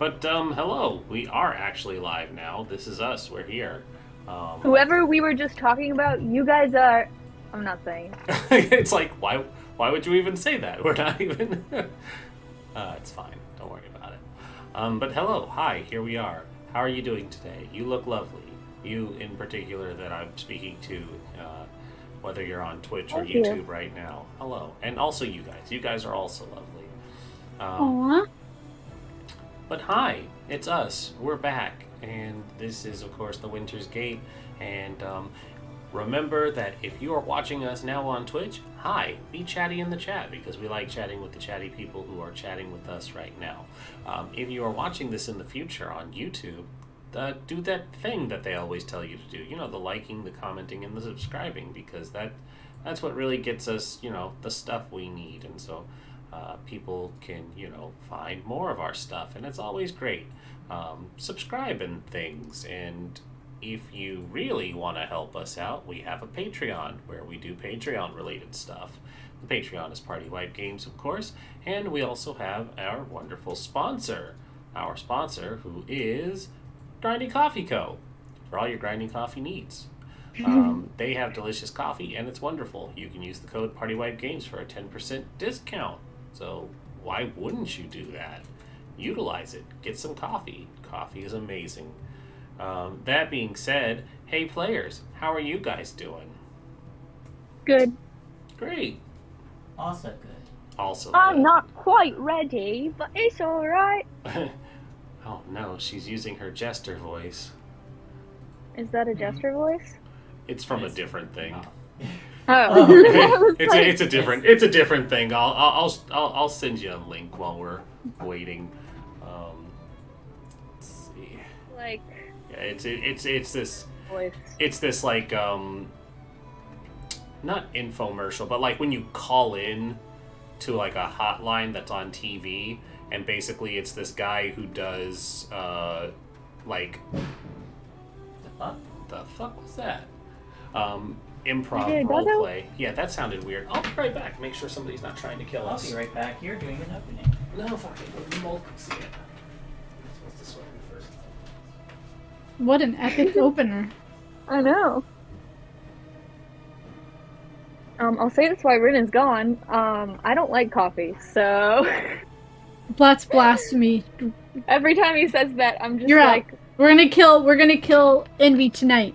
But hello, we are actually live now. This is us. We're here. Um, Whoever we were just talking about, you guys are. I'm not saying it. it's like why would you even say that? We're not even. It's fine. Don't worry about it. But hello, hi. Here we are. How are you doing today? You look lovely. You in particular that I'm speaking to, whether you're on Twitch or Thank you. YouTube right now. Hello, and also you guys. You guys are also lovely. Um, Aww. But hi, it's us. We're back, and this is, of course, the Winter's Gate. And remember that if you are watching us now on Twitch, hi, be chatty in the chat because we like chatting with the chatty people who are chatting with us right now. If you are watching this in the future on YouTube, do that thing that they always tell you to do. You know, the liking, the commenting, and the subscribing because that's what really gets us, the stuff we need. And so people can, find more of our stuff, and it's always great. Subscribe and things, and if you really want to help us out, we have a Patreon where we do Patreon related stuff. The Patreon is Party Wipe Games, of course, and we also have our wonderful sponsor. Our sponsor, who is Grinding Coffee Co. for all your grinding coffee needs. They have delicious coffee, and it's wonderful. You can use the code PartyWipeGames for a 10% discount. So why wouldn't you do that? Utilize it. Get some coffee. Coffee is amazing. That being said, hey players, how are you guys doing? Good. Great. Also good. Also I'm good. not quite ready, but it's alright. Oh no, she's using her jester voice. Is that a jester voice? It's from a different thing. Oh. Oh. I was like, It's a different thing. I'll send you a link while we're waiting. Let's see. like Yeah, it's this voice. like not infomercial, but like when you call in to like a hotline that's on TV, and basically it's this guy who does like The fuck? the fuck was that? Improv Okay, role Dodo? play. Yeah, that sounded weird. I'll be right back. Make sure somebody's not trying to kill I'll us. be right back. You're doing an opening. No, fuck it. The mole can see it. You're supposed to swipe in first. What an epic opener. I know. I'll say this while Rinen's gone. I don't like coffee, so That's blasphemy. every time he says that, I'm just You're out. like, We're gonna kill Envy tonight.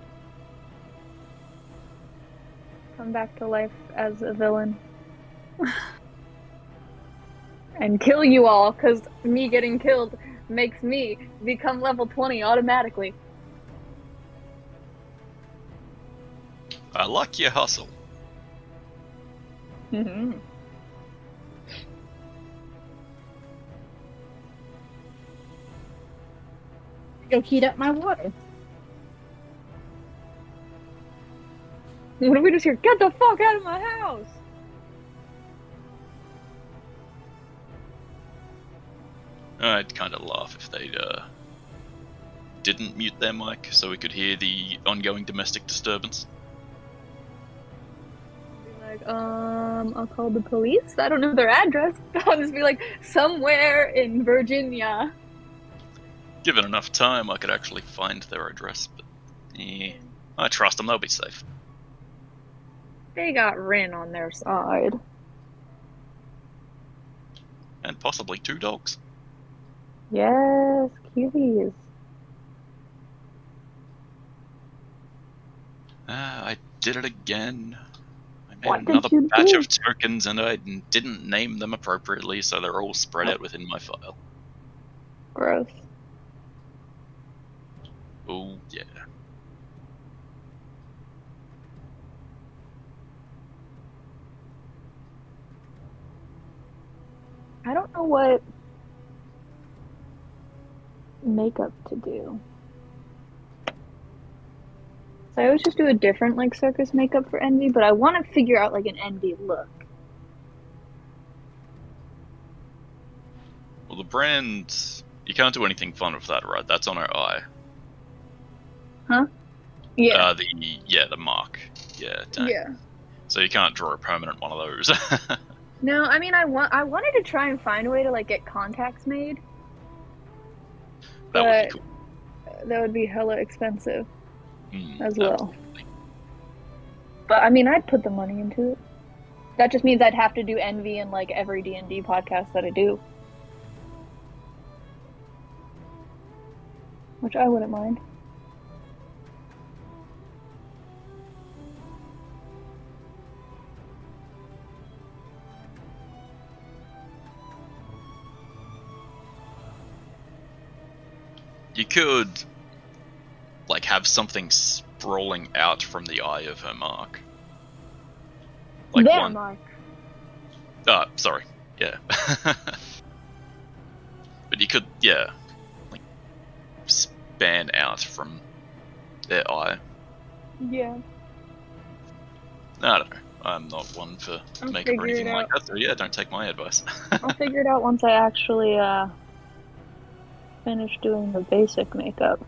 come back to life as a villain. And kill you all, because me getting killed makes me become level 20 automatically. I like your hustle. Mhm. Go heat up my water. What if we just hear, get the fuck out of my house? I'd kind of laugh if they didn't mute their mic so we could hear the ongoing domestic disturbance. Be like, I'll call the police. I don't know their address. I'll just be like, somewhere in Virginia. Given enough time, I could actually find their address, but I trust them, they'll be safe. They got Rin on their side. And possibly 2 dogs. Yes, cuties. I did it again. I made What did another you batch do? of tokens and I didn't name them appropriately, so they're all spread out within my file. Gross. Oh, yeah. I don't know what makeup to do. So I always just do a different like circus makeup for Envy, but I want to figure out like an Envy look. Well, the brand, you can't do anything fun with that, right? That's on her eye. Huh? Yeah. The mark. Yeah, dang. Yeah. So you can't draw a permanent one of those. No, I mean I wanted to try and find a way to like get contacts made. That would But be cool. that would be hella expensive as Mm, well. absolutely. But I mean, I'd put the money into it. That just means I'd have to do Envy in like every D&D podcast that I do, which I wouldn't mind. You could, like, have something sprawling out from the eye of her mark. Like There, one. Mark. Sorry. Yeah. But you could, yeah, like, span out from their eye. Yeah. I don't know. I'm not one for I'll makeup or figure anything it like out. that, so yeah, don't take my advice. I'll figure it out once I actually finish doing the basic makeup.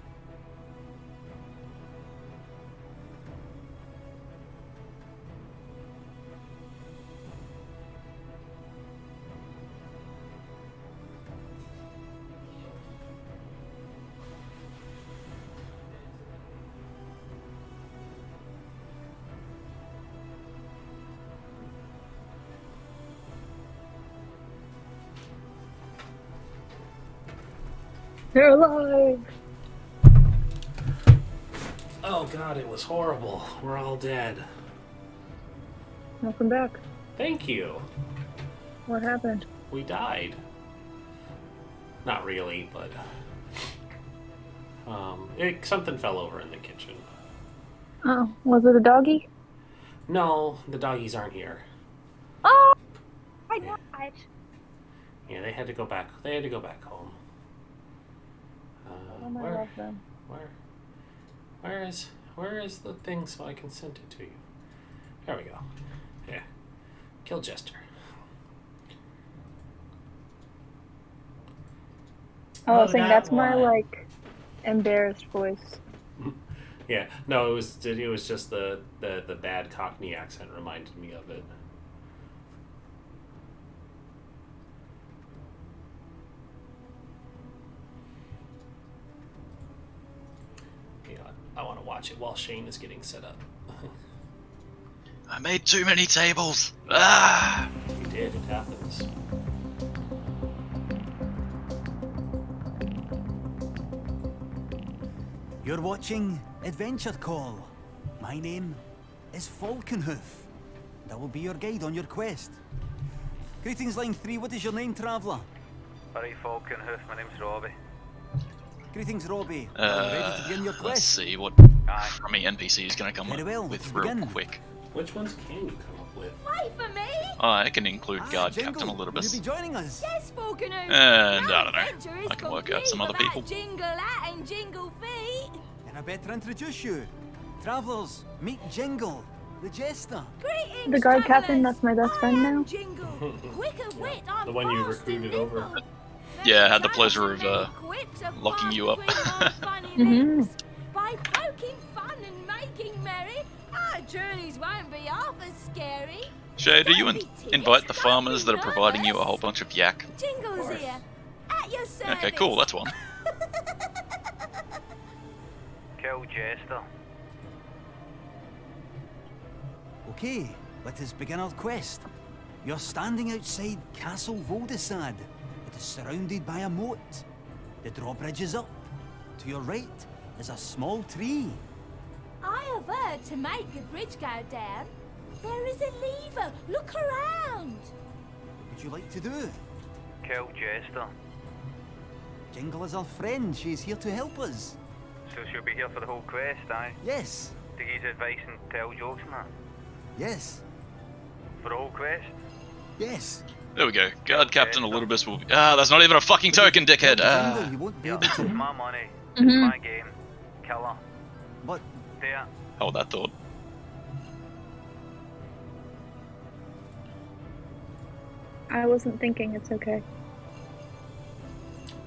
They're alive! Oh god, it was horrible. We're all dead. Welcome back. Thank you. What happened? We died. Not really, but something fell over in the kitchen. Oh, was it a doggy? No, the doggies aren't here. Oh! I died. Yeah, they had to go back. They had to go back home. Oh, I love them. Where is the thing so I can send it to you? There we go. Yeah. Kill Jester. Oh, I was Oh, saying that that's my one. like embarrassed voice. Yeah. No, it was just the bad Cockney accent reminded me of it. Yeah, I want to watch it while Shane is getting set up. I made too many tables. Ah! You did. It happens. You're watching Adventure Call. My name is Falconhoof, and I will be your guide on your quest. Greetings, Line 3. What is your name, traveller? Alright, Falconhoof, my name's Robbie. Greetings, Robbie. Are you ready to begin your Let's quest? see what Aye. crummy NPC is going to come Very up well, with let's real begin. quick. Which ones can you come up with? Wait for me! I can include Guard Jingle, Captain will you Elidibus. be joining us? Yes, Falconhoof! And No I don't know. adventure is I can work out some complete other people. without Jingle hat and jingle feet. And I better introduce you. Travellers, meet Jingle, the jester. Greetings, The guard captain, travellers. that's my best friend I now. am Jingle. Quick of wit, I'm The one you fast and recruited over. nimble. Yeah, I had the Never pleasure of, travelled quips of locking fast you up. between my funny Mhm. lips. By poking fun and making merry, our journeys won't be half as scary. Shay, do you Don't be timid, invite the don't farmers be that are providing you a nervous. whole bunch of yak? Jingle's here, at your service. Okay, cool, that's one. Kill Jester. Okay, let us begin our quest. You're standing outside Castle Voldesad. It is surrounded by a moat. The drawbridge is up. To your right is a small tree. I have heard to make the bridge go down, there is a lever. Look around. What would you like to do? Kill Jester. Jingle is our friend. She's here to help us. So she'll be here for the whole quest, aye? Yes, To give you advice and tell jokes and that? yes, For the whole quest? yes. There we go. Guard Captain Elidibus will be. Ah, that's not even a fucking token, dickhead! Jingle, Ah. you won't be Yeah, able it's to. my money. Mhm. It's my game. Kill her. But There. Hold that thought. I wasn't thinking, it's okay.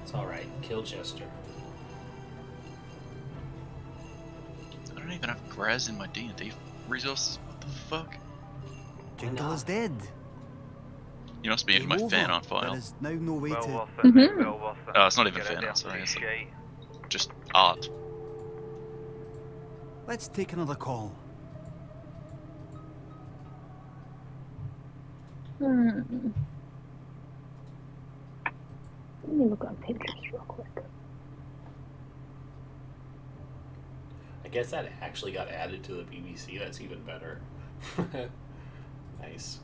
It's alright. Kill Jester. I don't even have Graz in my D&D resources. What the fuck? Jingle not? is dead. You must be in my Game fan over. on file. There is now no way Well to. worth it, mate. Mhm. Well worth it. Oh, it's not even Get fan out there on, sorry, for it's shite. just art. Let's take another call. Let me look on Pinterest real quick. I guess that actually got added to the BBC. That's even better. Nice.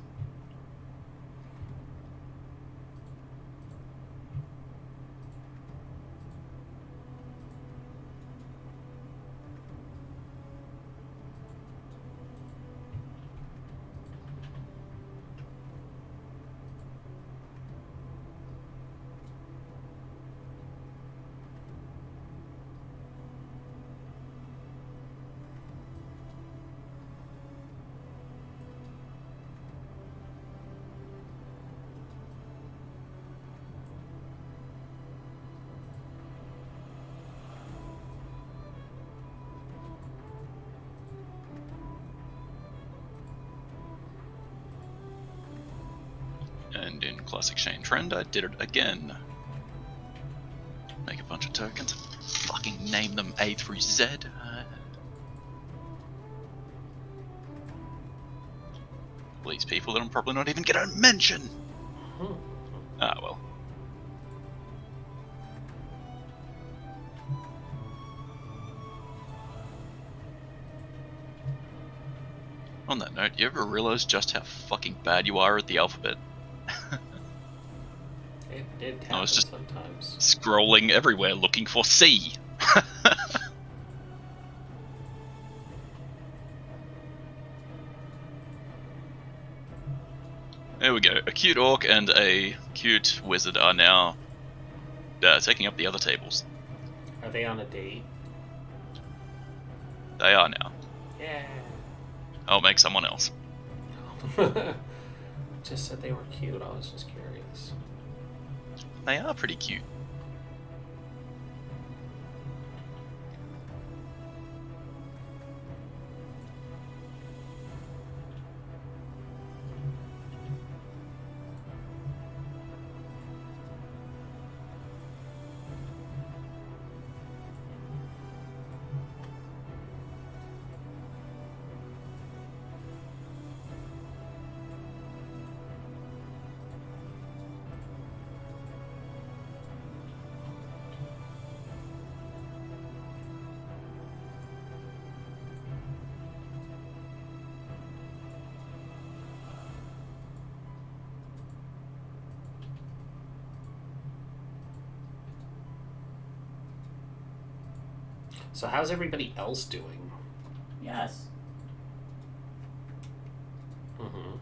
And in classic Shane trend, I did it again. Make a bunch of tokens. Fucking name them A through Z. These people that I'm probably not even gonna mention. Ah, well. On that note, you ever realize just how fucking bad you are at the alphabet? It I was happens just sometimes. scrolling everywhere looking for C. There we go. A cute orc and a cute wizard are now taking up the other tables. Are they on a date? They are now. Yeah. I'll make someone else. Just said they were cute. I was just curious. They are pretty cute. So how's everybody else doing? Yes. Mm-hmm.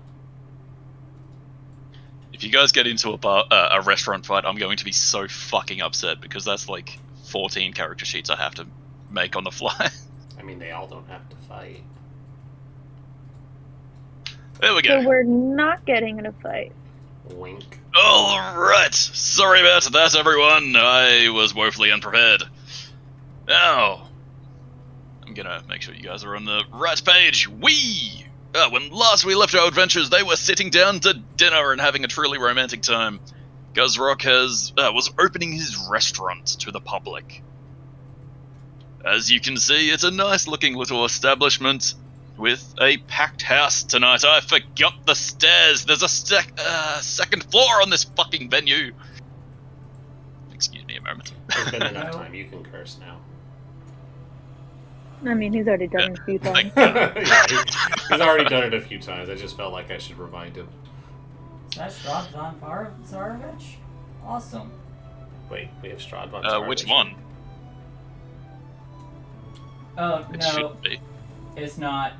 If you guys get into a restaurant fight, I'm going to be so fucking upset because that's like 14 character sheets I have to make on the fly. I mean, they all don't have to fight. There we go. So we're not getting in a fight. Wink. Alright, sorry about that everyone, I was woefully unprepared. Now, I'm gonna make sure you guys are on the right page. When last we left our adventures, they were sitting down to dinner and having a truly romantic time. Guzrock was opening his restaurant to the public. As you can see, it's a nice looking little establishment with a packed house tonight. I forgot the stairs. There's a second floor on this fucking venue. Excuse me a moment. There's been enough time. You can curse now. I mean, he's already done it a few times. Yeah, he's already done it a few times. I just felt like I should remind him. Is that Strahd von Zarovich? Awesome. Wait, we have Strahd von Zarovich. Which one? Oh, It no, should be. it's not.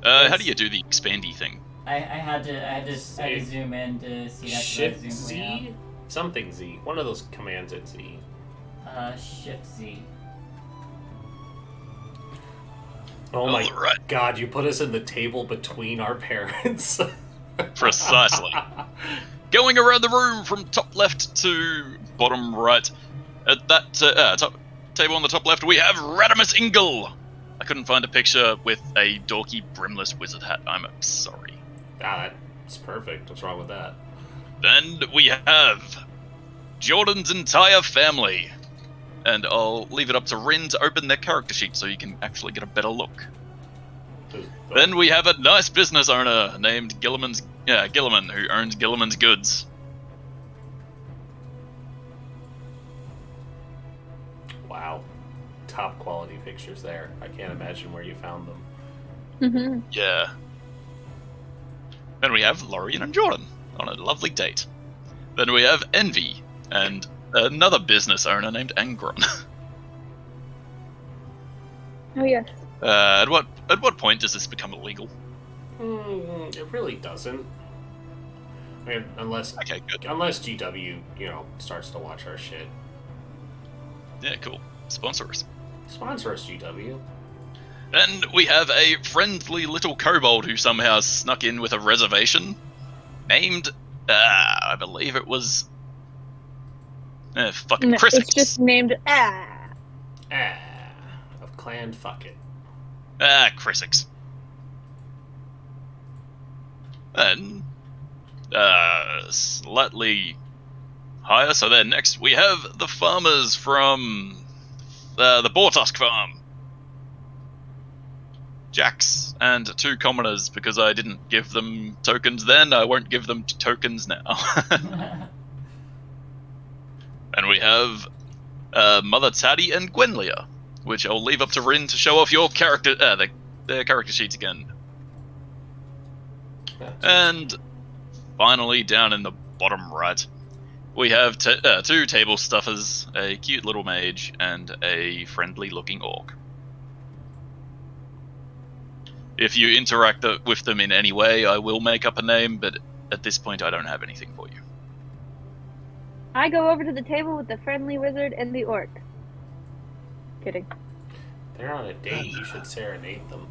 How do you do the expandy thing? I had to zoom in to see that. 'cause I Shift zoomed way Z? Something Z. One of those commands at Z. out. Shift Z. Oh my Alright. god, you put us in the table between our parents. Precisely. Going around the room from top left to bottom right. At that top table on the top left, we have Radimus Ingle. I couldn't find a picture with a dorky brimless wizard hat. I'm sorry. Ah, that's perfect. What's wrong with that? Then we have Jordan's entire family. and I'll leave it up to Rin to open their character sheet so you can actually get a better look. Then we have a nice business owner named Gilliman, who owns Gilliman's Goods. Wow. Top quality pictures there. I can't imagine where you found them. Mm-hmm. Yeah. Then we have Lorian and Jordan on a lovely date. Then we have Envy and another business owner named Angron. Oh yes. At what point does this become illegal? It really doesn't. I mean, unless GW, starts to watch our shit. Yeah, cool. Sponsor us. Sponsor us, GW. And we have a friendly little kobold who somehow snuck in with a reservation, named, I believe it was, fucking Chris. It's just named Of Clan Fuck It. Chrisix. And, slightly higher, so then next we have the farmers from the Bortusk farm. Jax and 2 commoners, because I didn't give them tokens then, I won't give them tokens now. And we have Mother Taddy and Gwenlia, which I'll leave up to Rin to show off your character, their character sheets again. And finally, down in the bottom right, we have 2 table stuffers, a cute little mage, and a friendly-looking orc. If you interact with them in any way, I will make up a name, but at this point I don't have anything for you. I go over to the table with the friendly wizard and the orc. Kidding. They're on a date. You should serenade them.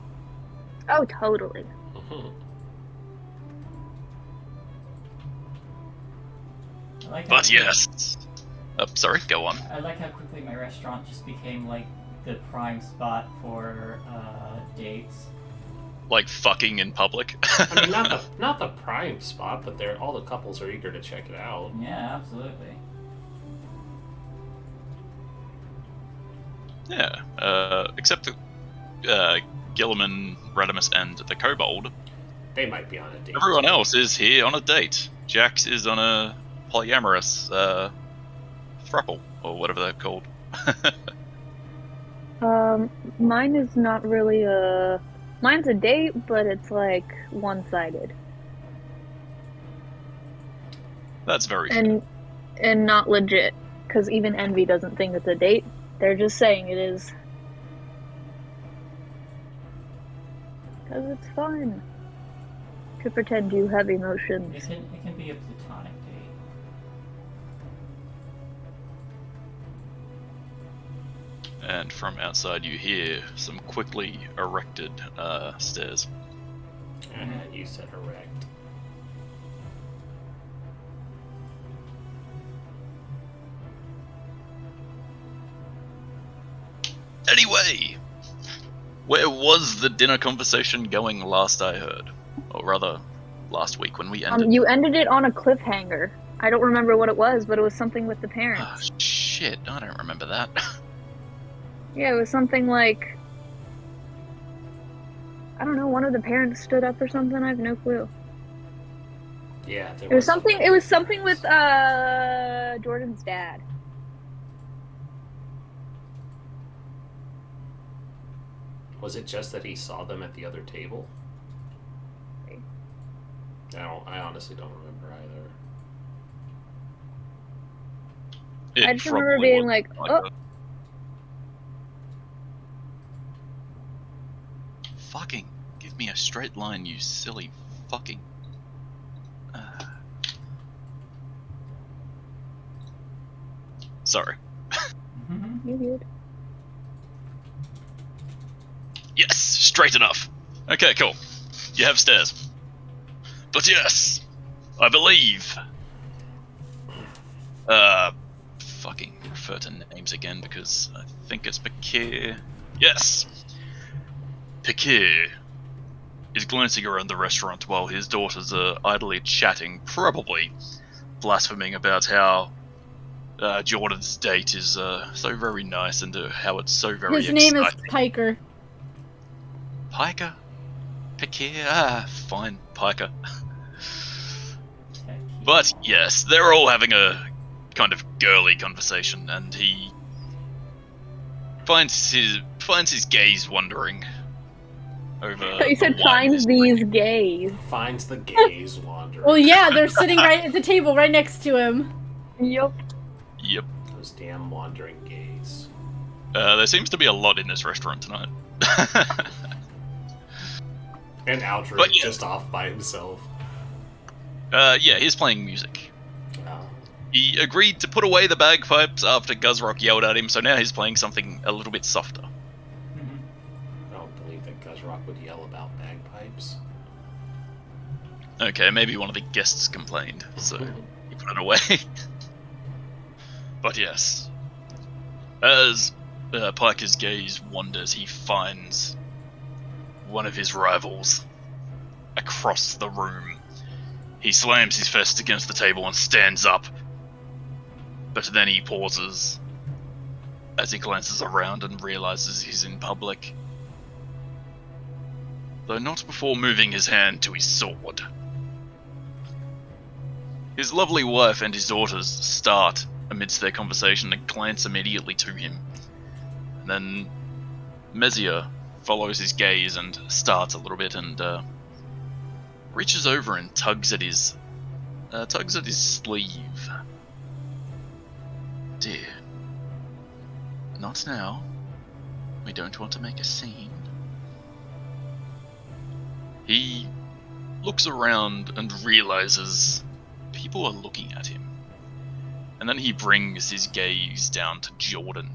Oh, totally. I like But how- yes. Sorry, go on. I like how quickly my restaurant just became like the prime spot for dates. Like fucking in public. I mean, not the prime spot, but all the couples are eager to check it out. Yeah, absolutely. Yeah, except Gilliman, Radimus, and the Kobold. They might be on a date. Everyone else is here on a date. Jax is on a polyamorous throuple, or whatever they're called. Mine is not really mine's a date, but it's like one-sided. That's very good. And not legit, because even Envy doesn't think it's a date. They're just saying it is. Because it's fun to pretend you have emotions. It can be a platonic date. And from outside you hear some quickly erected stairs. You said erect. Anyway, where was the dinner conversation going last I heard? Or rather, last week when we ended. You ended it on a cliffhanger. I don't remember what it was, but it was something with the Ah, parents. shit, I don't remember that. Yeah, it was something like, I don't know, one of the parents stood up or something. I have no clue. Yeah, there It was something. It was something with Jordan's dad. Was it just that he saw them at the other table? I honestly don't remember either. I just remember being like, oh. Fucking give me a straight line, you silly fucking. Sorry. You're good. Yes, straight enough. Okay, cool. You have stairs. But yes, I believe. Fucking refer to names again because I think it's Picard. Yes. Picard is glancing around the restaurant while his daughters are idly chatting, probably blaspheming about how Jordan's date is so very nice, and how it's so very His name is exciting. Piker. Piker? Picard? Fine, Piker. But yes, they're all having a kind of girly conversation, and he finds his gaze wandering over. But you said the wine finds these gays. Finds the gaze wandering. Well, yeah, they're sitting right at the table right next to him. Yup. Yep. Those damn wandering gaze. There seems to be a lot in this restaurant tonight. And Aldrich But yeah. just off by himself. Yeah, he's playing music. Oh. He agreed to put away the bagpipes after Guzrock yelled at him, so now he's playing something a little bit softer. I don't believe that Guzrock would yell about bagpipes. Okay, maybe one of the guests complained, so he put it away. But yes, as Piker's gaze wanders, he finds one of his rivals across the room. He slams his fist against the table and stands up, but then he pauses as he glances around and realizes he's in public, though not before moving his hand to his sword. His lovely wife and his daughters start amidst their conversation and glance immediately to him. And then Mezia follows his gaze and starts a little bit and reaches over and tugs at his sleeve. Dear, not now. We don't want to make a scene. He looks around and realizes people are looking at him. And then he brings his gaze down to Jordan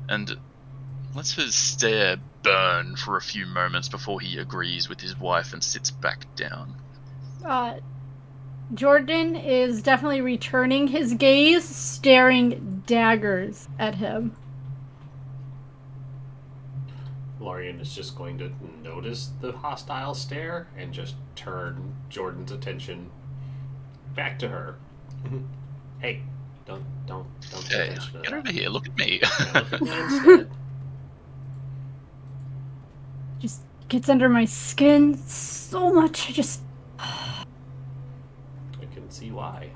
and lets his stare burn for a few moments before he agrees with his wife and sits back down. Jordan is definitely returning his gaze, staring daggers at him. Lorian is just going to notice the hostile stare and just turn Jordan's attention back to her. Hey, don't pay Hey, attention to get that. over here, look at me. Yeah, look at me instead. Just gets under my skin so much. I can see why.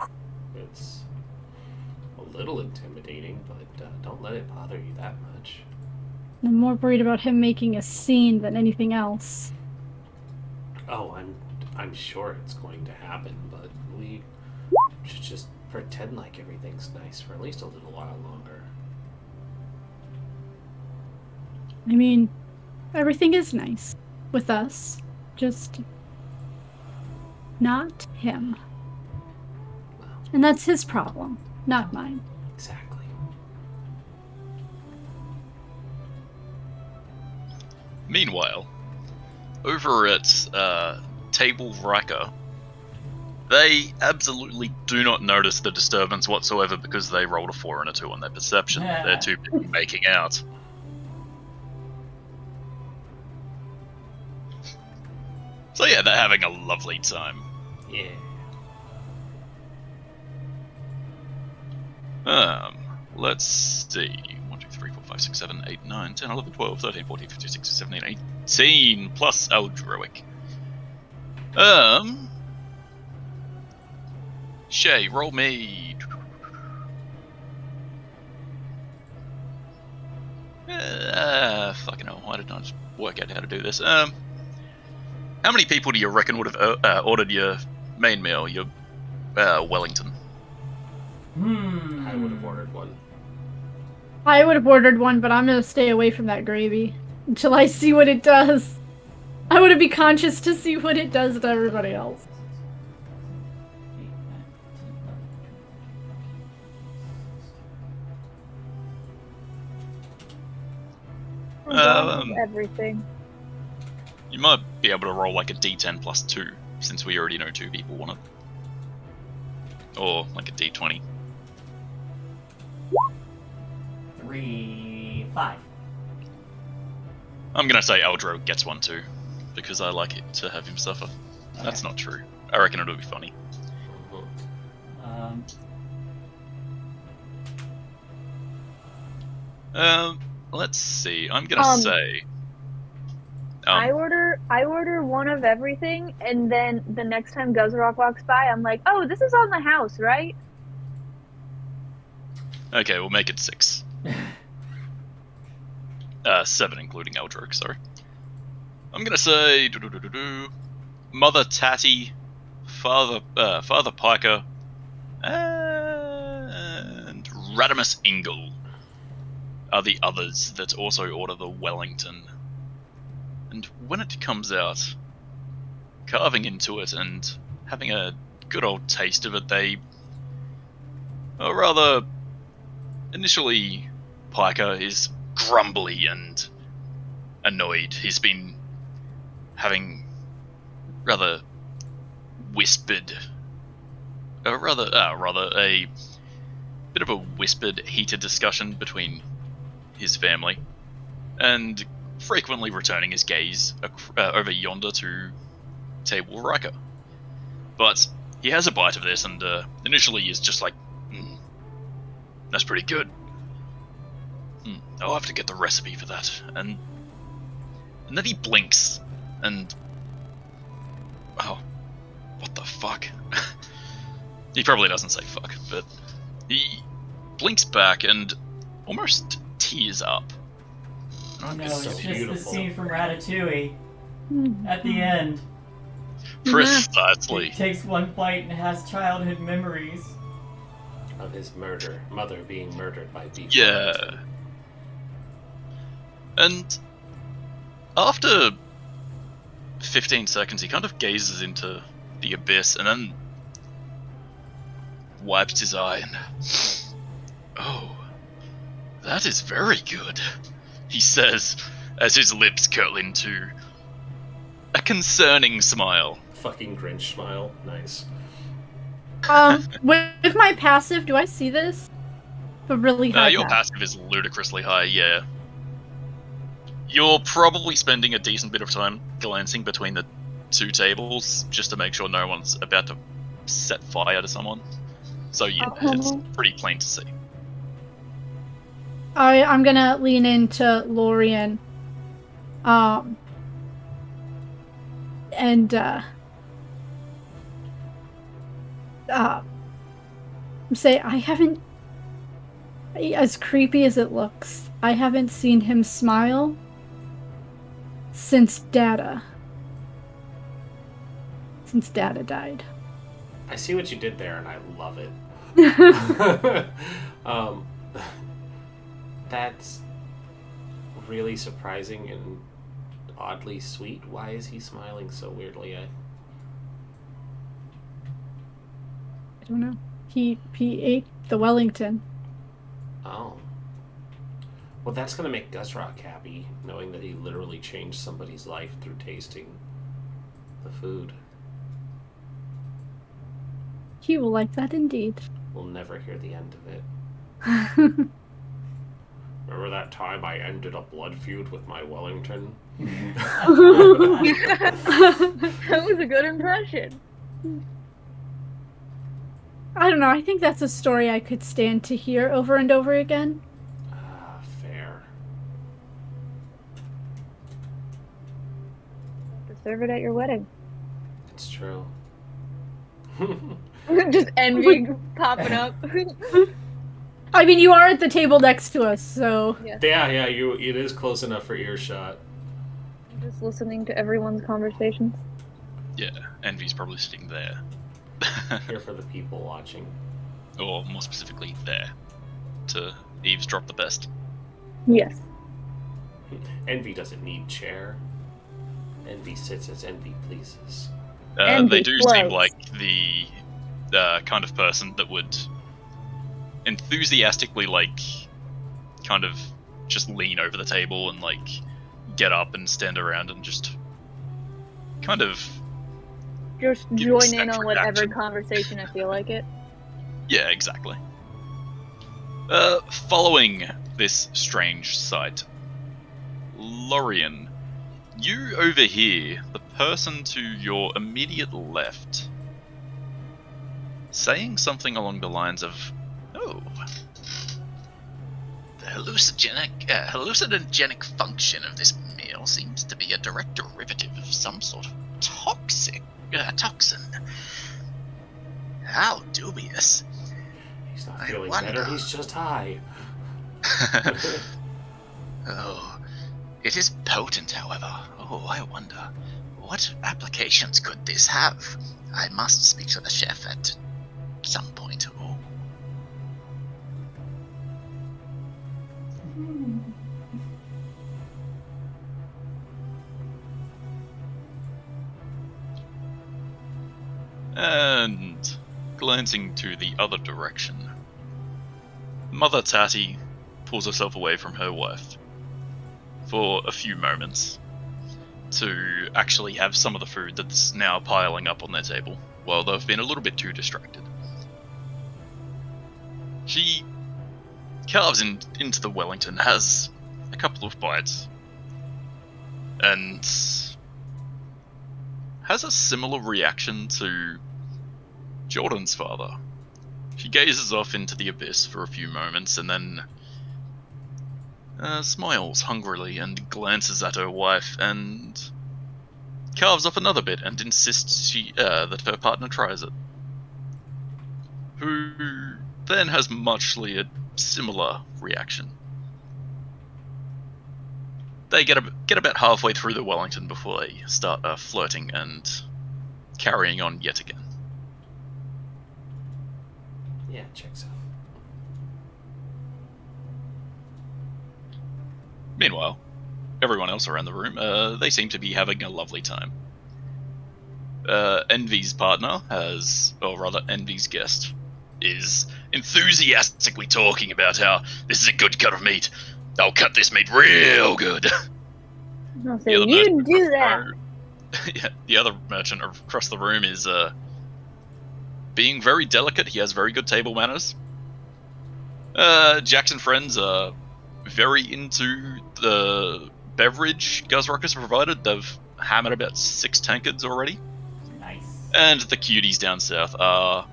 It's a little intimidating, but don't let it bother you that much. I'm more worried about him making a scene than anything else. Oh, I'm sure it's going to happen, but we should just pretend like everything's nice for at least a little while longer. I mean, everything is nice with us. Just not him. Well, And that's his problem, not mine. exactly. Meanwhile, over at Table Riker, they absolutely do not notice the disturbance whatsoever because they rolled a 4 and a 2 on their perception. They're too busy making out. So yeah, they're having a lovely time. Yeah. Let's see. 1, 2, 3, 4, 5, 6, 7, 8, 9, 10, 11, 12, 13, 14, 15, 16, 17, 18, plus Eldroic. Shay, roll me. Fucking hell, why didn't I just work out how to do this? How many people do you reckon would have ordered your main meal, your Wellington? I would have ordered one. I would have ordered one, but I'm gonna stay away from that gravy until I see what it does. I want to be conscious to see what it does to everybody else. Everything. You might be able to roll like a d10 plus 2, since we already know 2 people want it. Or like a d20. 3, 5. I'm gonna say Eldro gets one too, because I like it to have him suffer. That's not true. I reckon it'll be funny. Let's see. I'm gonna say. I order one of everything, and then the next time Guzrock walks by, I'm like, "Oh, this is on the house, right?" Okay, we'll make it 6. 7 including Eldrick, sorry. I'm gonna say Mother Tatty, Father Piker, and Radimus Ingle are the others that also order the Wellington. And when it comes out, carving into it and having a good old taste of it, they are rather... Initially, Piker is grumbly and annoyed. He's been having rather whispered... rather a bit of a whispered, heated discussion between his family, and frequently returning his gaze over yonder to Table Riker. But he has a bite of this, and initially is just like, that's pretty good. I'll have to get the recipe for that. And then he blinks, and... Oh, what the fuck? He probably doesn't say fuck, but he blinks back and almost tears up. No, It's it's so just beautiful. the scene from Ratatouille at the end. Precisely. He takes one bite and has childhood memories. Of his mother being murdered by beef. Yeah. And after 15 seconds, he kind of gazes into the abyss and then wipes his eye and... Oh, that is very good, he says, as his lips curl into a concerning smile. Fucking Grinch smile. Nice. With my passive, do I see this? The really high Your passive. passive is ludicrously high, yeah. You're probably spending a decent bit of time glancing between the two tables just to make sure no one's about to set fire to someone. So yeah, it's pretty plain to see. I'm gonna lean into Lorien. And say I haven't, as creepy as it looks, I haven't seen him smile since Data died. I see what you did there, and I love it. That's really surprising and oddly sweet. Why is he smiling so weirdly? I don't know. He ate the Wellington. Oh. Well, that's gonna make Guzrock happy, knowing that he literally changed somebody's life through tasting the food. He will like that indeed. We'll never hear the end of it. Remember that time I ended a blood feud with my Wellington? That was a good impression. I don't know. I think that's a story I could stand to hear over and over again. Fair. To serve it at your wedding. It's true. Just envy popping up. I mean, you are at the table next to us, so... Yeah, it is close enough for earshot. I'm just listening to everyone's conversations. Yeah, Envy's probably sitting there. Here for the people watching. Or more specifically, there. To eavesdrop the best. Yes. Envy doesn't need chair. Envy sits as envy pleases. They do seem like the kind of person that would enthusiastically, kind of just lean over the table and, get up and stand around and just kind of... Just join in on whatever conversation I feel like it. Yeah, exactly. Following this strange sight, Lorien, you overhear the person to your immediate left saying something along the lines of, "Oh, The hallucinogenic function of this meal seems to be a direct derivative of some sort of toxin. How dubious. He's not feeling better, he's just high. Oh, it is potent, however. Oh, I wonder, what applications could this have? I must speak to the chef at some point. Oh. And glancing to the other direction, Mother Tatty pulls herself away from her wife for a few moments to actually have some of the food that's now piling up on their table while they've been a little bit too distracted. She carves into the Wellington, has a couple of bites, and has a similar reaction to Jordan's father. She gazes off into the abyss for a few moments and then smiles hungrily and glances at her wife and carves up another bit and insists that her partner tries it. Who then has muchly a similar reaction. They get about halfway through the Wellington before they start flirting and carrying on yet again. Yeah, checks out. Meanwhile, everyone else around the room, they seem to be having a lovely time. Envy's partner Envy's guest, is enthusiastically talking about how this is a good cut of meat. I'll cut this meat real good. I'll say, you do that. Yeah, the other merchant across the room is being very delicate. He has very good table manners. Jack's and friends are very into the beverage Guzrock has provided. They've hammered about 6 tankards already. Nice. And the cuties down south are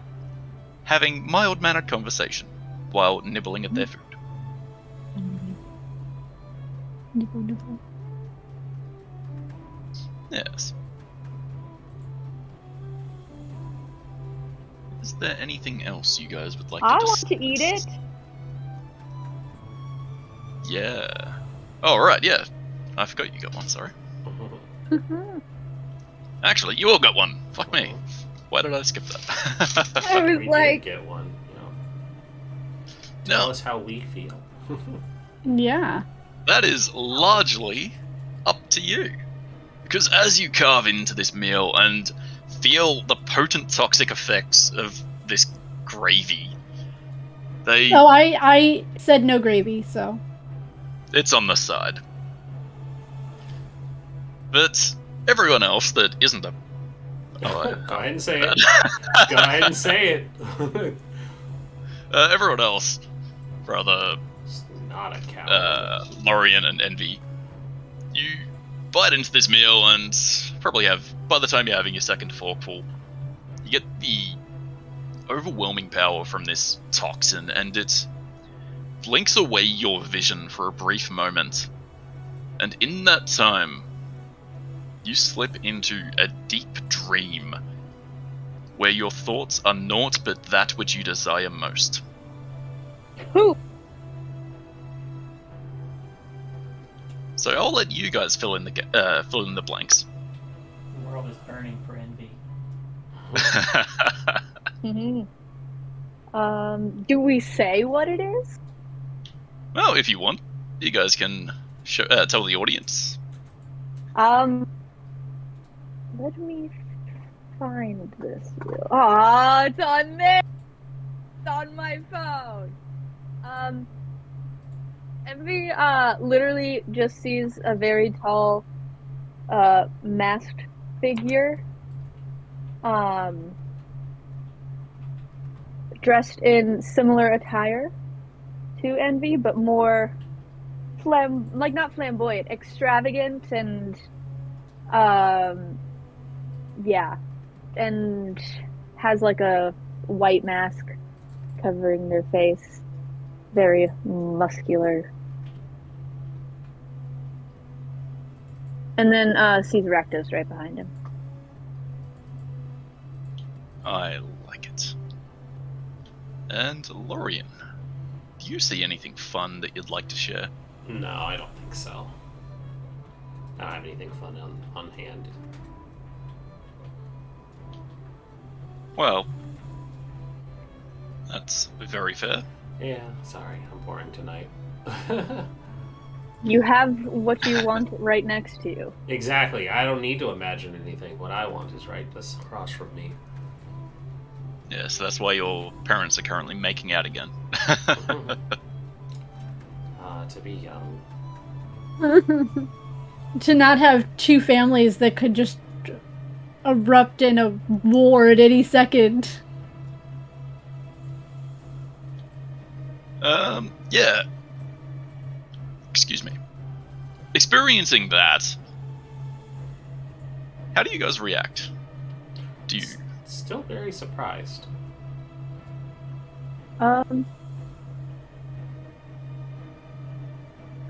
having mild-mannered conversation while nibbling at their food. Nibble, nibble. Yes. Is there anything else you guys would like to I discuss? want to eat it. Yeah. Oh, right, yeah. I forgot you got one, sorry. Actually, you all got one. Fuck me. Why did I skip that? I was We like, did get one. No. Tell us how we feel. Yeah. That is largely up to you. Because as you carve into this meal and feel the potent toxic effects of this gravy, So I said no gravy, so. It's on the side. But everyone else that isn't a... Go ahead and say it. Go ahead and say it. everyone else, rather... It's not a coward. Lorian and Envy, you bite into this meal and probably have, by the time you're having your second forkful, you get the overwhelming power from this toxin, and it blinks away your vision for a brief moment. And in that time, you slip into a deep dream where your thoughts are naught but that which you desire most. who? So I'll let you guys fill in the blanks. The world is burning for envy. Do we say what it is? Well, if you want, you guys can tell the audience. Let me find this. Oh, it's on there. It's on my phone. Envy literally just sees a very tall, masked figure, dressed in similar attire to Envy, but more not flamboyant, extravagant, and yeah, and has like a white mask covering their face. very muscular. And then sees Rakdos right behind him. I like it. And Lorian, do you see anything fun that you'd like to share? No, I don't think so. I don't have anything fun on hand. Well, that's very fair. Yeah, sorry, I'm boring tonight. You have what you want right next to you. Exactly. I don't need to imagine anything. What I want is right across from me. Yeah, so that's why your parents are currently making out again. To be young. To not have two families that could just erupt in a war at any second. Yeah. Excuse me. Experiencing that, how do you guys react? Do you... Still very surprised. I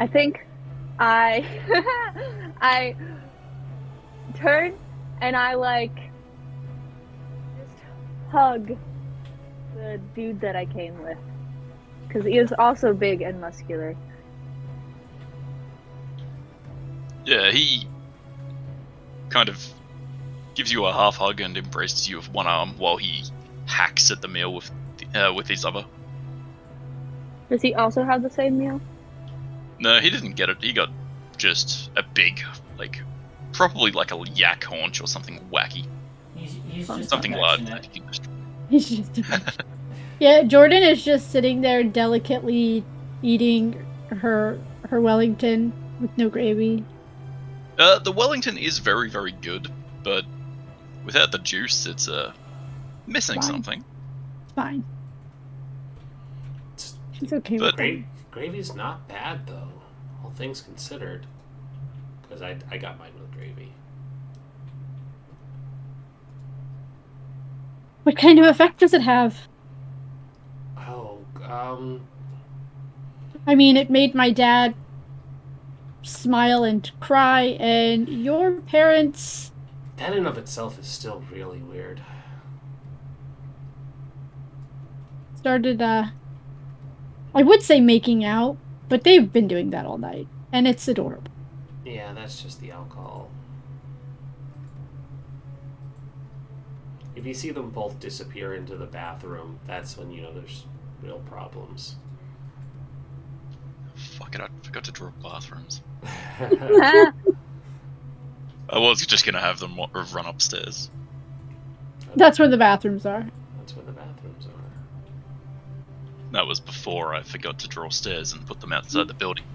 think I I turn and I just hug the dude that I came with, because he is also big and muscular. Yeah, he kind of gives you a half hug and embraces you with one arm while he hacks at the meal with his other. Does he also have the same meal? No, he didn't get it. He got just a big, probably like a yak haunch or something wacky. He's just Something large. affectionate. He's just yeah, Jordan is just sitting there delicately eating her Wellington with no gravy. The Wellington is very, very good, but without the juice, it's missing Fine. something. It's fine. She's okay But- with it. Gravy's not bad though, all things considered. Because I got mine with gravy. What kind of effect does it have? Oh, I mean, it made my dad smile and cry, and your parents... that in of itself is still really weird. started, I would say making out, but they've been doing that all night, and it's adorable. Yeah, that's just the alcohol. If you see them both disappear into the bathroom, that's when you know there's real problems. Fuck it, I forgot to draw bathrooms. Ah, I was just gonna have them run upstairs. That's where the bathrooms are. That's where the bathrooms are. That was before I forgot to draw stairs and put them outside the building.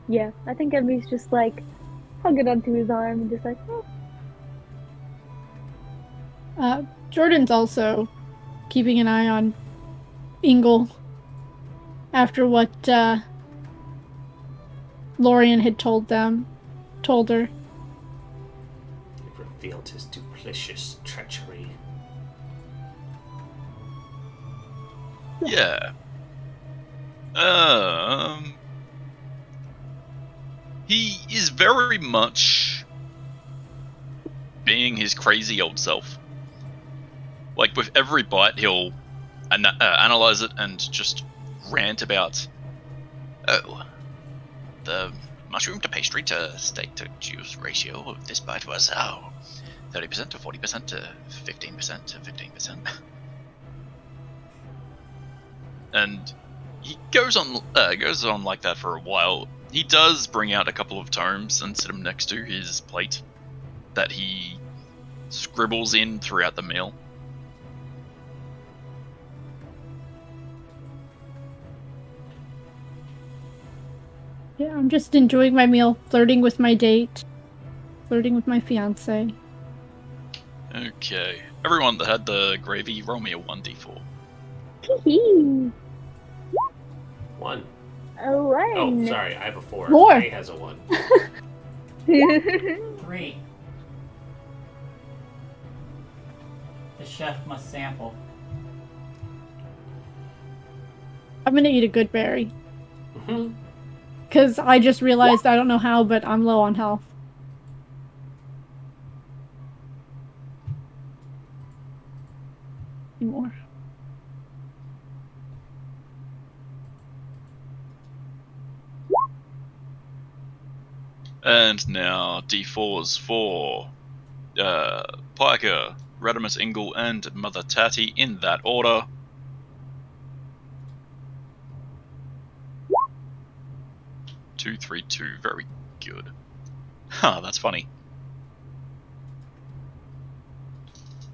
yeah, I think Emmy's just hugging onto his arm and just oh. Jordan's also keeping an eye on Ingle after what Lorian had told her. It revealed his duplicitous treachery. Yeah. He is very much being his crazy old self. Like, with every bite, he'll analyze it and just rant about, oh, the mushroom to pastry to steak to juice ratio of this bite was, 30% to 40% to 15% to 15%. And he goes on like that for a while. He does bring out a couple of tomes and sit them next to his plate that he scribbles in throughout the meal. Yeah, I'm just enjoying my meal, flirting with my date, flirting with my fiance. Okay. Everyone that had the gravy, roll me a 1d4. Hee. 1. Oh, Oh, sorry, I have a 4. More. Ray has a 1. 3. The chef must sample. I'm gonna eat a good berry. Mhm. Because I just realized, I don't know how, but I'm low on health. More. And now D4s for Piker, Radimus Ingle, and Mother Tatty in that order. Two, 3, 2. Very good. Huh, that's funny.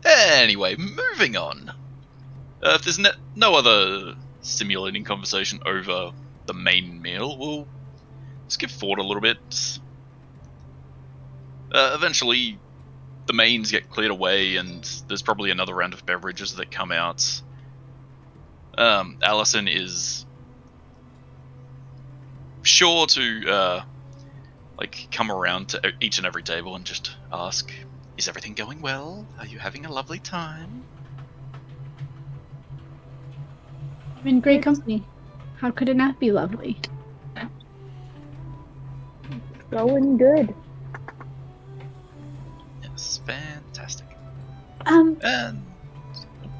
Anyway, moving on. If there's no other stimulating conversation over the main meal, we'll skip forward a little bit. Eventually, the mains get cleared away, and there's probably another round of beverages that come out. Allison is sure to come around to each and every table and just ask, "Is everything going well? Are you having a lovely time?" I'm in great company. How could it not be lovely? Going good. Yes, fantastic. Um, And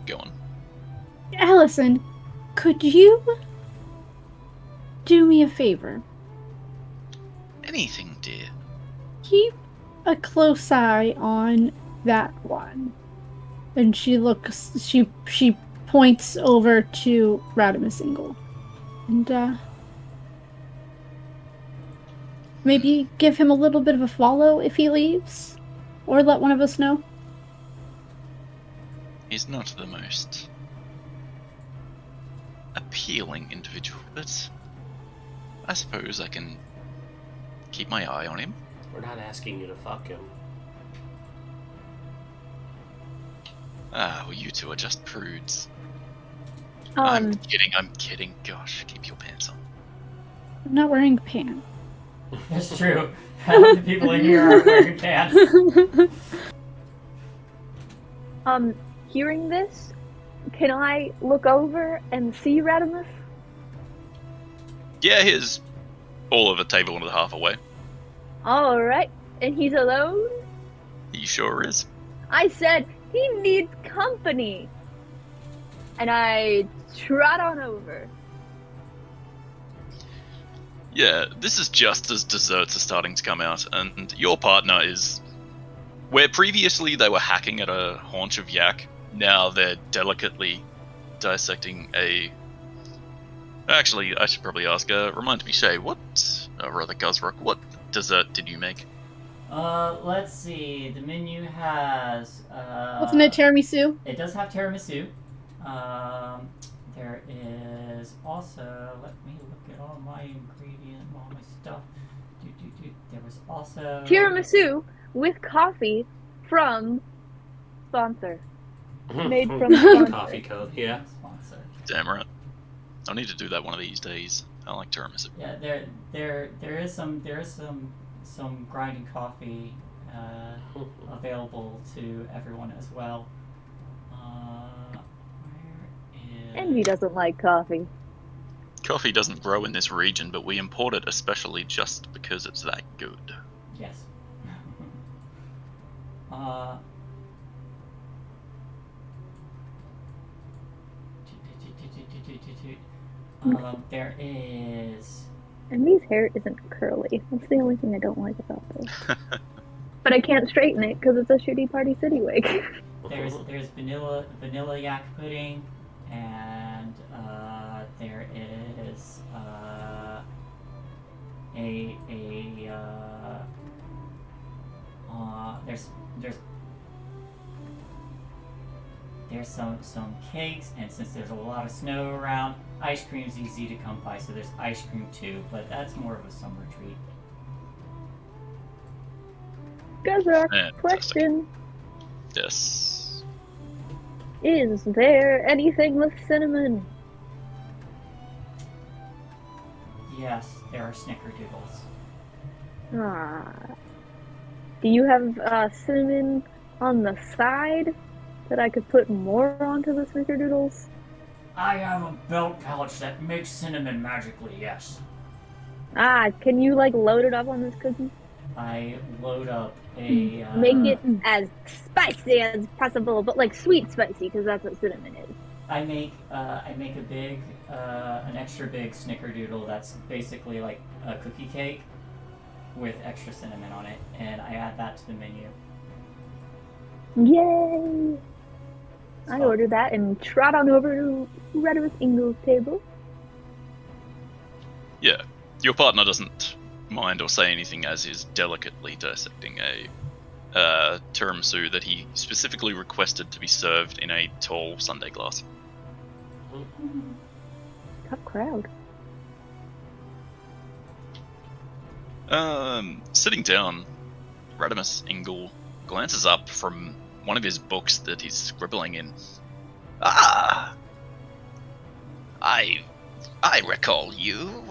go on. Allison, could you do me a favor? Anything, dear. Keep a close eye on that one. And she points over to Radimus Ingle. And, maybe give him a little bit of a follow if he leaves? Or let one of us know? He's not the most appealing individual, but I suppose I can keep my eye on him. We're not asking you to fuck him. Ah, well, you two are just prudes. I'm Um, kidding. Gosh, keep your pants on. I'm not wearing pants. That's true. Half the people in here aren't wearing pants. Hearing this, can I look over and see Radimus? Yeah, he's all of a table and a half away. Alright, and he's alone? He sure is. I said he needs company. And I trot on over. Yeah, this is just as desserts are starting to come out, and your partner is... Where previously they were hacking at a haunch of yak, now they're delicately dissecting a... Actually, I should probably ask, remind me, Shay, what dessert did you make? Let's see. The menu has, Wasn't it tiramisu? It does have tiramisu. There is also, let me look at all my stuff. There was also... Tiramisu with coffee from sponsor. Made from sponsor. Coffee code, yeah. Sponsor. Damn right. I'll need to do that one of these days. I like tiramisu. Yeah, there is some grinding coffee available to everyone as well. Where is... Envy doesn't like coffee. Coffee doesn't grow in this region, but we import it especially just because it's that good. Yes. There is... Envy's hair isn't curly. That's the only thing I don't like about this. But I can't straighten it because it's a shitty Party City wig. There's vanilla yak pudding, and there is there's some cakes, and since there's a lot of snow around, ice cream's easy to come by, so there's ice cream too, but that's more of a summer treat. Gazrock, question. Yes. Is there anything with cinnamon? Yes, there are snickerdoodles. Ah. Do you have cinnamon on the side that I could put more onto the snickerdoodles? I have a belt pouch that makes cinnamon magically, yes. Ah, can you like load it up on this cookie? I load up a... Make it as spicy as possible, but like sweet spicy, because that's what cinnamon is. I make a big, an extra big snickerdoodle that's basically like a cookie cake with extra cinnamon on it, and I add that to the menu. Yay! I ordered that and trot on over to Redimus Ingle's table. Yeah, your partner doesn't mind or say anything as he's delicately dissecting a tiramisu that he specifically requested to be served in a tall sundae glass. Tough crowd. Sitting down, Redimus Ingle glances up from one of his books that he's scribbling in. Ah! I recall you.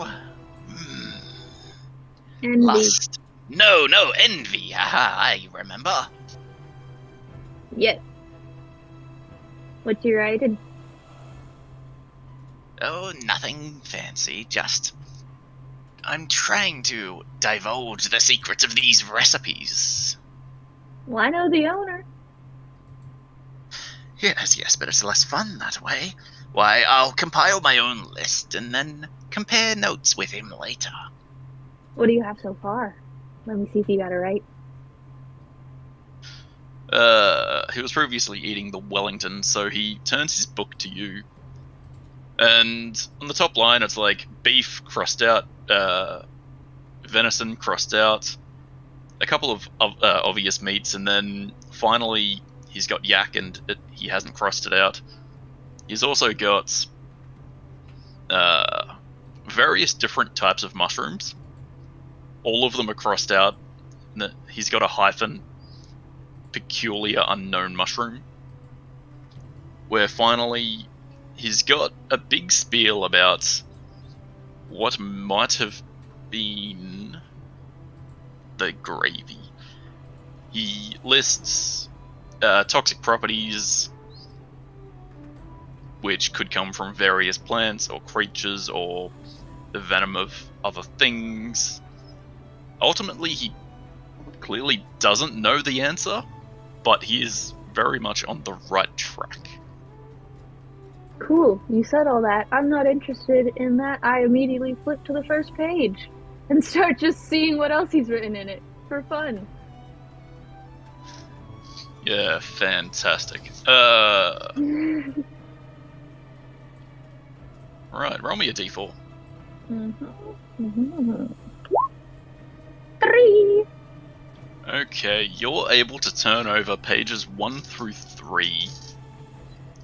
Envy. Lust. No, envy. Haha, I remember. Yes. What you writing? Oh, nothing fancy, just... I'm trying to divulge the secrets of these recipes. Well, I know the owner. Yes, but it's less fun that way. Why, I'll compile my own list and then compare notes with him later. What do you have so far? Let me see if you got it right. He was previously eating the Wellington, so he turns his book to you. And on the top line, it's like beef crossed out, venison crossed out, a couple of obvious meats, and then finally he's got yak and he hasn't crossed it out. He's also got various different types of mushrooms. All of them are crossed out. He's got a hyphen, peculiar unknown mushroom, where finally he's got a big spiel about what might have been the gravy. He lists toxic properties which could come from various plants or creatures or the venom of other things. Ultimately, he clearly doesn't know the answer, but he is very much on the right track. Cool. You said all that. I'm not interested in that. I immediately flip to the first page and start just seeing what else he's written in it for fun. Yeah, fantastic. Right, roll me a d4. 3. Okay, you're able to turn over pages 1 through 3.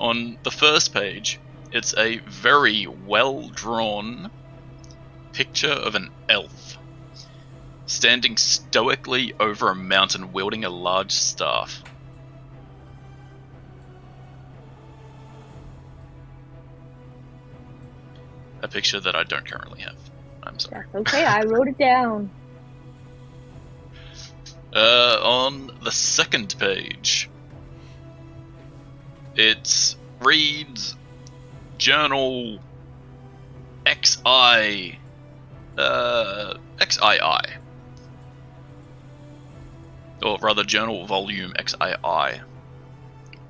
On the first page, it's a very well-drawn picture of an elf standing stoically over a mountain wielding a large staff. A picture that I don't currently have. I'm sorry. That's okay, I wrote it down. On the second page, it reads Journal XII, or rather Journal Volume XII,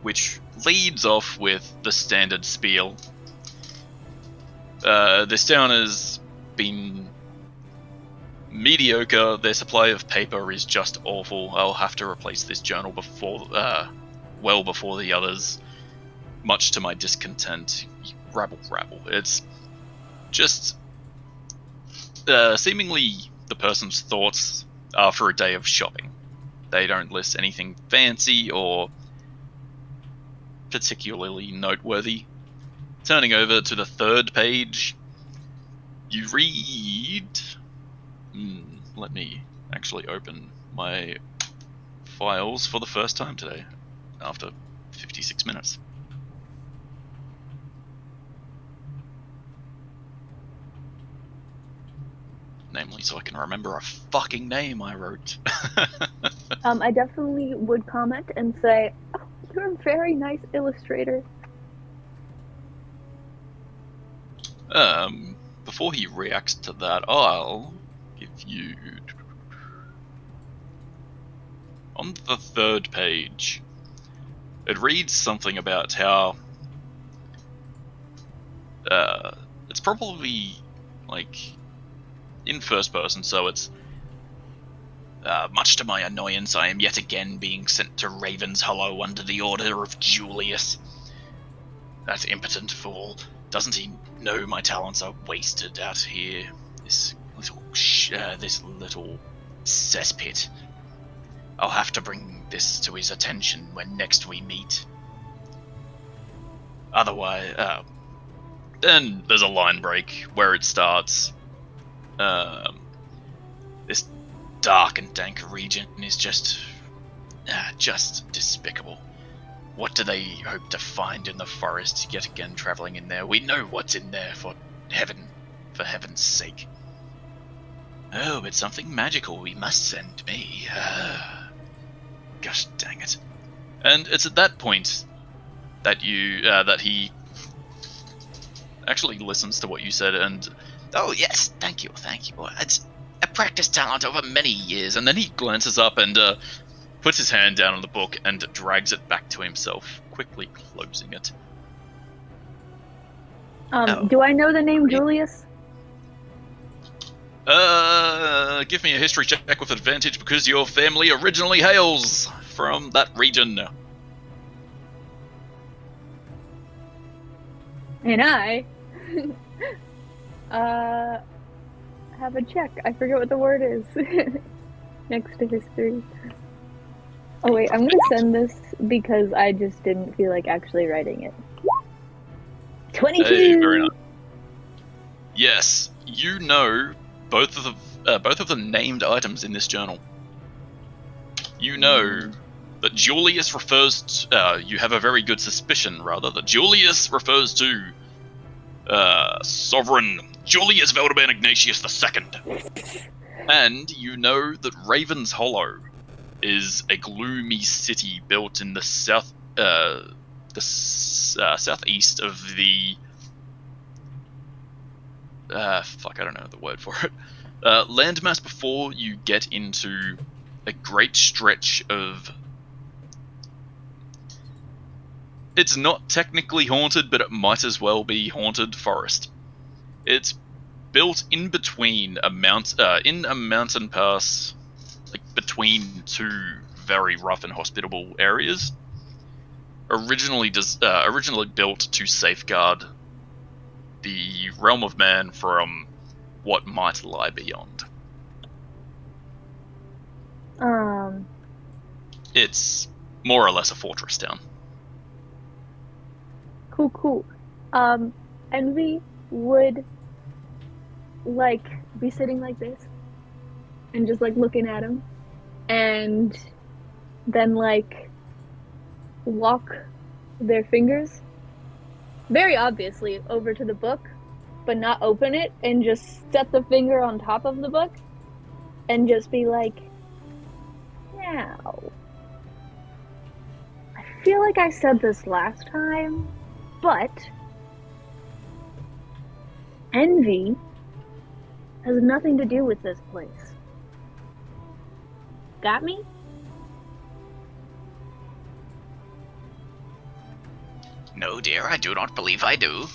which leads off with the standard spiel. This town has been mediocre. Their supply of paper is just awful. I'll have to replace this journal well before the others, much to my discontent. Rabble. It's just seemingly the person's thoughts after a day of shopping. They don't list anything fancy or particularly noteworthy. Turning over to the third page, you read... let me actually open my files for the first time today, after 56 minutes. Namely, so I can remember a fucking name I wrote. I definitely would comment and say, "Oh, you're a very nice illustrator." Before he reacts to that, I'll give you... On the third page, it reads something about how it's probably like in first person, so it's much to my annoyance, I am yet again being sent to Raven's Hollow under the order of Julius. That impotent fool. Doesn't he know my talents are wasted out here? This little cesspit. I'll have to bring this to his attention when next we meet. Otherwise, then there's a line break where it starts. This dark and dank region is just despicable. What do they hope to find in the forest yet again travelling in there? We know what's in there, for heaven's sake. Oh, it's something magical he must send me. Gosh dang it. And it's at that point that that he actually listens to what you said and, oh yes, thank you. It's a practiced talent over many years. And then he glances up and puts his hand down on the book and drags it back to himself, quickly closing it. Do I know the name Julius? Give me a history check with advantage because your family originally hails from that region. And I have a check. I forget what the word is. Next to history. Oh wait, I'm gonna send this because I just didn't feel like actually writing it. 22! Hey, very nice. Yes, you know both of the named items in this journal. You know that Julius refers to, you have a very good suspicion, rather, that Julius refers to Sovereign Julius Valdemar Ignatius II. And you know that Raven's Hollow is a gloomy city built in the southeast of the... I don't know the word for it. Landmass before you get into a great stretch of... It's not technically haunted, but it might as well be haunted forest. It's built in between a mountain pass, like between two very rough and hospitable areas. Originally built to safeguard the realm of man from what might lie beyond. It's more or less a fortress town. Cool. Envy would be sitting like this and just looking at him, and then walk their fingers very obviously over to the book, but not open it, and just set the finger on top of the book and just be like, now, I feel like I said this last time, but envy has nothing to do with this place. Got me? No, dear, I do not believe I do.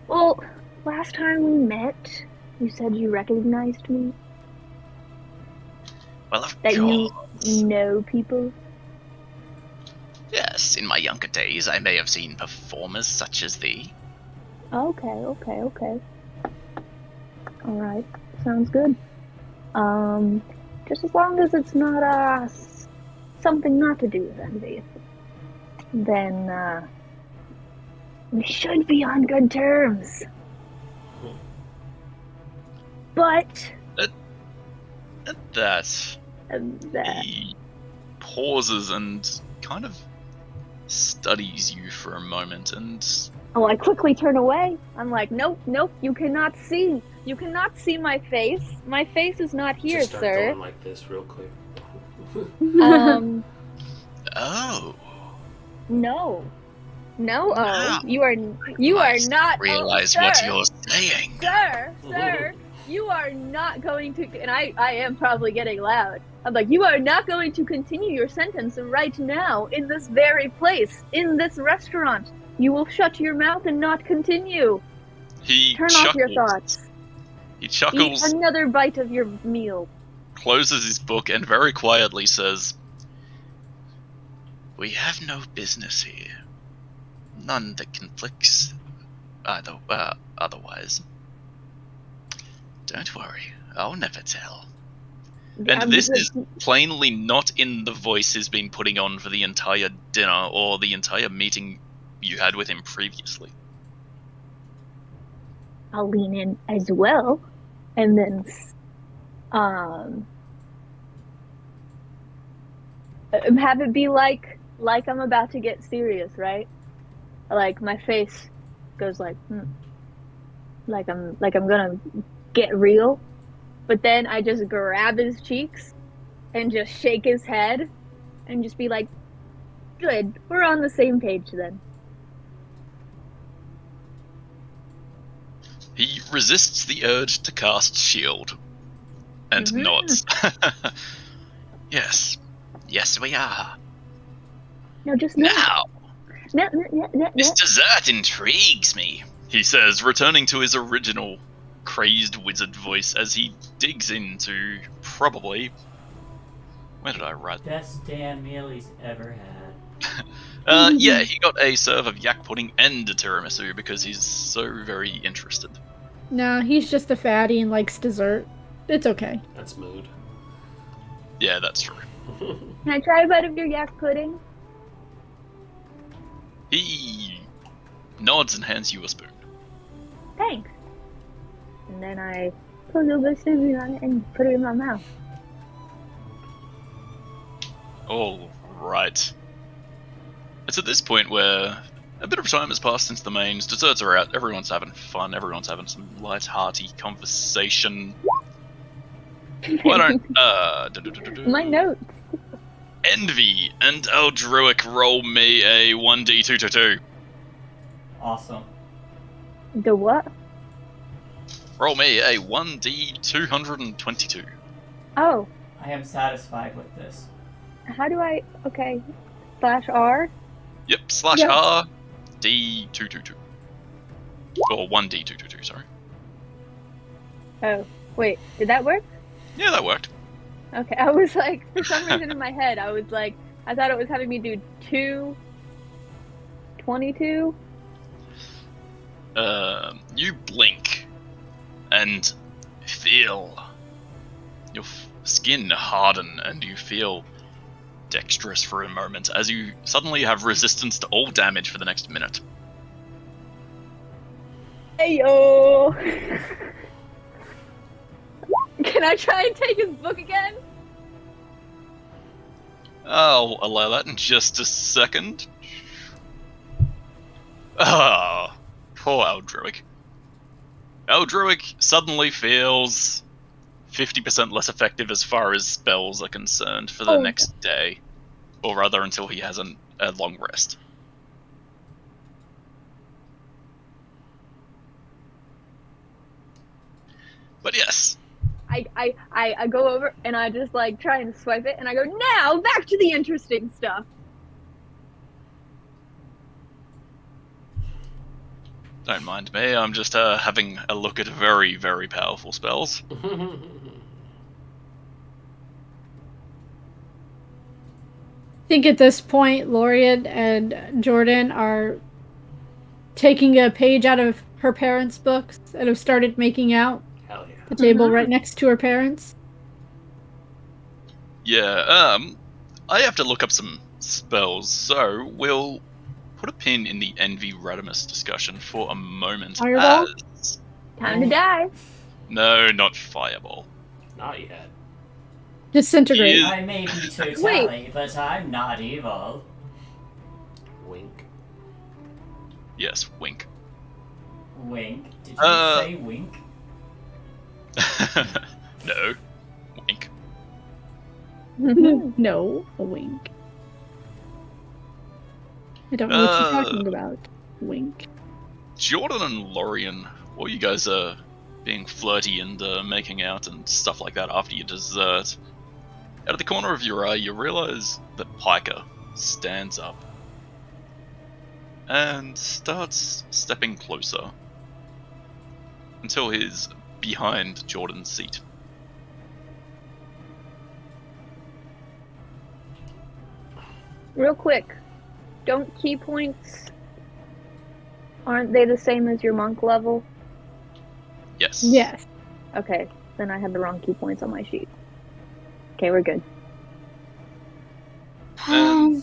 Well, last time we met, you said you recognized me. Well, of that course. You know people. Yes, in my younger days, I may have seen performers such as thee. Okay. Alright, sounds good. Just as long as it's not, something not to do with envy, then, we should be on good terms. But... At that, he pauses and kind of studies you for a moment, and Oh, I quickly turn away. I'm like, nope, you cannot see. You cannot see my face. My face is not here, Just start sir. going like this real quick. oh, No. No, Wow. you are not. realize oh, what sir, you're saying. Sir, you are not going to, and I am probably getting loud. I'm like, you are not going to continue your sentence right now in this very place, in this restaurant. You will shut your mouth and not continue. He Turn chuckles. off your thoughts. He Eat chuckles, another bite of your meal. closes his book, and very quietly says, "We have no business here. None that conflicts otherwise. Don't worry, I'll never tell." And this is plainly not in the voice he's been putting on for the entire dinner or the entire meeting you had with him previously. I'll lean in as well, and then have it be like I'm about to get serious, right? Like my face goes like like I'm gonna get real, but then I just grab his cheeks and just shake his head and just be like, good, we're on the same page then. He resists the urge to cast shield and nods. Yes, we are. No, just Now, no. this dessert intrigues me, he says, returning to his original crazed wizard voice as he digs into probably... Where did I write? Best damn meal he's ever had. Yeah, he got a serve of yak pudding and a tiramisu because he's so very interested. No, he's just a fatty and likes dessert. It's okay. That's mood. Yeah, that's true. Can I try a bite of your yak pudding? He nods and hands you a spoon. Thanks. And then I put a little bit of seasoning on it and put it in my mouth. All right. It's at this point where a bit of time has passed since the mains, desserts are out, everyone's having fun, everyone's having some light-hearty conversation. Why don't, My notes. Envy and Eldruic roll me a 1d222. Awesome. The what? Roll me a 1d222. Oh, I am satisfied with this. how do I? Okay, /R. Yep, / Yes. R D222. Or 1d222, sorry. Oh, wait, did that work? Yeah, that worked. Okay, I was like, for some reason in my head, I was like, I thought it was having me do 222. You blink and feel your skin harden, and you feel dexterous for a moment as you suddenly have resistance to all damage for the next minute. Heyo! Can I try and take his book again? I'll allow that in just a second. Ah, poor Eldruic. Eldruic suddenly feels 50% less effective as far as spells are concerned for the next day. Or rather, until he has a long rest. But yes. I go over and I just like try and swipe it and I go, now back to the interesting stuff. Don't mind me, I'm just having a look at very, very powerful spells. I think at this point, Laureate and Jordan are taking a page out of her parents' books and have started making out. Hell yeah. The table right next to her parents. Yeah, I have to look up some spells, so we'll put a pin in the Envy Radimus discussion for a moment. Fireball? Time to die. No, not Fireball. Not yet. Disintegrate. Yeah. I may be totally, but I'm not evil. Wink. Yes, wink. Wink. Did you Uh, say wink? No, wink. No, a wink. I don't know what you're talking about. Wink. Jordan and Lorian, while you guys are being flirty and making out and stuff like that after your dessert, out of the corner of your eye, you realize that Piker stands up and starts stepping closer until he's behind Jordan's seat. Real quick, don't key points, aren't they the same as your monk level? Yes. Yes. Okay, then I had the wrong key points on my sheet. Okay, we're good. And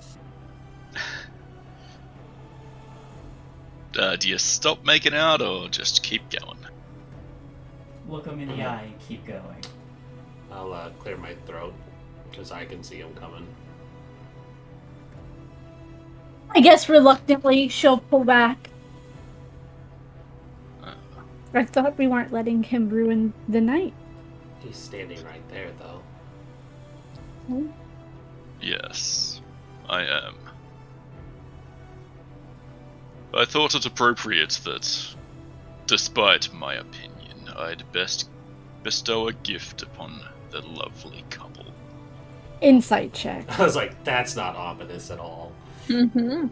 do you stop making out or just keep going? Look him in the eye and keep going. I'll clear my throat because I can see him coming. I guess reluctantly she'll pull back. I thought we weren't letting him ruin the night. He's standing right there, though. Yes, I am. I thought it appropriate that, despite my opinion, I'd best bestow a gift upon the lovely couple. Insight check. I was like, that's not ominous at all. Mm-hmm.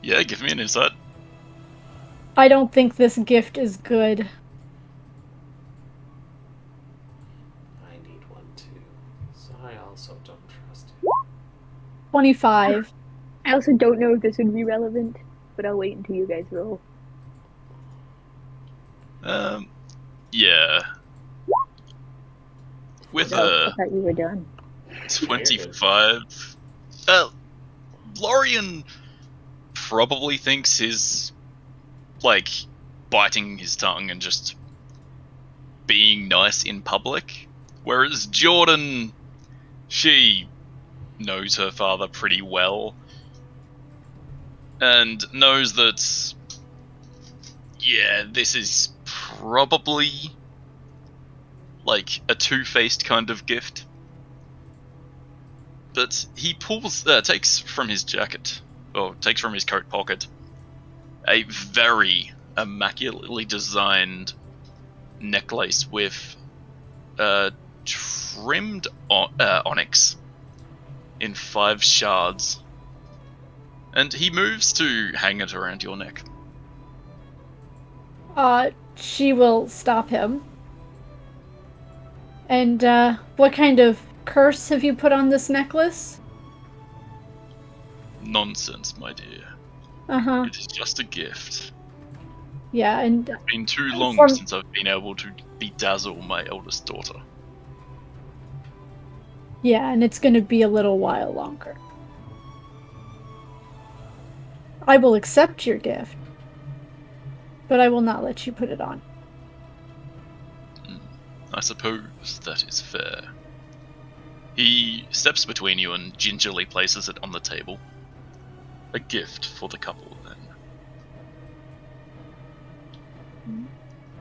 Yeah, give me an insight. I don't think this gift is good. I need one too. So I also don't trust him. 25. I also don't know if this would be relevant, but I'll wait until you guys roll. Yeah. With I a thought you were done. 25, Lorian probably thinks he's, like, biting his tongue and just being nice in public, whereas Jordan, she knows her father pretty well, and knows that, yeah, this is probably, like, a two-faced kind of gift. But he takes from his jacket, or takes from his coat pocket, a very immaculately designed necklace with trimmed onyx in 5 shards. And he moves to hang it around your neck. She will stop him. And, what kind of curse have you put on this necklace? Nonsense, my dear. Uh-huh. It is just a gift. Yeah, and It's been too long since I've been able to bedazzle my eldest daughter. yeah, and it's gonna be a little while longer. I will accept your gift, but I will not let you put it on. I suppose that is fair. He steps between you and gingerly places it on the table. A gift for the couple, then.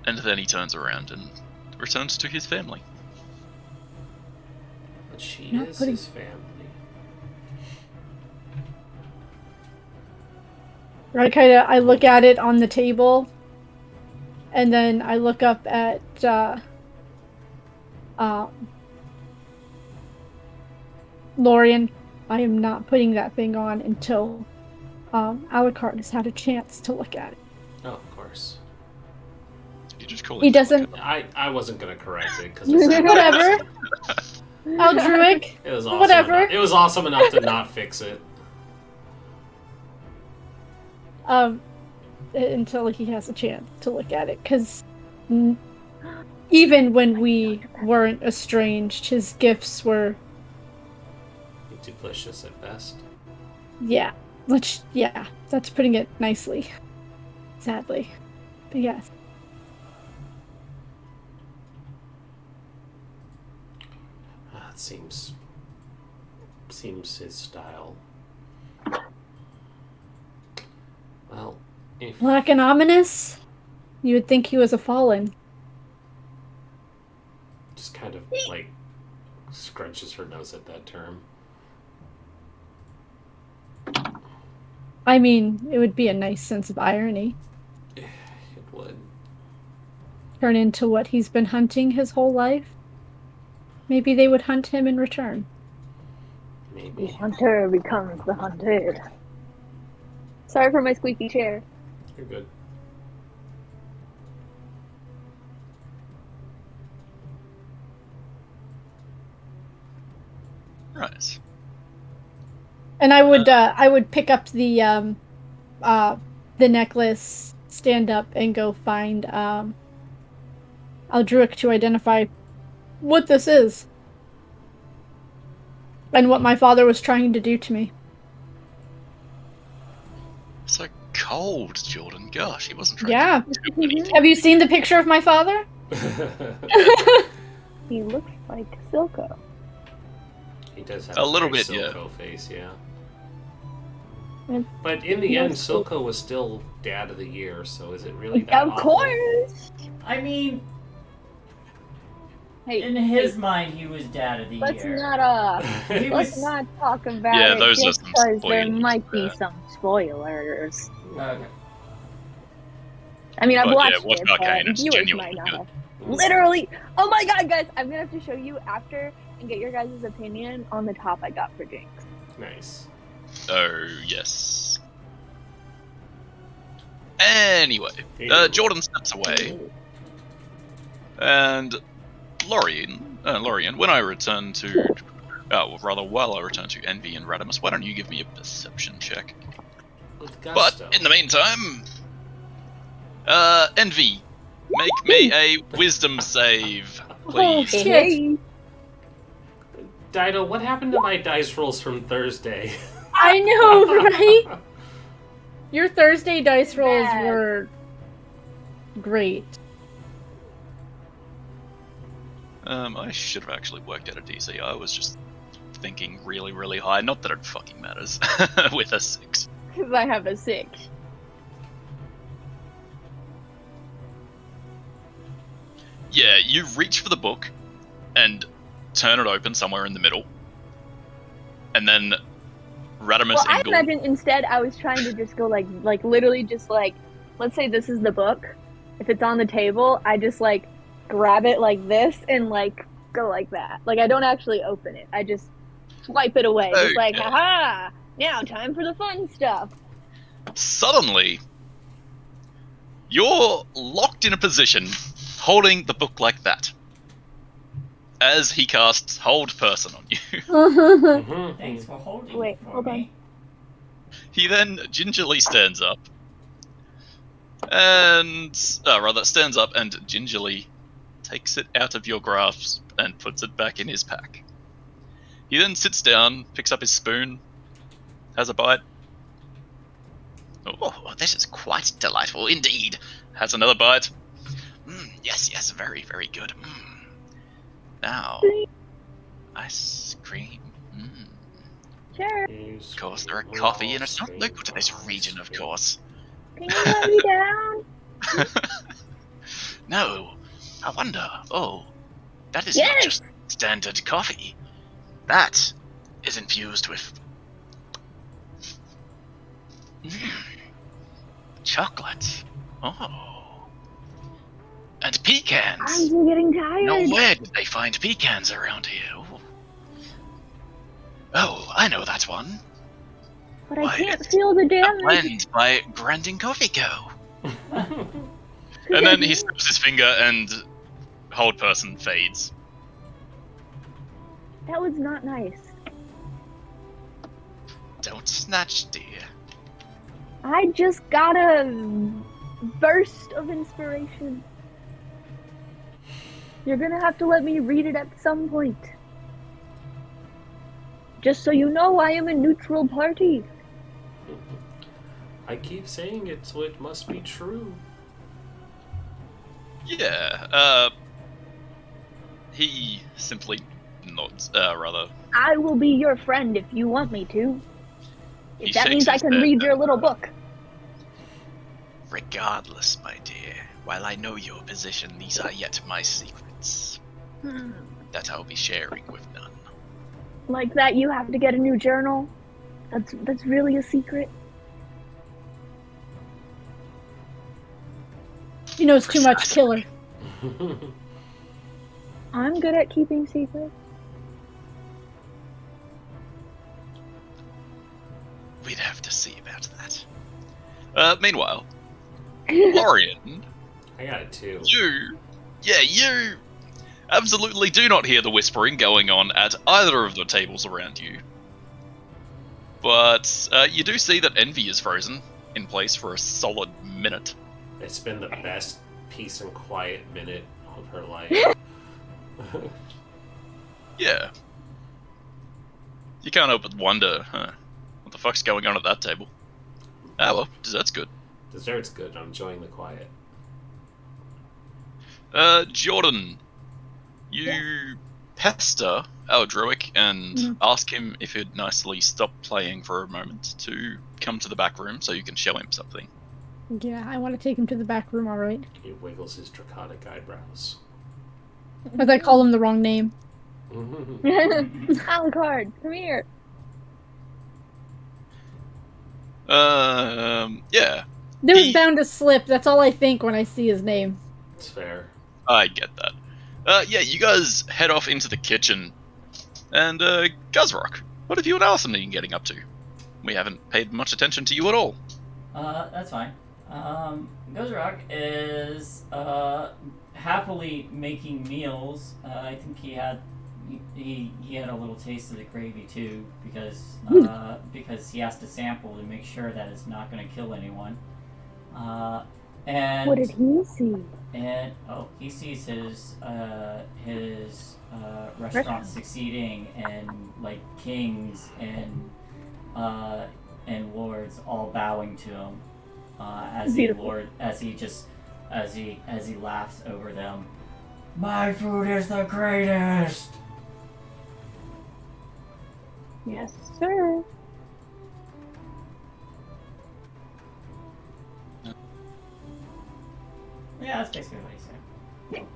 And then he turns around and returns to his family. But she Not is putting- his family. I look at it on the table, and then I look up at, Lorian. I am not putting that thing on until, Alucard has had a chance to look at it. Oh, of course. You just call He it doesn't- I wasn't gonna correct it because Whatever. Aldruic. It was awesome. Whatever. It was awesome enough to not fix it. Until he has a chance to look at it, because even when we weren't estranged, his gifts were, Delicious at best. yeah, that's putting it nicely, sadly, but yes. It seems his style. If Black and ominous? You would think he was a fallen. just kind of like scrunches her nose at that term. I mean, it would be a nice sense of irony. It would. Turn into what he's been hunting his whole life. Maybe they would hunt him in return. The Maybe. hunter becomes the hunted. Sorry for my squeaky chair. You're good. Right. And I would pick up the necklace, stand up, and go find Aldruic to identify what this is and what my father was trying to do to me. So cold, Jordan. Gosh, he wasn't trying Yeah. to do anything. Have you seen the picture of my father? He looks like Silco. He does have A little very bit, yeah. Silco face, yeah. Mm. But in the Yes, end, Silco. Silco was still Dad of the Year, so is it really that Of awful? course! I mean, Hey, in his mind, he was dad of the let's year. not He let's was. not talk about Yeah, it those are just some because there spoilers might be there. some spoilers. Okay. I mean, I've But, watched yeah, watch it, Arcane, but it's viewers genuinely might not good. have. Literally, oh my god, guys! I'm gonna have to show you after and get your guys' opinion on the top I got for Jinx. Nice. Oh, yes. Anyway, Jordan steps away, and Lorian, when I return to, while I return to Envy and Radimus, why don't you give me a perception check? With But gusto. in the meantime, Envy, make me a wisdom save, please. shit. Hey, Dido, what happened to my dice rolls from Thursday? I know, right? Your Thursday dice rolls Bad. were great. I should have actually worked out a DC. I was just thinking really, really high. Not that it fucking matters. With a 6. because I have a 6. Yeah, you reach for the book and turn it open somewhere in the middle. And then Radimus Well, I Ingle. imagine instead I was trying to just go like literally just like, let's say this is the book. If it's on the table, I just like grab it like this and like go like that. Like I don't actually open it. I just swipe it away. Just like, Okay. haha! Now time for the fun stuff. Suddenly, you're locked in a position holding the book like that. As he casts Hold Person on you. Mhm. Thanks for holding Wait, it for hold on. me. He then gingerly stands up. And. stands up and gingerly takes it out of your grasp and puts it back in his pack. He then sits down, picks up his spoon, has a bite. Oh, this is quite delightful indeed. Has another bite. Yes, very, very good. Now, ice cream. Sure. Of course, there are coffee, and it's not local to this region, of course. Can you let me down? No, I wonder. Oh, that is Yes! not just standard coffee. That is infused with chocolate. Oh, and pecans. I'm getting tired. Now, where did they find pecans around here? Ooh. Oh, I know that one. But I Why, can't it's feel the A damage. blend by Grandin Coffee Co. And then he snaps his finger and Hold Person fades. That was not nice. Don't snatch, dear. I just got a burst of inspiration. You're gonna have to let me read it at some point. Just so you know, I am a neutral party. I keep saying it, so it must be true. Yeah, he simply nods, I will be your friend if you want me to. He If that shakes means I his can head read your and, little book. Regardless, my dear, while I know your position, these are yet my secrets that I'll be sharing with none. Like that, you have to get a new journal. That's really a secret. She knows too much, kill her. I'm good at keeping secrets. We'd have to see about that. Meanwhile, Lorian, I got it too. you absolutely do not hear the whispering going on at either of the tables around you. But you do see that Envy is frozen in place for a solid minute. It's been the best peace and quiet minute of her life. Yeah. You can't help but wonder, what the fuck's going on at that table? Ah well, dessert's good. Dessert's good. I'm enjoying the quiet. Jordan, you pester Aldroic and ask him if he'd nicely stop playing for a moment to come to the back room so you can show him something. Yeah, I want to take him to the back room, alright. He wiggles his draconic eyebrows. Because I call him the wrong name. Alucard, come here. Yeah. There was bound to slip, that's all I think when I see his name. It's fair. I get that. Yeah, you guys head off into the kitchen. And, Guzrock, what have you and Alison been getting up to? We haven't paid much attention to you at all. That's fine. Gozrock is happily making meals. I think he had a little taste of the gravy too, because he has to sample to make sure that it's not going to kill anyone. And What did he see? And he sees his restaurant succeeding, and like kings and lords all bowing to him as he laughs over them. My food is the greatest. Yes, sir. Yeah, that's basically what he said.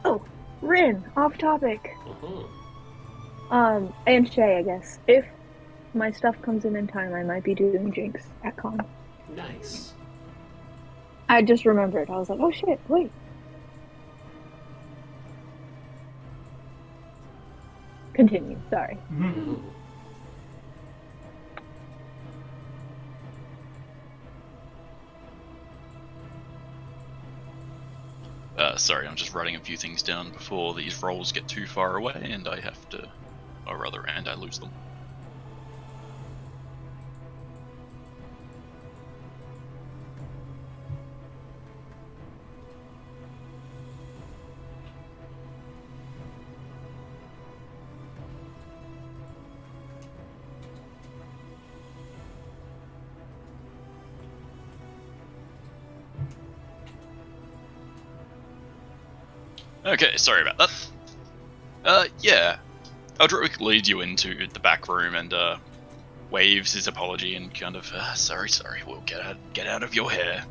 Oh, Rin, off topic. Mm-hmm. And Shay, I guess. If my stuff comes in time, I might be doing Jinx at con. Nice. I just remembered. I was like, oh shit, wait. Continue, sorry. Mm-hmm. Sorry, I'm just writing a few things down before these rolls get too far away and I have to, and I lose them. Okay, sorry about that. Yeah. Eldrick leads you into the back room and, waves his apology and kind of, sorry, we'll get out of your hair.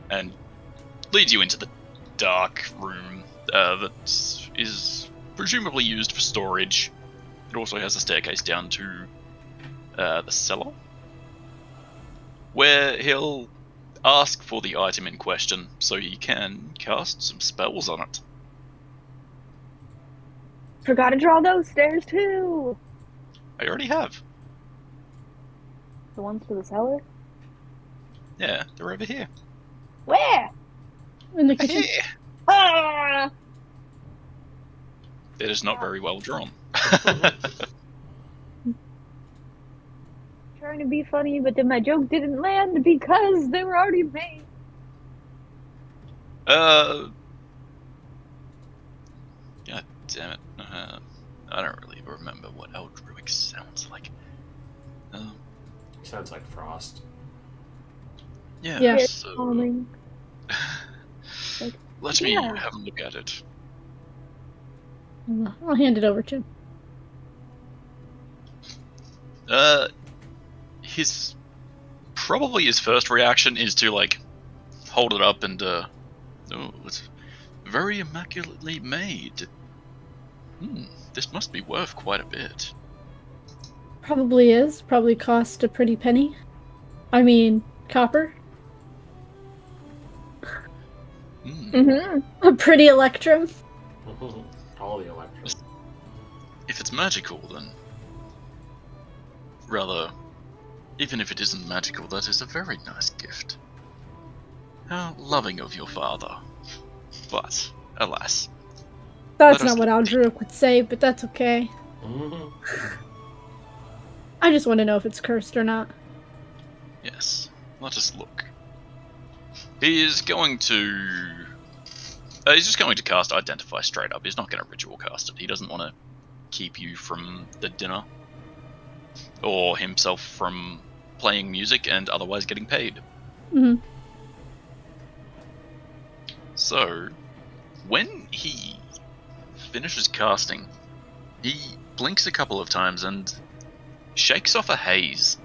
And leads you into the dark room, that is presumably used for storage. It also has a staircase down to, the cellar, where he'll ask for the item in question so he can cast some spells on it. Forgot to draw those stairs too. I already have. The ones for the cellar? Yeah, they're over here. Where? In the kitchen. Here. Ah! It is not very well drawn. Trying to be funny, but then my joke didn't land because they were already made. God damn it. I don't really remember what Eldruic sounds like. Sounds like Frost. Yeah, Yeah. so... Calming. Let me Yeah. have a look at it. I'll hand it over to him. His probably his first reaction is to, like, hold it up and, oh, it's very immaculately made. This must be worth quite a bit. Probably is. Probably cost a pretty penny. I mean, copper. A pretty electrum. All the electrons. If it's magical, then... Rather, even if it isn't magical, that is a very nice gift. How loving of your father. But, alas. That's not what Aldruk would say, but that's okay. I just want to know if it's cursed or not. Yes, let us look. He is going to... he's just going to cast Identify straight up. He's not going to ritual cast it. He doesn't want to keep you from the dinner. Or himself from playing music and otherwise getting paid. So, when he finishes casting, he blinks a couple of times and shakes off a haze.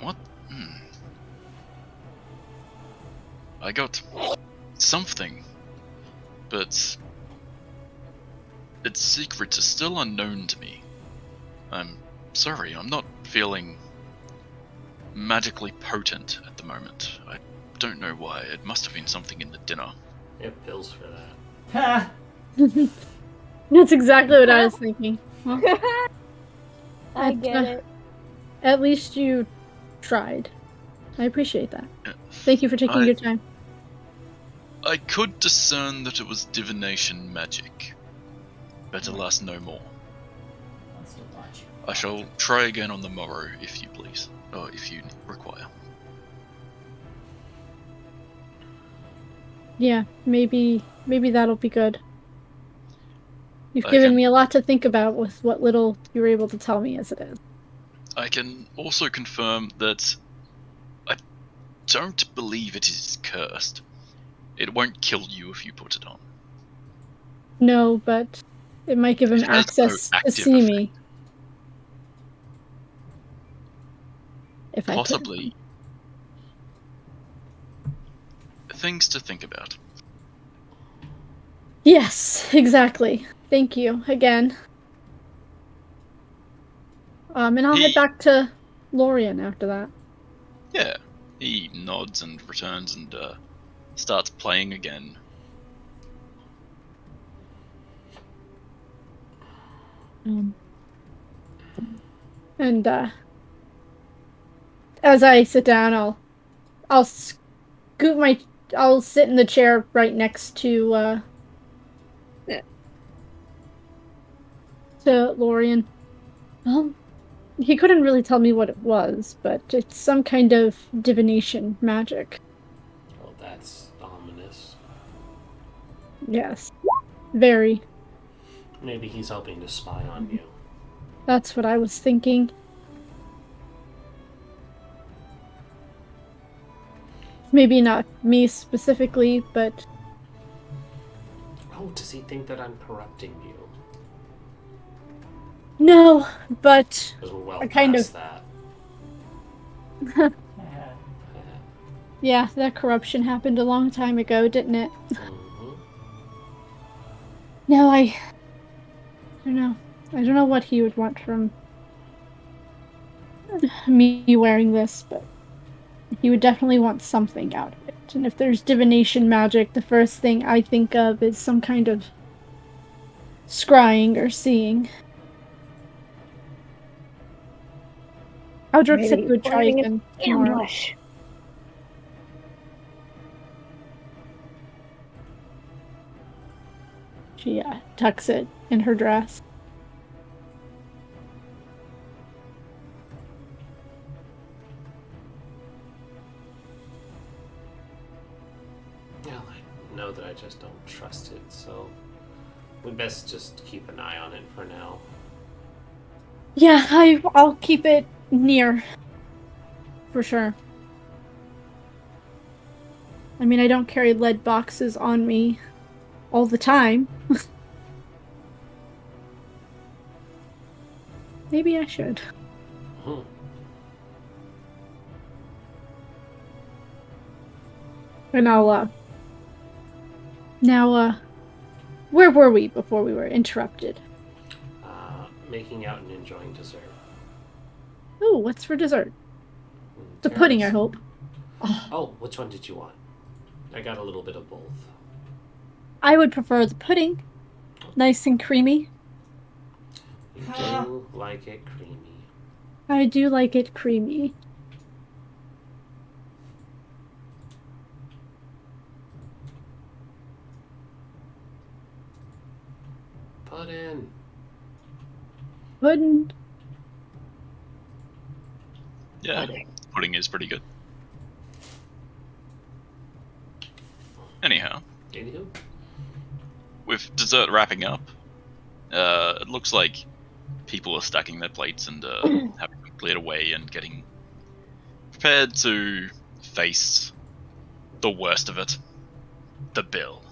What? I got something, but its secrets are still unknown to me. I'm sorry, I'm not feeling magically potent at the moment. I don't know why. It must have been something in the dinner. You have pills for that. Ha! That's exactly what I was thinking. Well, I get it. At least you tried. I appreciate that. Thank you for taking your time. I could discern that it was divination magic. But alas, no more. That's too much. I shall try again on the morrow, if you please. Or if you require. Yeah, maybe that'll be good. You've given me a lot to think about with what little you were able to tell me as it is. I can also confirm that I don't believe it is cursed. It won't kill you if you put it on. No, but it might give him It has no access to active see me. effect. If I Possibly. Things to think about. Yes, exactly. Thank you again. And I'll head back to Lorien after that. Yeah. He nods and returns and starts playing again. And as I sit down, I'll sit in the chair right next to Lorien. Well, he couldn't really tell me what it was, but it's some kind of divination magic. Well, that's ominous. Yes. Very. Maybe he's hoping to spy on you. That's what I was thinking. Maybe not me specifically, but... Oh, does he think that I'm corrupting you? No, but... Because we're well I kind past of... that. Yeah, that corruption happened a long time ago, didn't it? No, I don't know. I don't know what he would want from me wearing this, but he would definitely want something out of it. And if there's divination magic, the first thing I think of is some kind of scrying or seeing. Aldrich said he would try again tomorrow. Ambush. She tucks it in her dress. Well, I know that I just don't trust it, so we best just keep an eye on it for now. Yeah, I'll keep it near. For sure. I mean, I don't carry lead boxes on me all the time. Maybe I should. And where were we before we were interrupted? Making out and enjoying dessert. Oh, what's for dessert? The pudding, I Terrence? hope. Oh, which one did you want? I got a little bit of both. I would prefer the pudding. Nice and creamy. You do like it creamy. I do like it creamy. Pudding. Pudding. Yeah, pudding is pretty good. Anyhow, Anywho? with dessert wrapping up, it looks like people are stacking their plates and having them cleared away and getting prepared to face the worst of it, the bill.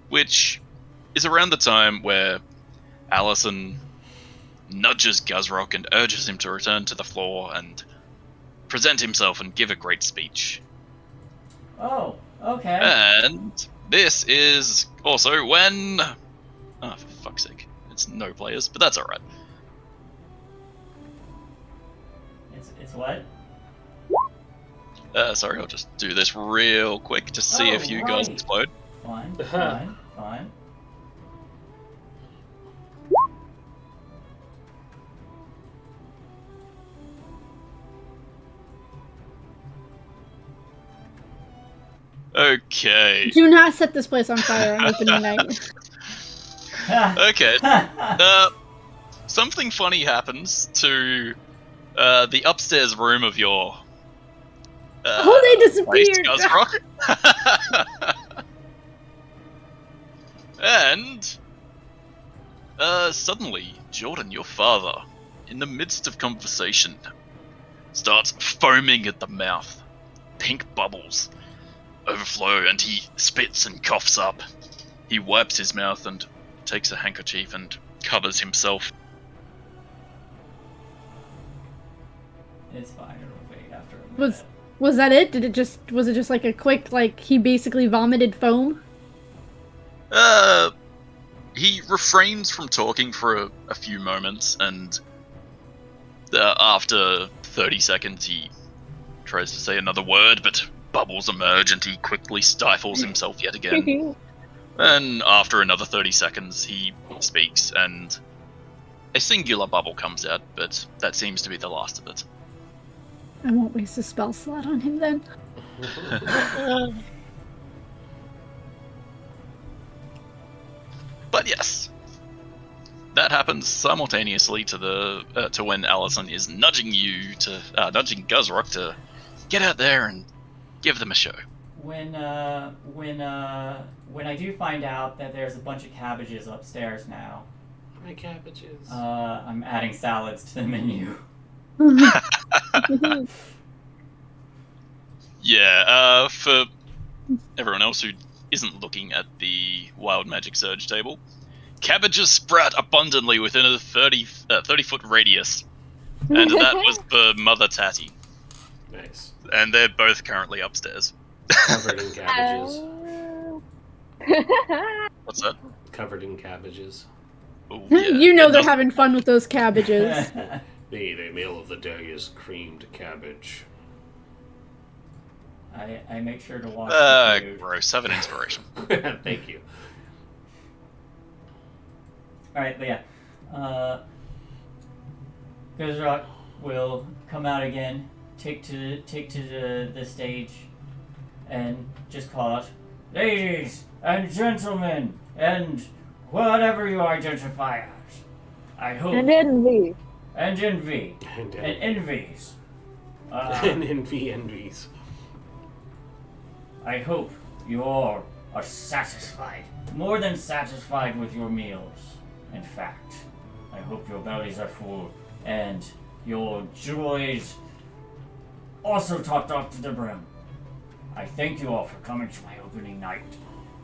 Which is around the time where Allison nudges Guzrock and urges him to return to the floor and present himself and give a great speech. Oh, okay. And this is also when... Oh, for fuck's sake. It's no players, but that's alright. It's what? Sorry, I'll just do this real quick to see if you guys right. explode. Fine. Okay. Do not set this place on fire on opening night. Okay. Something funny happens to the upstairs room of your They place, disappeared! Guzrock. And suddenly, Jordan, your father, in the midst of conversation, starts foaming at the mouth. Pink bubbles overflow and he spits and coughs up. He wipes his mouth and takes a handkerchief and covers himself. It's fine. It'll fade after a minute. Was that it? Was it just like a quick, like, he basically vomited foam? He refrains from talking for a few moments, and after 30 seconds he tries to say another word, but bubbles emerge and he quickly stifles himself yet again. And after another 30 seconds he speaks, and a singular bubble comes out, but that seems to be the last of it. I won't waste a spell slot on him then. But yes, that happens simultaneously to when Allison is nudging Guzrock to get out there and give them a show. When I do find out that there's a bunch of cabbages upstairs now, My cabbages. I'm adding salads to the menu. Yeah, for everyone else who isn't looking at the Wild Magic Surge table, cabbages sprout abundantly within a 30-foot radius, and that was for Mother Tatty, Nice. and they're both currently upstairs. Covered in cabbages. What's that? Covered in cabbages. Ooh, yeah, You know it they're does- having fun with those cabbages. The meal of the day is creamed cabbage. I make sure to watch the food. gross. Have an inspiration. Thank you. Alright, but yeah. Guzrock will come out again, take to the stage, and just call out, "Ladies and gentlemen, and whatever you identify as, I hope And envy. and envy And and envies. and envies. I hope you all are satisfied, more than satisfied with your meals. In fact, I hope your bellies are full and your joys also topped off to the brim. I thank you all for coming to my opening night,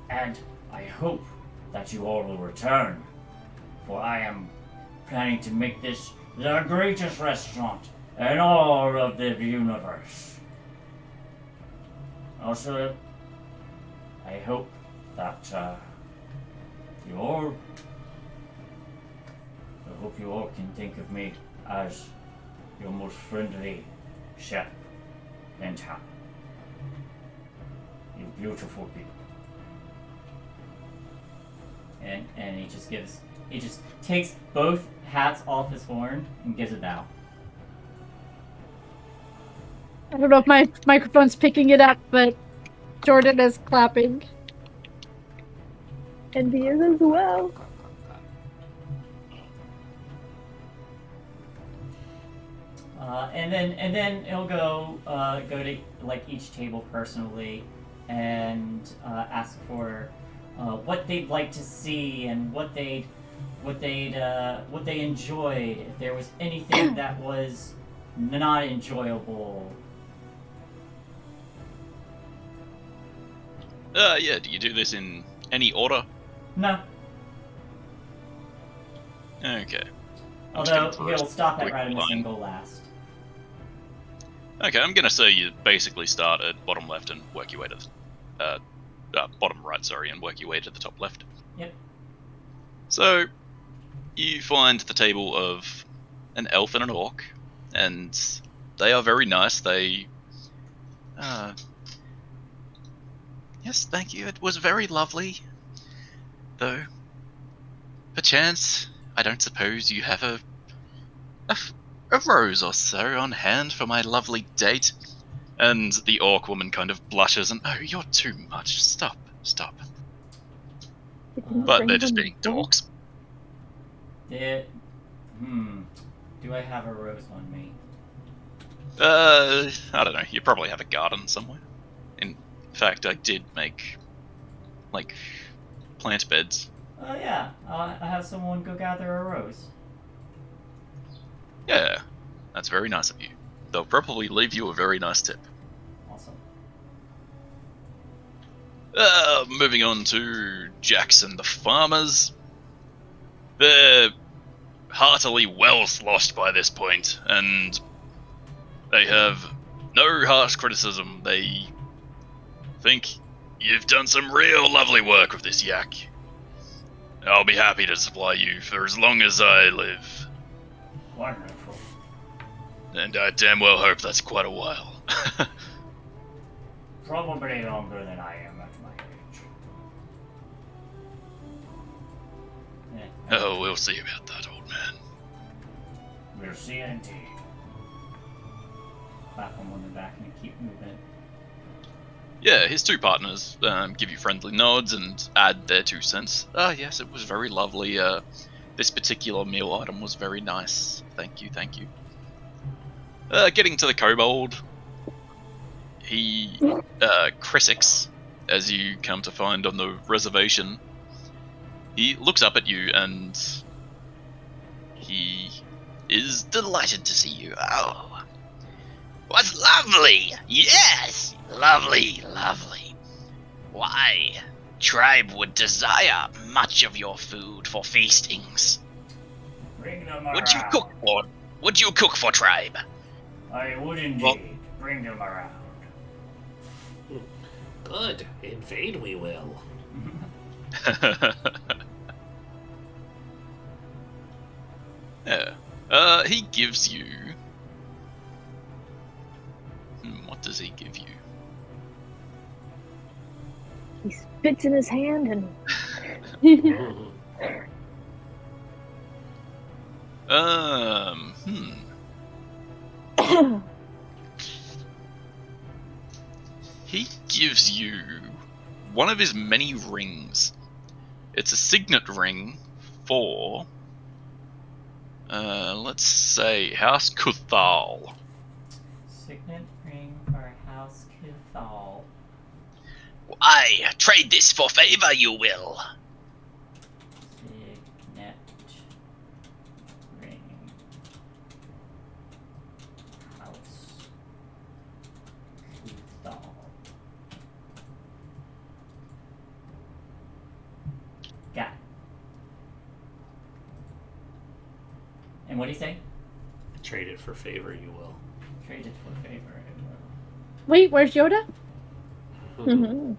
and I hope that you all will return, for I am planning to make this the greatest restaurant in all of the universe. Also, I hope that you all can think of me as your most friendly chef in town. You beautiful people. And he just takes both hats off his horn and gives a bow. I don't know if my microphone's picking it up, but Jordan is clapping. And he is as well. And then he'll go to like each table personally and ask for what they'd like to see and what they enjoyed. If there was anything that was not enjoyable. Yeah, do you do this in any order? No. Okay. Although Just gonna he'll stop at quick Radimus line. and go last. Okay, I'm gonna say you basically start at bottom left and work your way to the bottom right, sorry, and work your way to the top left. Yep. So you find the table of an elf and an orc, and they are very nice. They, yes, thank you. It was very lovely, though. Perchance, I don't suppose you have a rose or so on hand for my lovely date. And the orc woman kind of blushes and, oh, you're too much. Stop. But they're just being dorks. Do I have a rose on me? I don't know. You probably have a garden somewhere. In fact, I did make, like, plant beds. Oh yeah, I have someone go gather a rose. Yeah, that's very nice of you. They'll probably leave you a very nice tip. Awesome. Moving on to Jackson the farmers. They're heartily well sloshed by this point, and they have no harsh criticism. They think you've done some real lovely work with this yak. I'll be happy to supply you for as long as I live. Wonderful. And I damn well hope that's quite a while. Probably longer than I am at my age. Yeah. Oh, we'll see about that, old man. We'll see indeed. Clap him on the back and keep moving. Yeah, his two partners give you friendly nods and add their 2 cents. Yes, it was very lovely. This particular meal item was very nice. Thank you. Getting to the kobold, he, Crisix, as you come to find on the reservation, he looks up at you and he is delighted to see you. Oh, Was lovely! Yes! Lovely. Why, tribe would desire much of your food for feastings. Bring them Would you around. cook for tribe? I would indeed. Well- Bring them around. Good. Invade we will. yeah. He gives you... what does he give you? He spits in his hand and He gives you one of his many rings. It's a signet ring for, let's say, House Kuthal. Signet ring for House Kuthal. Why, trade this for favor, you will. Signet ring. House Kuthal. Got it. And what do you say? Trade it for favor, you will. Trade it for favor. Wait, where's Yoda? Mhm.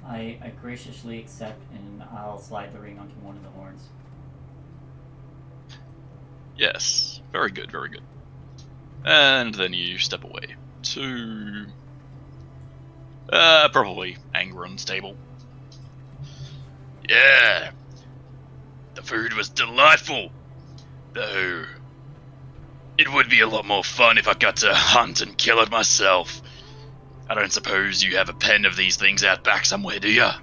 I graciously accept, and I'll slide the ring onto one of the horns. Yes, very good, very good. And then you step away to probably Angron's table. Yeah, the food was delightful, though it would be a lot more fun if I got to hunt and kill it myself. I don't suppose you have a pen of these things out back somewhere, do ya?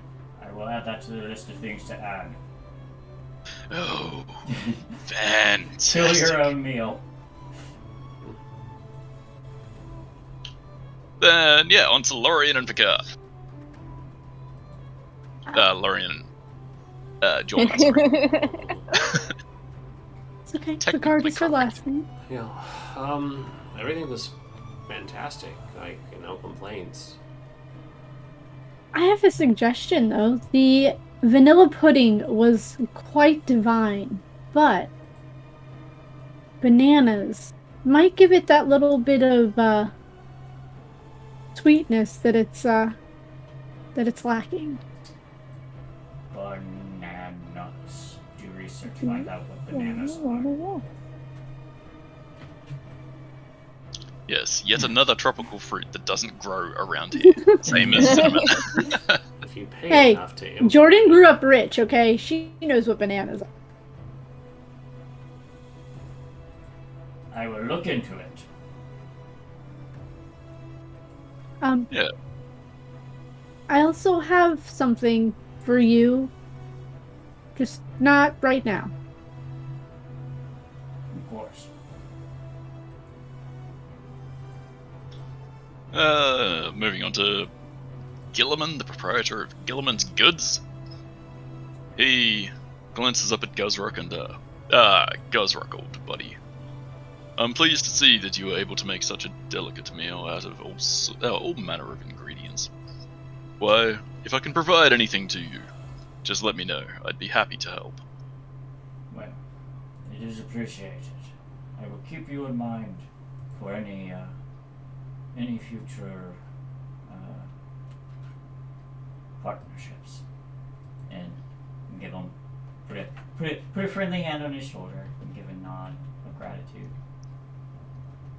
I will add that to the list of things to add. Oh, Kill fantastic. your own meal. Then, yeah, on to Lorien and Picard. Lorien and Jordan, sorry. It's okay. Technically Picard is her correct. last name. Yeah. Everything was fantastic. Like, no complaints. I have a suggestion though. The vanilla pudding was quite divine, but bananas might give it that little bit of sweetness that it's lacking. Bananas. Do research, find out what bananas are. Yes, yet another tropical fruit that doesn't grow around here. Same as cinnamon. If you pay Hey, enough to import Jordan grew up rich, okay? She knows what bananas are. I will look into it. Yeah. I also have something for you. Just not right now. Of course. Moving on to Gilliman, the proprietor of Gilliman's Goods. He glances up at Guzrock and, Guzrock, old buddy. I'm pleased to see that you were able to make such a delicate meal out of all manner of ingredients. Why, if I can provide anything to you, just let me know. I'd be happy to help. Well, it is appreciated. I will keep you in mind for any future partnerships, and give him put a friendly hand on his shoulder and give a nod of gratitude.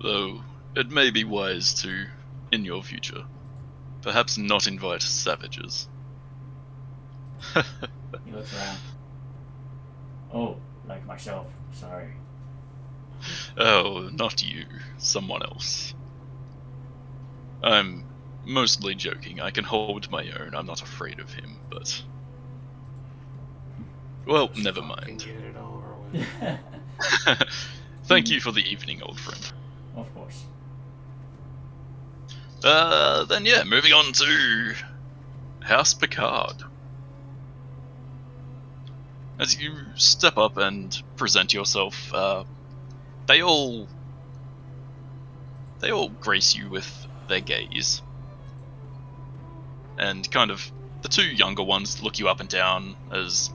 Though, it may be wise to, in your future, perhaps not invite savages. He looks around. Oh, like myself. Sorry. Oh, not you. Someone else. I'm mostly joking. I can hold my own. I'm not afraid of him, but... Well, Just never fucking mind. Get it over with. Thank you for the evening, old friend. Of course. Then yeah, moving on to House Picard. As you step up and present yourself, they all grace you with their gaze. And kind of, the two younger ones look you up and down as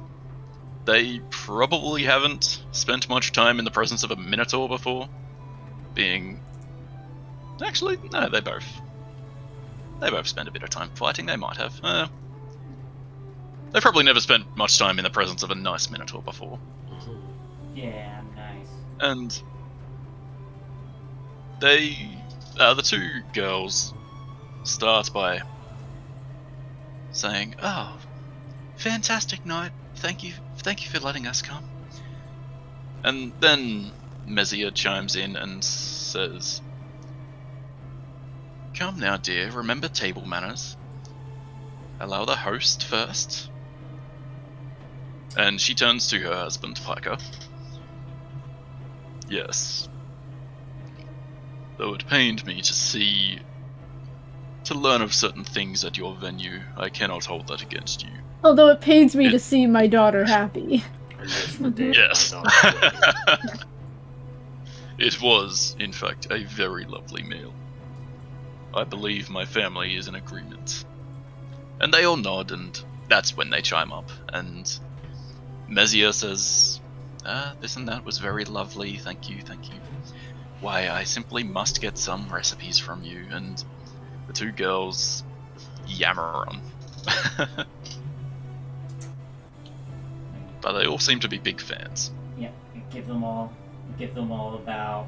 they probably haven't spent much time in the presence of a Minotaur before. Being... Actually, no, they both spent a bit of time fighting, they might have. They've probably never spent much time in the presence of a nice Minotaur before. Yeah, nice. And they, the two girls, start by saying, "Oh, fantastic night! Thank you for letting us come." And then Mezia chimes in and says, "Come now, dear. Remember table manners. Allow the host first." And she turns to her husband, Piker. "Yes. Though it pained me to learn of certain things at your venue, I cannot hold that against you." Although it pains me to see my daughter happy. And that's the day Yes. my daughter- It was, in fact, a very lovely meal. I believe my family is in agreement. And they all nod, and that's when they chime up. And Mezia says, "This and that was very lovely, thank you. Why, I simply must get some recipes from you, and The two girls yammer on. But they all seem to be big fans. Yeah, give them all about.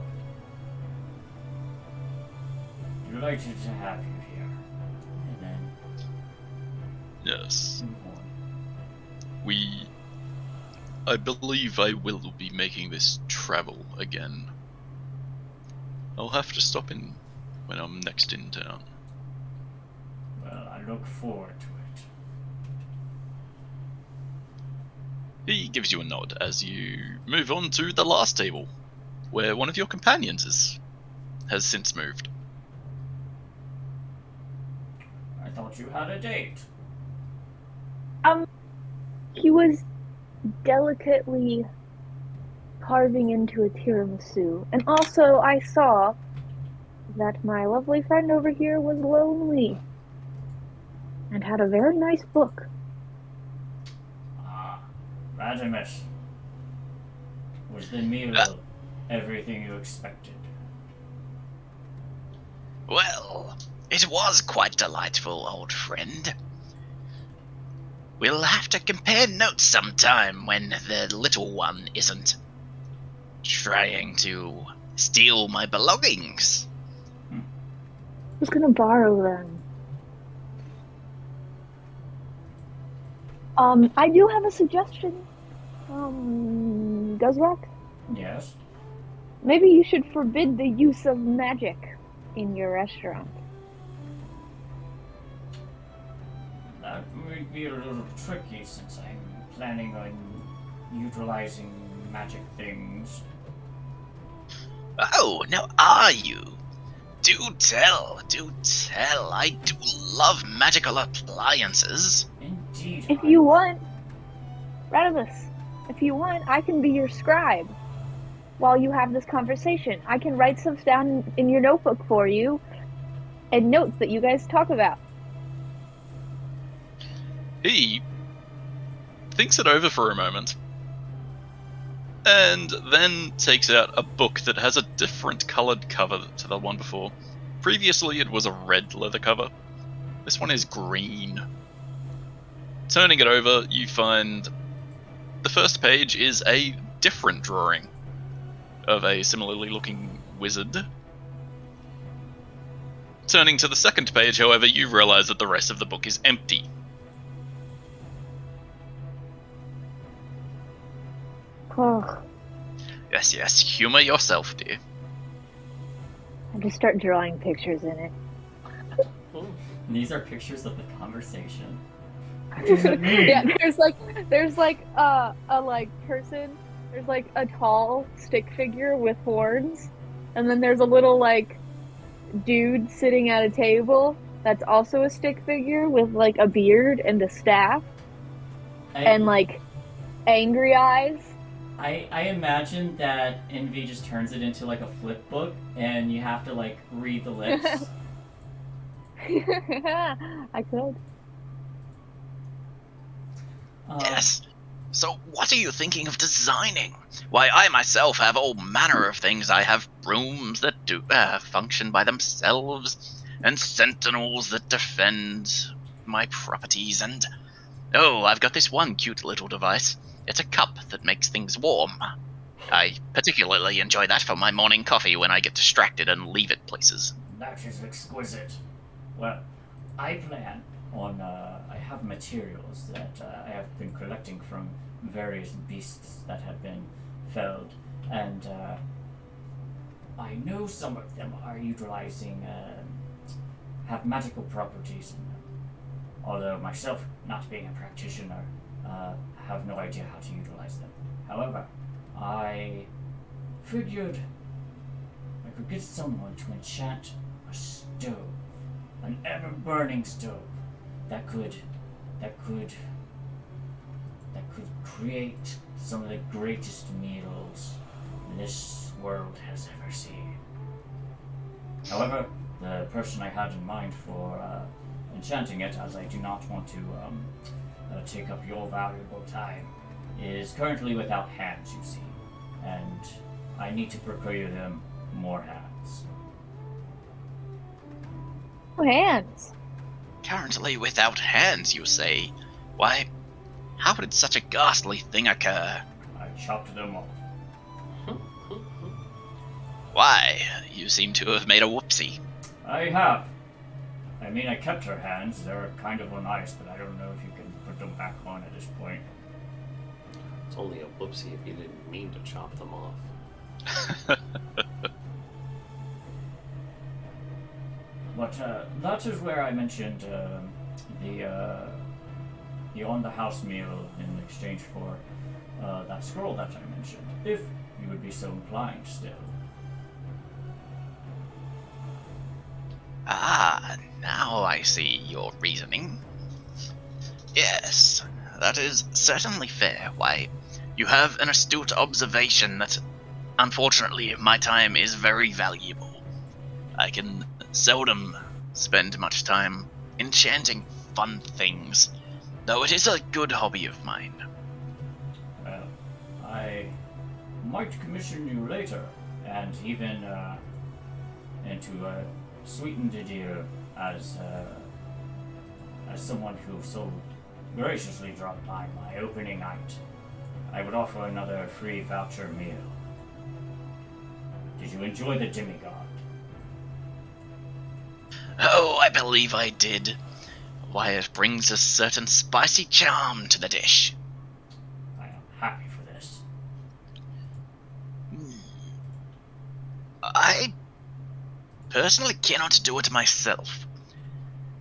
Delighted to have you here. And then Yes. move on. I believe I will be making this travel again. I'll have to stop in when I'm next in town. Well, I look forward to it. He gives you a nod as you move on to the last table, where one of your companions has since moved. I thought you had a date. He was delicately carving into a tiramisu, and also I saw that my lovely friend over here was lonely and had a very nice book. Ah, Radimus. Was the meal everything you expected? Well, it was quite delightful, old friend. We'll have to compare notes sometime when the little one isn't trying to steal my belongings. Who's gonna borrow them? I do have a suggestion. Guzrock? Yes. Maybe you should forbid the use of magic in your restaurant. That would be a little tricky since I'm planning on utilizing magic things. Oh, now are you? Do tell, do tell. I do love magical appliances. Indeed. If you want, Radimus, if you want, I can be your scribe while you have this conversation. I can write stuff down in your notebook for you and notes that you guys talk about. He thinks it over for a moment, and then takes out a book that has a different coloured cover to the one before. Previously it was a red leather cover. This one is green. Turning it over, you find the first page is a different drawing of a similarly looking wizard. Turning to the second page, however, you realise that the rest of the book is empty. Oh, Yes, yes, humour yourself, dear. I just start drawing pictures in it. These are pictures of the conversation. What does it mean? Yeah, there's like a person. There's like a tall stick figure with horns, and then there's a little like dude sitting at a table that's also a stick figure with like a beard and a staff and like angry eyes. I imagine that Envy just turns it into like a flip book, and you have to like read the lips. I could. Yes. So what are you thinking of designing? Why, I myself have all manner of things. I have rooms that do function by themselves, and sentinels that defend my properties, and... Oh, I've got this one cute little device. It's a cup that makes things warm. I particularly enjoy that for my morning coffee when I get distracted and leave it places. That is exquisite. Well, I plan on, I have materials that I have been collecting from various beasts that have been felled, and I know some of them are utilizing, have magical properties in them. Although myself, not being a practitioner, have no idea how to utilize them. However, I figured I could get someone to enchant a stove, an ever-burning stove that could create some of the greatest meals this world has ever seen. However, the person I had in mind for enchanting it, as I do not want to take up your valuable time, is currently without hands, you see, and I need to procure them more hands. Oh, hands. Currently without hands, you say? Why, how did such a ghastly thing occur? I chopped them off. Why, you seem to have made a whoopsie. I have. I mean, I kept her hands. They're kind of on ice, but I don't know if you can put them back on at this point. It's only a whoopsie if you didn't mean to chop them off. But that is where I mentioned the on-the-house meal in exchange for that scroll that I mentioned, if you would be so inclined still. Ah, now I see your reasoning. Yes, that is certainly fair. Why, you have an astute observation that, unfortunately, my time is very valuable. I can seldom spend much time enchanting fun things, though it is a good hobby of mine. Well, I might commission you later, and even to sweeten the deal as someone who so graciously dropped by my opening night. I would offer another free voucher meal. Did you enjoy the demigod? Oh, I believe I did. Why, it brings a certain spicy charm to the dish. I am happy for this. I personally cannot do it myself,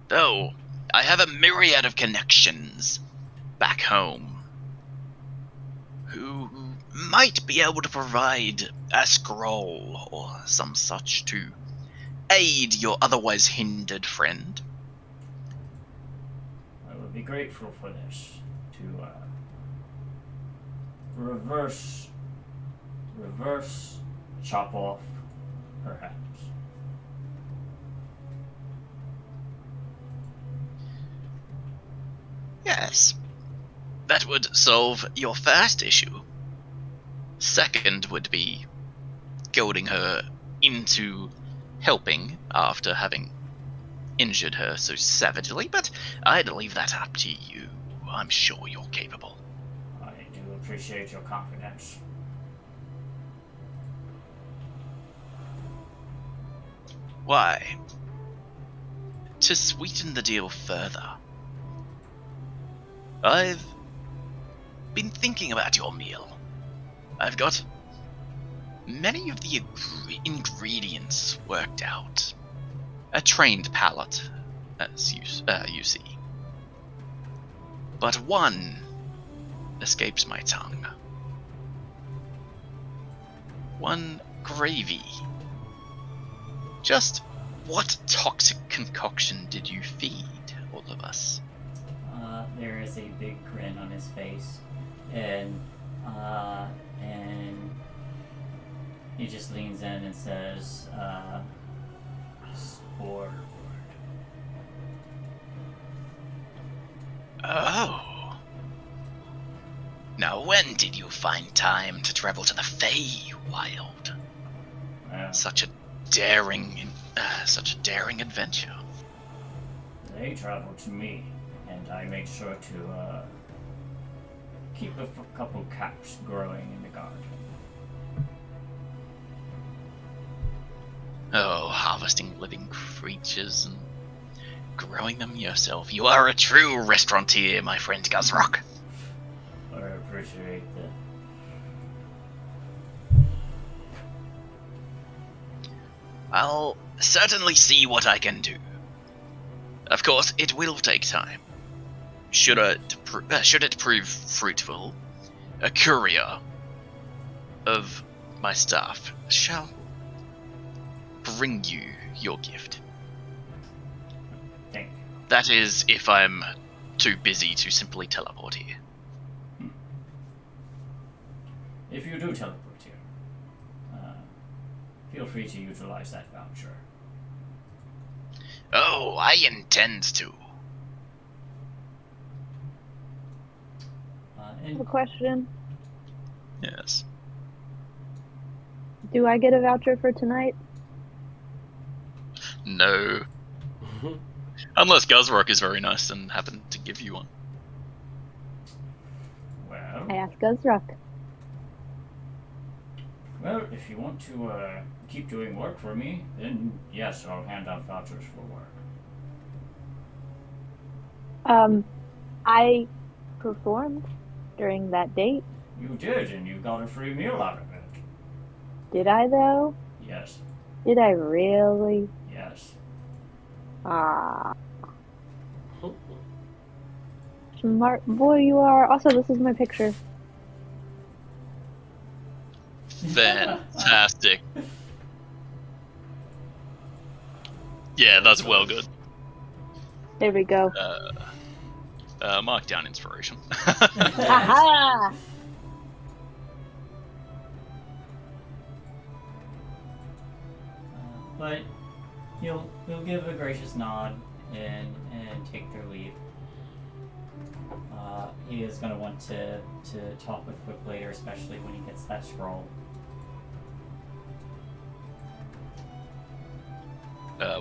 though I have a myriad of connections back home who might be able to provide a scroll or some such to aid your otherwise hindered friend. I would be grateful for this to reverse chop off her hands. Yes, that would solve your first issue. Second would be goading her into helping after having injured her so savagely, but I'd leave that up to you. I'm sure you're capable. I do appreciate your confidence. Why? To sweeten the deal further, I've been thinking about your meal. I've got many of the ingredients worked out. A trained palate, as you see. But one escapes my tongue. One gravy. Just what toxic concoction did you feed all of us? There is a big grin on his face, and he just leans in and says, "Spore." Oh. Now, when did you find time to travel to the Feywild? Such a daring adventure. They traveled to me, and I made sure to keep a couple caps growing in the garden. Oh, harvesting living creatures and growing them yourself. You are a true restaurateur, my friend Guzrock. I appreciate that. I'll certainly see what I can do. Of course, it will take time. Should it prove fruitful, a courier of my staff shall bring you your gift. Thank you. That is, if I'm too busy to simply teleport here. If you do teleport here, feel free to utilize that voucher. Oh, I intend to. I have a question. Yes. Do I get a voucher for tonight? No. Unless Guzrock is very nice and happened to give you one. Well, I asked Guzrock. well, if you want to keep doing work for me, then yes, I'll hand out vouchers for work. I performed during that date. You did, and you got a free meal out of it. Did I though? Yes, Did I really? yes. Ah. Smart boy you are. Also, this is my picture. Fantastic. Yeah, that's well good. There we go. Mark down inspiration. Aha! But he'll give a gracious nod and take their leave. He is going to want to talk with Quick later, especially when he gets that scroll.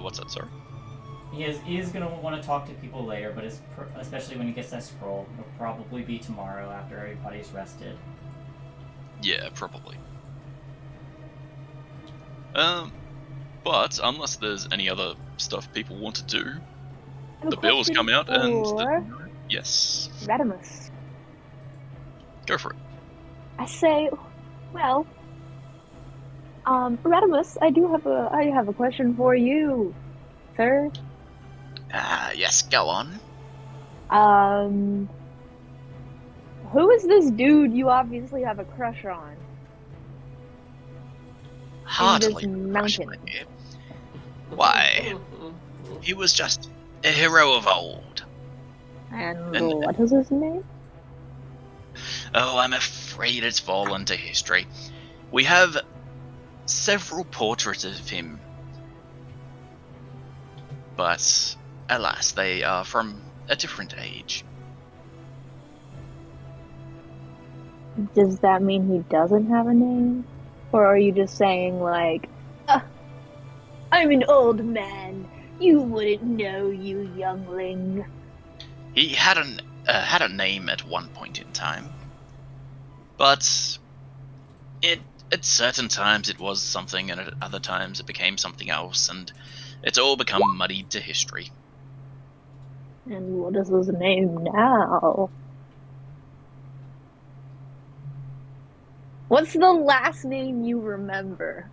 What's that, sorry? He is going to want to talk to people later, but especially when he gets that scroll. It'll probably be tomorrow after everybody's rested. Yeah, probably. But unless there's any other stuff people want to do, the bills come out and yes. Radimus. Go for it. I say, well, Radimus, I have a question for you, sir. Yes, go on. Who is this dude you obviously have a crush on? Hardly this crush, mountain. my dear. Why, he was just a hero of old. And And- what is his name? Oh, I'm afraid it's fallen to history. We have several portraits of him, but alas, they are from a different age. Does that mean he doesn't have a name? Or are you just saying, like, I'm an old man. You wouldn't know, you youngling. He had a name at one point in time, but at certain times it was something, and at other times it became something else, and it's all become muddied to history. And what is his name now? What's the last name you remember?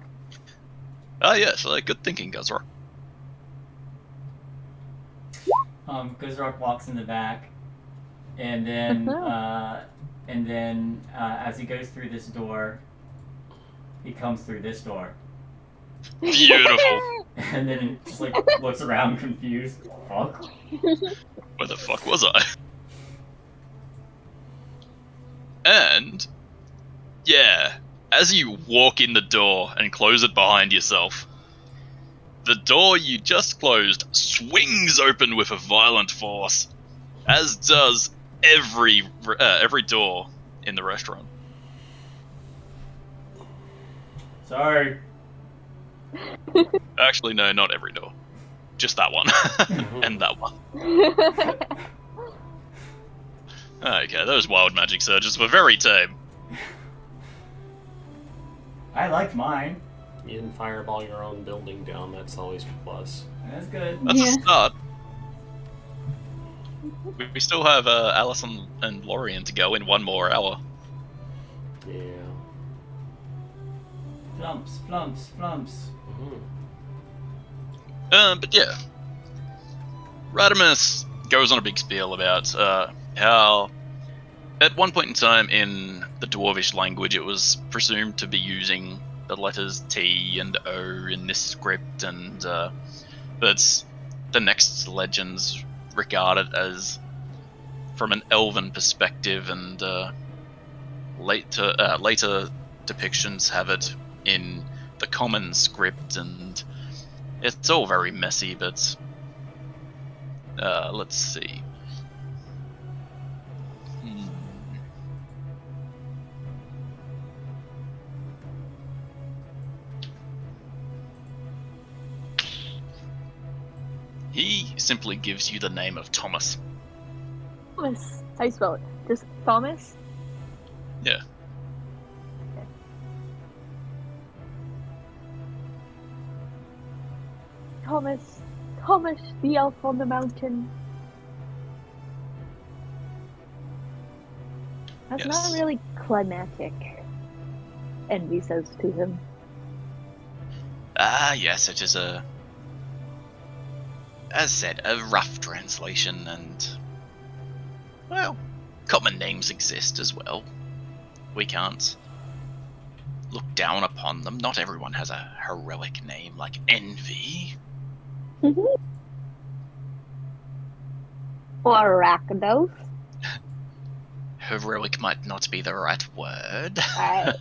Yes, good thinking, Guzrock. Guzrock walks in the back, and then as he goes through this door, he comes through this door, Beautiful. and then he just like looks around confused. Fuck. Where the fuck was I? And, yeah, as you walk in the door and close it behind yourself, the door you just closed swings open with a violent force, as does every door in the restaurant. Sorry. Actually, no, not every door. Just that one. And that one. Okay, those wild magic surges were very tame. I liked mine. You didn't fireball your own building down, that's always a plus. That's good. That's Yeah. a start. We still have Alison and Lorian to go in one more hour. Yeah. Flumps, flumps, flumps. But yeah. Radimus goes on a big spiel about how at one point in time in the Dwarvish language it was presumed to be using the letters T and O in this script, and but the next legends regard it as from an elven perspective, and later depictions have it in the common script, and it's all very messy, but let's see. He simply gives you the name of Thomas. Thomas. How you spell it? Just Thomas? Yeah. Okay. Thomas. Thomas, the elf on the mountain. That's Yes. not really climatic. Envy says to him. Ah, yes, it is as said, a rough translation, and, well, common names exist as well. We can't look down upon them. Not everyone has a heroic name like Envy. Or Rakdos. Heroic might not be the right word. Hey,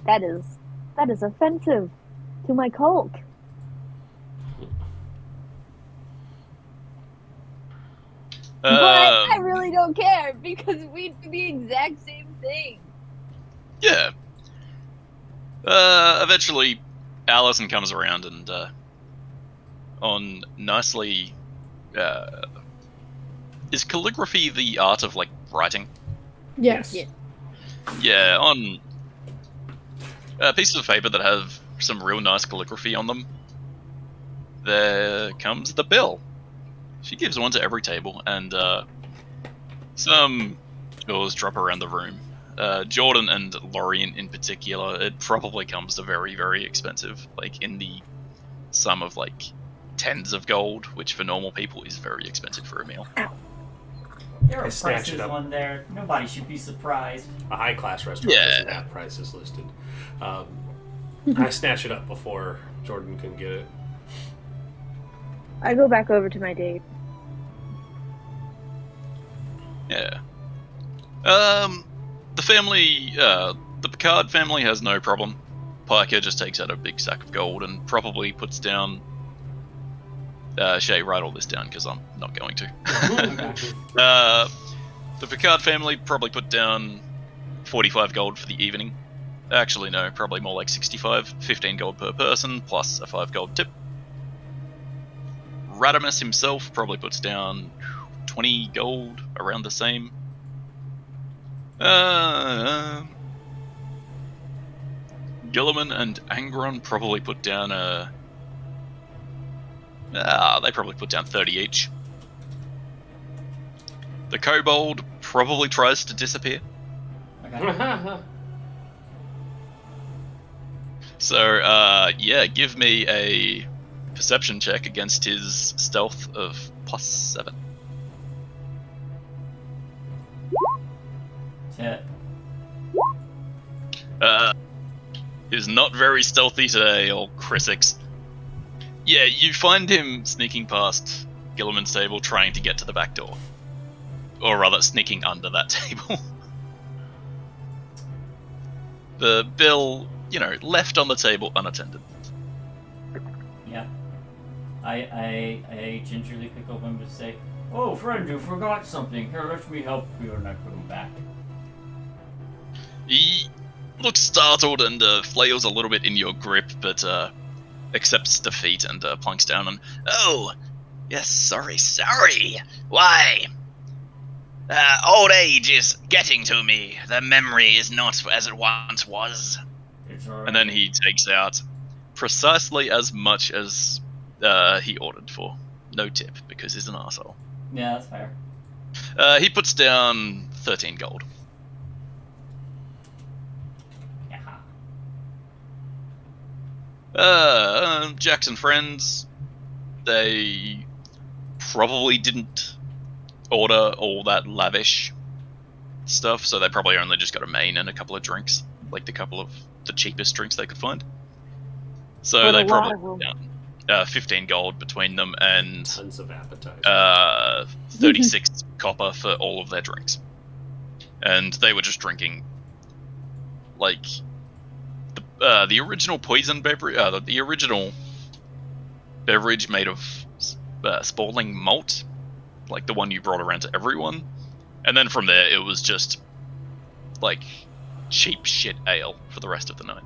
that is offensive to my cult. But I really don't care because we do the exact same thing. Yeah. Eventually, Allison comes around and, on nicely, is calligraphy the art of, like, writing? Yes. Yeah. Yeah, on pieces of paper that have some real nice calligraphy on them, there comes the bill. She gives one to every table, and some bills drop around the room. Jordan and Lorien in particular, it probably comes to very, very expensive, like in the sum of like tens of gold, which for normal people is very expensive for a meal. There I are snatched prices it up. on there. Nobody should be surprised. A high-class restaurant Yeah. doesn't have prices listed. I snatched it up before Jordan can get it. I go back over to my date. Yeah. The family, the Picard family has no problem. Piker just takes out a big sack of gold and probably puts down. Shay, write all this down because I'm not going to. The Picard family probably put down 45 gold for the evening. Actually, no, probably more like 65. 15 gold per person plus a 5 gold tip. Radamus himself probably puts down 20 gold, around the same. Gilliman and Angron probably put down they probably put down 30 each. The kobold probably tries to disappear. Okay. So, yeah, give me a perception check against his stealth of +7. Hit. He's not very stealthy today, old Chrisix. Yeah, you find him sneaking past Gilliman's table, trying to get to the back door. Or rather, sneaking under that table. The bill, left on the table unattended. Yeah. I gingerly pick up him and say, "Oh, friend, you forgot something. Here, let me help you," and I put him back. He looks startled and flails a little bit in your grip, but accepts defeat and plunks down and, "Oh, yes, sorry. Why? Old age is getting to me. The memory is not as it once was." It's alright. And then he takes out precisely as much as he ordered for. No tip, because he's an arsehole. Yeah, that's fair. He puts down 13 gold. Yeah. Jackson friends, they probably didn't order all that lavish stuff, so they probably only just got a main and a couple of drinks, like the cheapest drinks they could find. So But they a probably lot of put down 15 gold between them and Tons of appetizers. 36 copper for all of their drinks. And they were just drinking, like, the original poison beverage, the original beverage made of Spalling malt, like the one you brought around to everyone. And then from there, it was just, like, cheap shit ale for the rest of the night.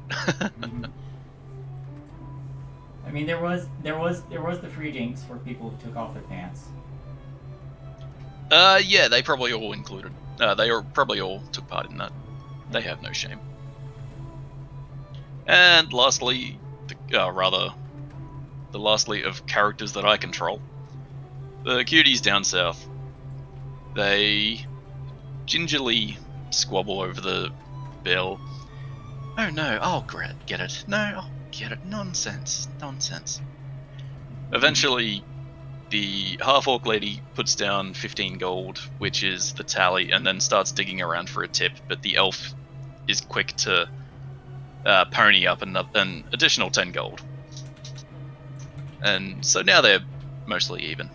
I mean, there was the free drinks for people who took off their pants. Yeah, they probably all included. They probably all took part in that. They have no shame. And lastly, the lastly of characters that I control, the cuties down south. They gingerly squabble over the bill. Oh no, I'll get it. No, I'll get it. Nonsense. Eventually, the half-orc lady puts down 15 gold, which is the tally, and then starts digging around for a tip, but the elf is quick to pony up an additional 10 gold. And so now they're mostly even.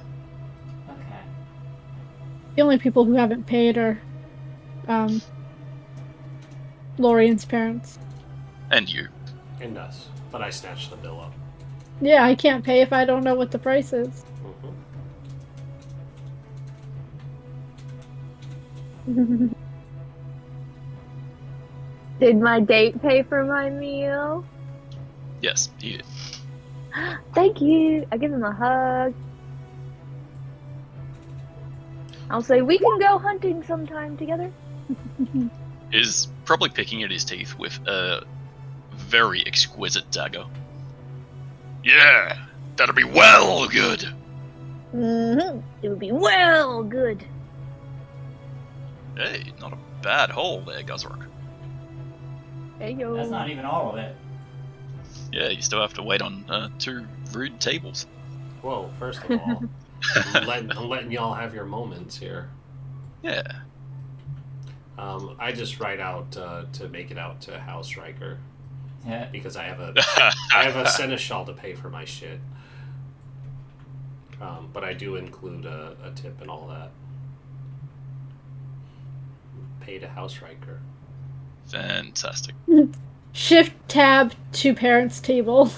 Okay. The only people who haven't paid are Lorian's parents. And you. And us. But I snatched the bill up. Yeah, I can't pay if I don't know what the price is. Did my date pay for my meal? Yes, he did. Thank you. I give him a hug. I'll say we can go hunting sometime together. Is probably picking at his teeth with a very exquisite dagger. Yeah, that'll be well good. It'll be well good. Hey, not a bad haul there, Guzrock. Hey yo. That's not even all of it. Yeah, you still have to wait on 2 rude tables. Whoa, first of all, I'm letting y'all have your moments here. Yeah. I just write out to make it out to House Riker Yeah. because I have a seneschal to pay for my shit. But I do include a tip and all that. Pay to House Riker. Fantastic. Shift tab to parents' table.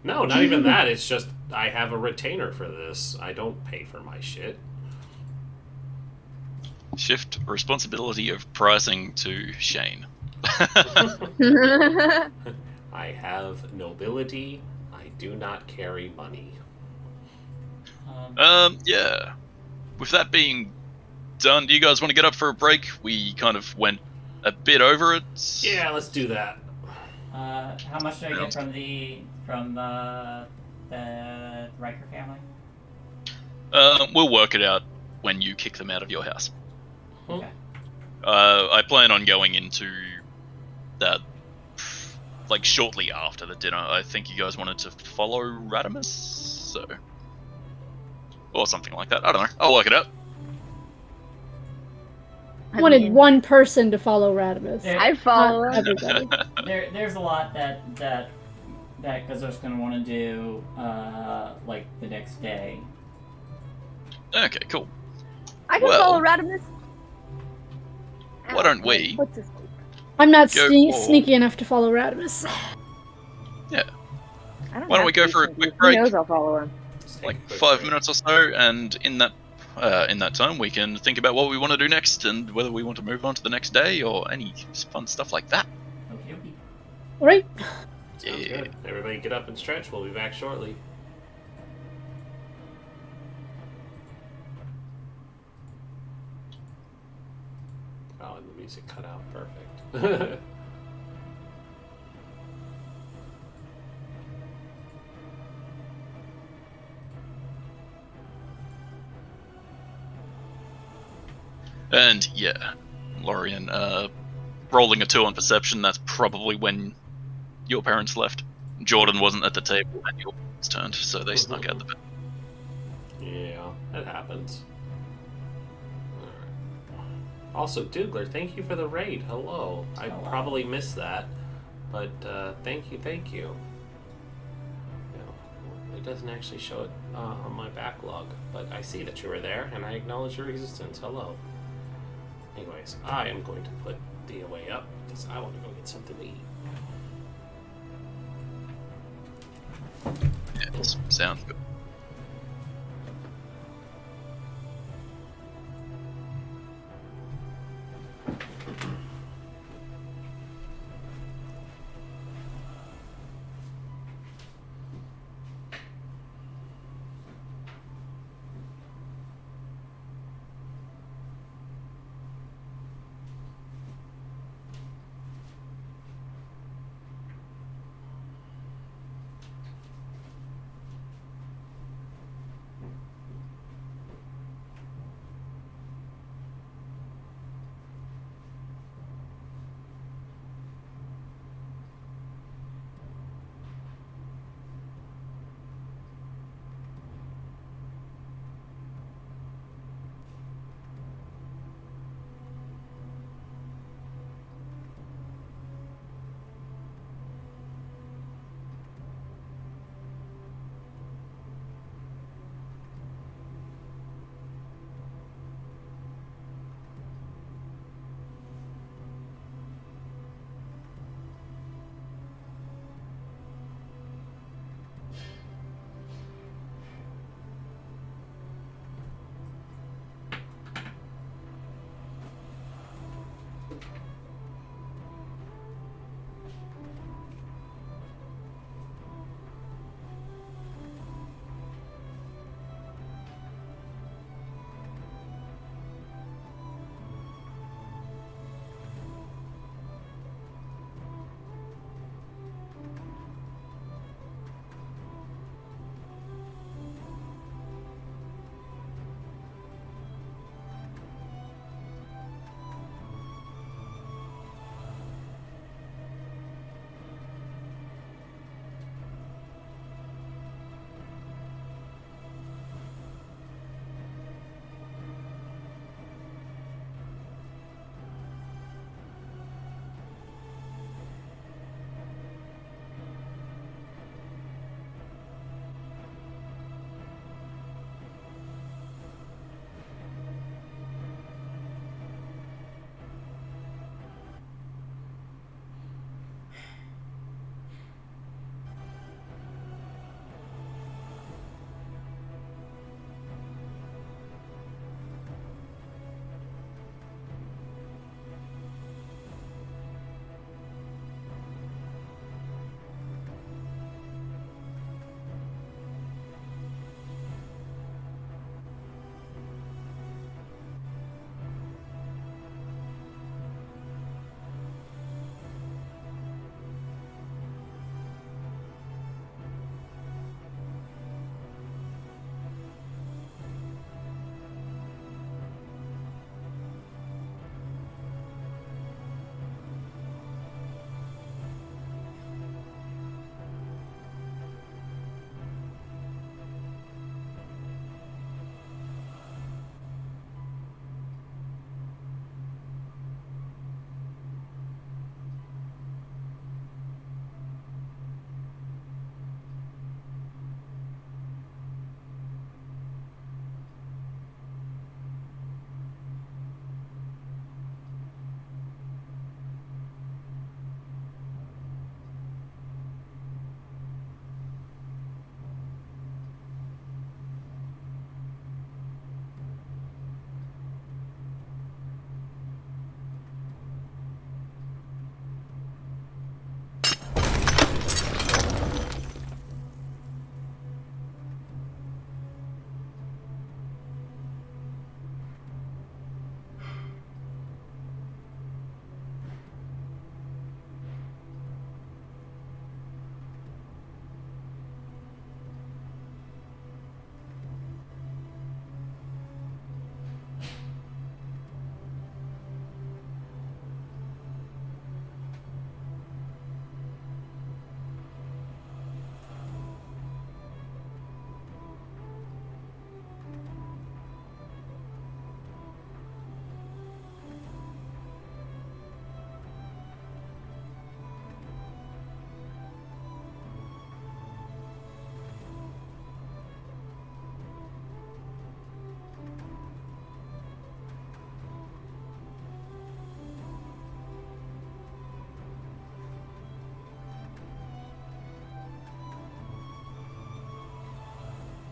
No, not even that. It's just I have a retainer for this. I don't pay for my shit. Shift responsibility of pricing to Shane. I have nobility. I do not carry money. Yeah. With that being done, do you guys want to get up for a break? We kind of went a bit over it. Yeah, let's do that. How much do I get from the Riker family? We'll work it out when you kick them out of your house. Okay. I plan on going into that like shortly after the dinner. I think you guys wanted to follow Radimus, so or something like that. I don't know. I'll work it out. I wanted one person to follow Radimus. I follow Not everybody. There's a lot that Gazor's gonna want to do, like the next day. Okay, cool. I can Well, follow Radimus. Why don't we? What's his name? I'm not Go for- sneaky enough to follow Radimus. Yeah, I Why don't we go have to for a be quick sneaky. break? He knows I'll follow him. like 5 minutes or so, and in that time we can think about what we want to do next and whether we want to move on to the next day or any fun stuff like that. Okay, okay. Alright. Sounds good. Everybody get up and stretch. We'll be back shortly. Oh, and the music cut out. Perfect. And yeah, Lorian, rolling a 2 on perception, that's probably when your parents left. Jordan wasn't at the table and your parents turned, so they snuck out the back. Yeah, that happens. Alright. Also, Dougler, thank you for the raid. Hello. I Hello. probably missed that, but thank you. You know, it doesn't actually show it on my backlog, but I see that you were there, and I acknowledge your existence. Hello. Anyways, I am going to put the away up because I want to go get something to eat. Yes, sounds good.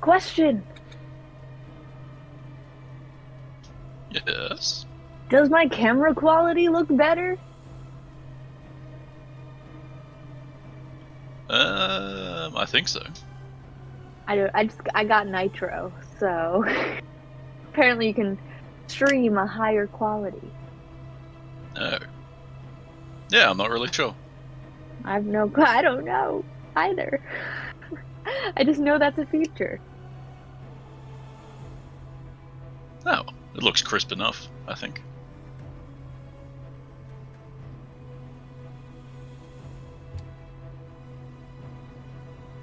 Question. Yes. Does my camera quality look better? I think so. I got Nitro, so apparently you can stream a higher quality. Oh. Yeah, I'm not really sure. I don't know either. I just know that's a feature. Oh, it looks crisp enough, I think.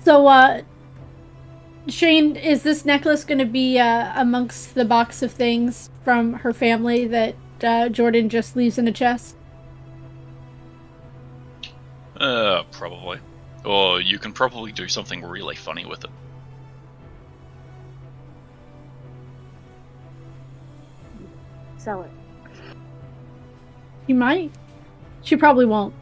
So, Shane, is this necklace going to be amongst the box of things from her family that Jordan just leaves in a chest? Probably. Or you can probably do something really funny with it. Sell it. She might. She probably won't.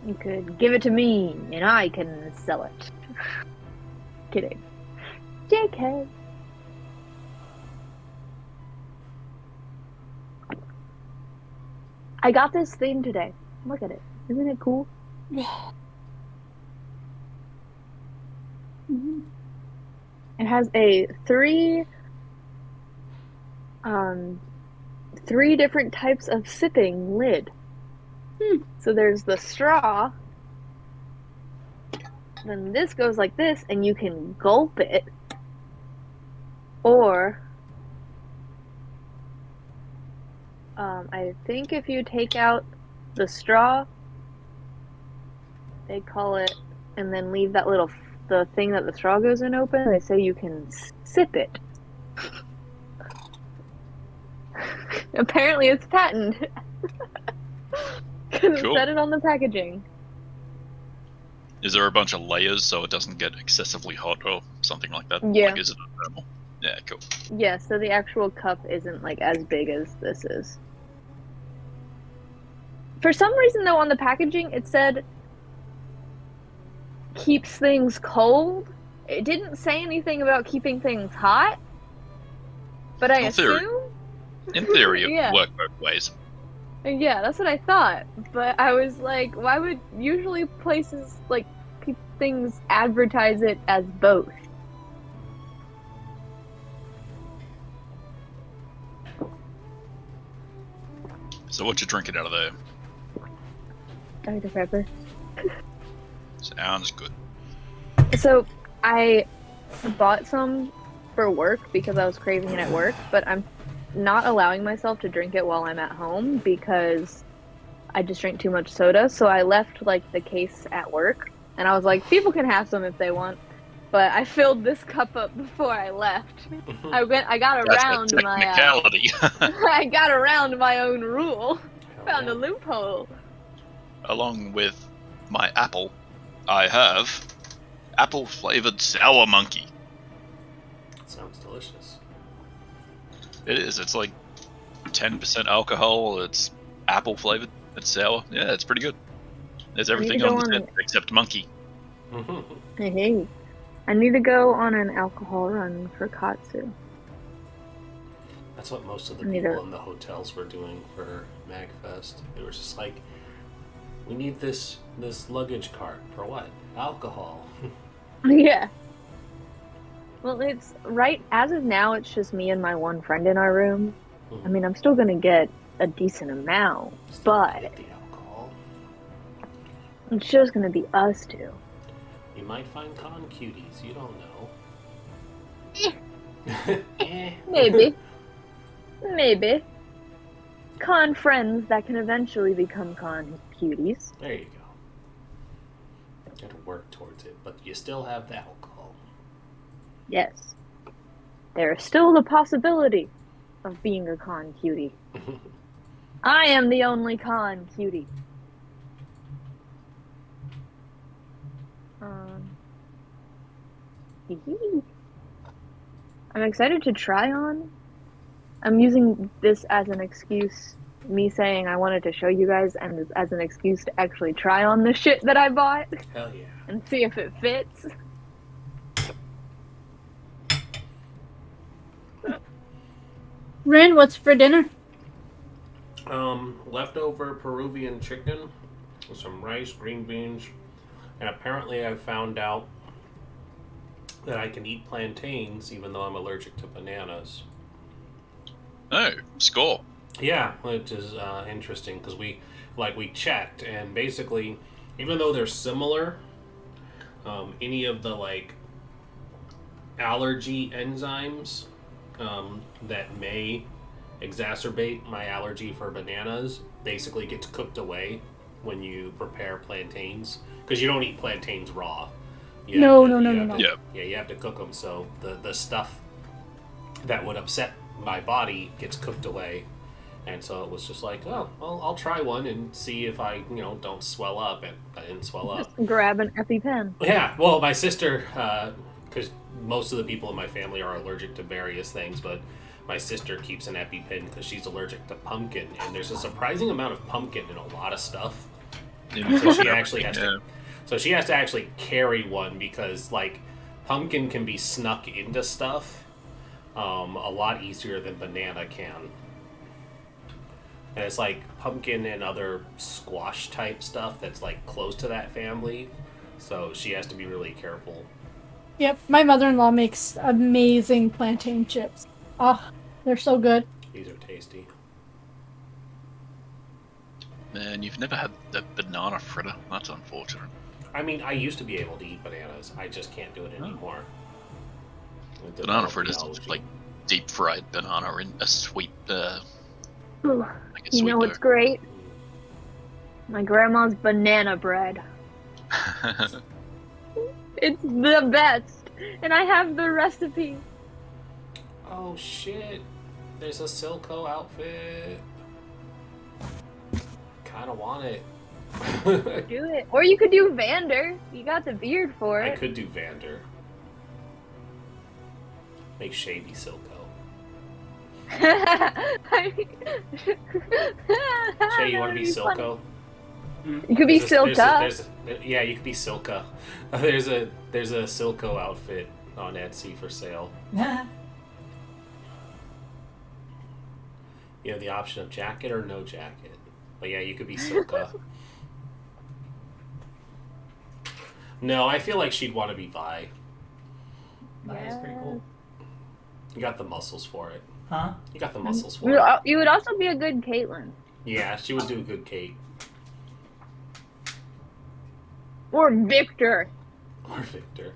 You could give it to me, and I can sell it. Kidding. JK. I got this thing today. Look at it. Isn't it cool? Mm-hmm. It has a three different types of sipping lid. So there's the straw, then this goes like this, and you can gulp it, or I think if you take out the straw, they call it, and then leave that the thing that the straw goes in open, they say you can sip it. Apparently it's patented. Because Cool. it said it on the packaging. Is there a bunch of layers so it doesn't get excessively hot or something like that? Yeah. Like, is it a thermal? Yeah, cool. Yeah, so the actual cup isn't like as big as this is. For some reason though, on the packaging it said keeps things cold. It didn't say anything about keeping things hot. But I In assume theory, it Yeah. would work both ways. Yeah, that's what I thought. But I was like, why would usually places like things advertise it as both? So what you drinking out of there? Dr. Pepper. Sounds good. So I bought some for work because I was craving it at work, but I'm not allowing myself to drink it while I'm at home because I just drink too much soda. So I left like the case at work, and I was like, people can have some if they want. But I filled this cup up before I left. I got around That's a technicality. I got around my own rule. Hell Found yeah. a loophole. Along with my apple, I have apple flavored sour monkey. Sounds delicious. It is. It's like 10% alcohol. It's apple flavored. It's sour. Yeah, it's pretty good. There's everything go on the on tin except monkey. Hey, I need to go on an alcohol run for Katsu. That's what most of the Neither. people in the hotels were doing for MagFest. They were just like, we need this luggage cart for what? Alcohol. Yeah. Well, it's right as of now. It's just me and my one friend in our room. I mean, I'm still gonna get a decent amount, Still but get the alcohol. it's just gonna be us two. You might find con cuties. You don't know. Eh. Maybe. Maybe. Con friends that can eventually become con cuties. There you go. Got to work towards it, but you still have the alcohol. Yes. There is still the possibility of being a con cutie. I am the only con cutie. I'm excited to try on. I'm using this as an excuse me saying I wanted to show you guys and as an excuse to actually try on the shit that I bought Hell yeah. and see if it fits. Ren, what's for dinner? Leftover Peruvian chicken with some rice, green beans, and apparently I found out that I can eat plantains even though I'm allergic to bananas. Oh, score. Yeah, which is interesting because we checked, and basically, even though they're similar, any of the like allergy enzymes that may exacerbate my allergy for bananas basically gets cooked away when you prepare plantains, because you don't eat plantains raw. No. Yeah. Yeah, you have to cook them, so the stuff that would upset my body gets cooked away. And so it was just like, oh, well, I'll try one and see if I, don't swell up. And I didn't swell up. Just grab an EpiPen. Yeah, well, my sister, because most of the people in my family are allergic to various things, but my sister keeps an EpiPen because she's allergic to pumpkin. And there's a surprising amount of pumpkin in a lot of stuff. So she actually has to. So she has to actually carry one because, like, pumpkin can be snuck into stuff a lot easier than banana can. And it's like pumpkin and other squash type stuff that's like close to that family. So she has to be really careful. Yep, my mother-in-law makes amazing plantain chips. Oh, they're so good. These are tasty. Man, you've never had the banana fritter. That's unfortunate. I mean, I used to be able to eat bananas. I just can't do it anymore. Banana fritter is like deep fried banana in a sweet. Ooh, you know what's great? My grandma's banana bread. It's the best, and I have the recipe. Oh shit! There's a Silco outfit. Kind of want it. Do it, or you could do Vander. You got the beard for it. I could do Vander. Make Shady Silco. Shay, you want to be Silco? You could be Silka. Yeah, you could be Silka. There's a Silco outfit on Etsy for sale. You have the option of jacket or no jacket. But yeah, you could be Silka. No, I feel like she'd want to be Vi. That is pretty cool. You got the muscles for it. Huh? You got the muscles for it. You would also be a good Caitlyn. Yeah, she would do a good Kate. Or Victor. Or Victor.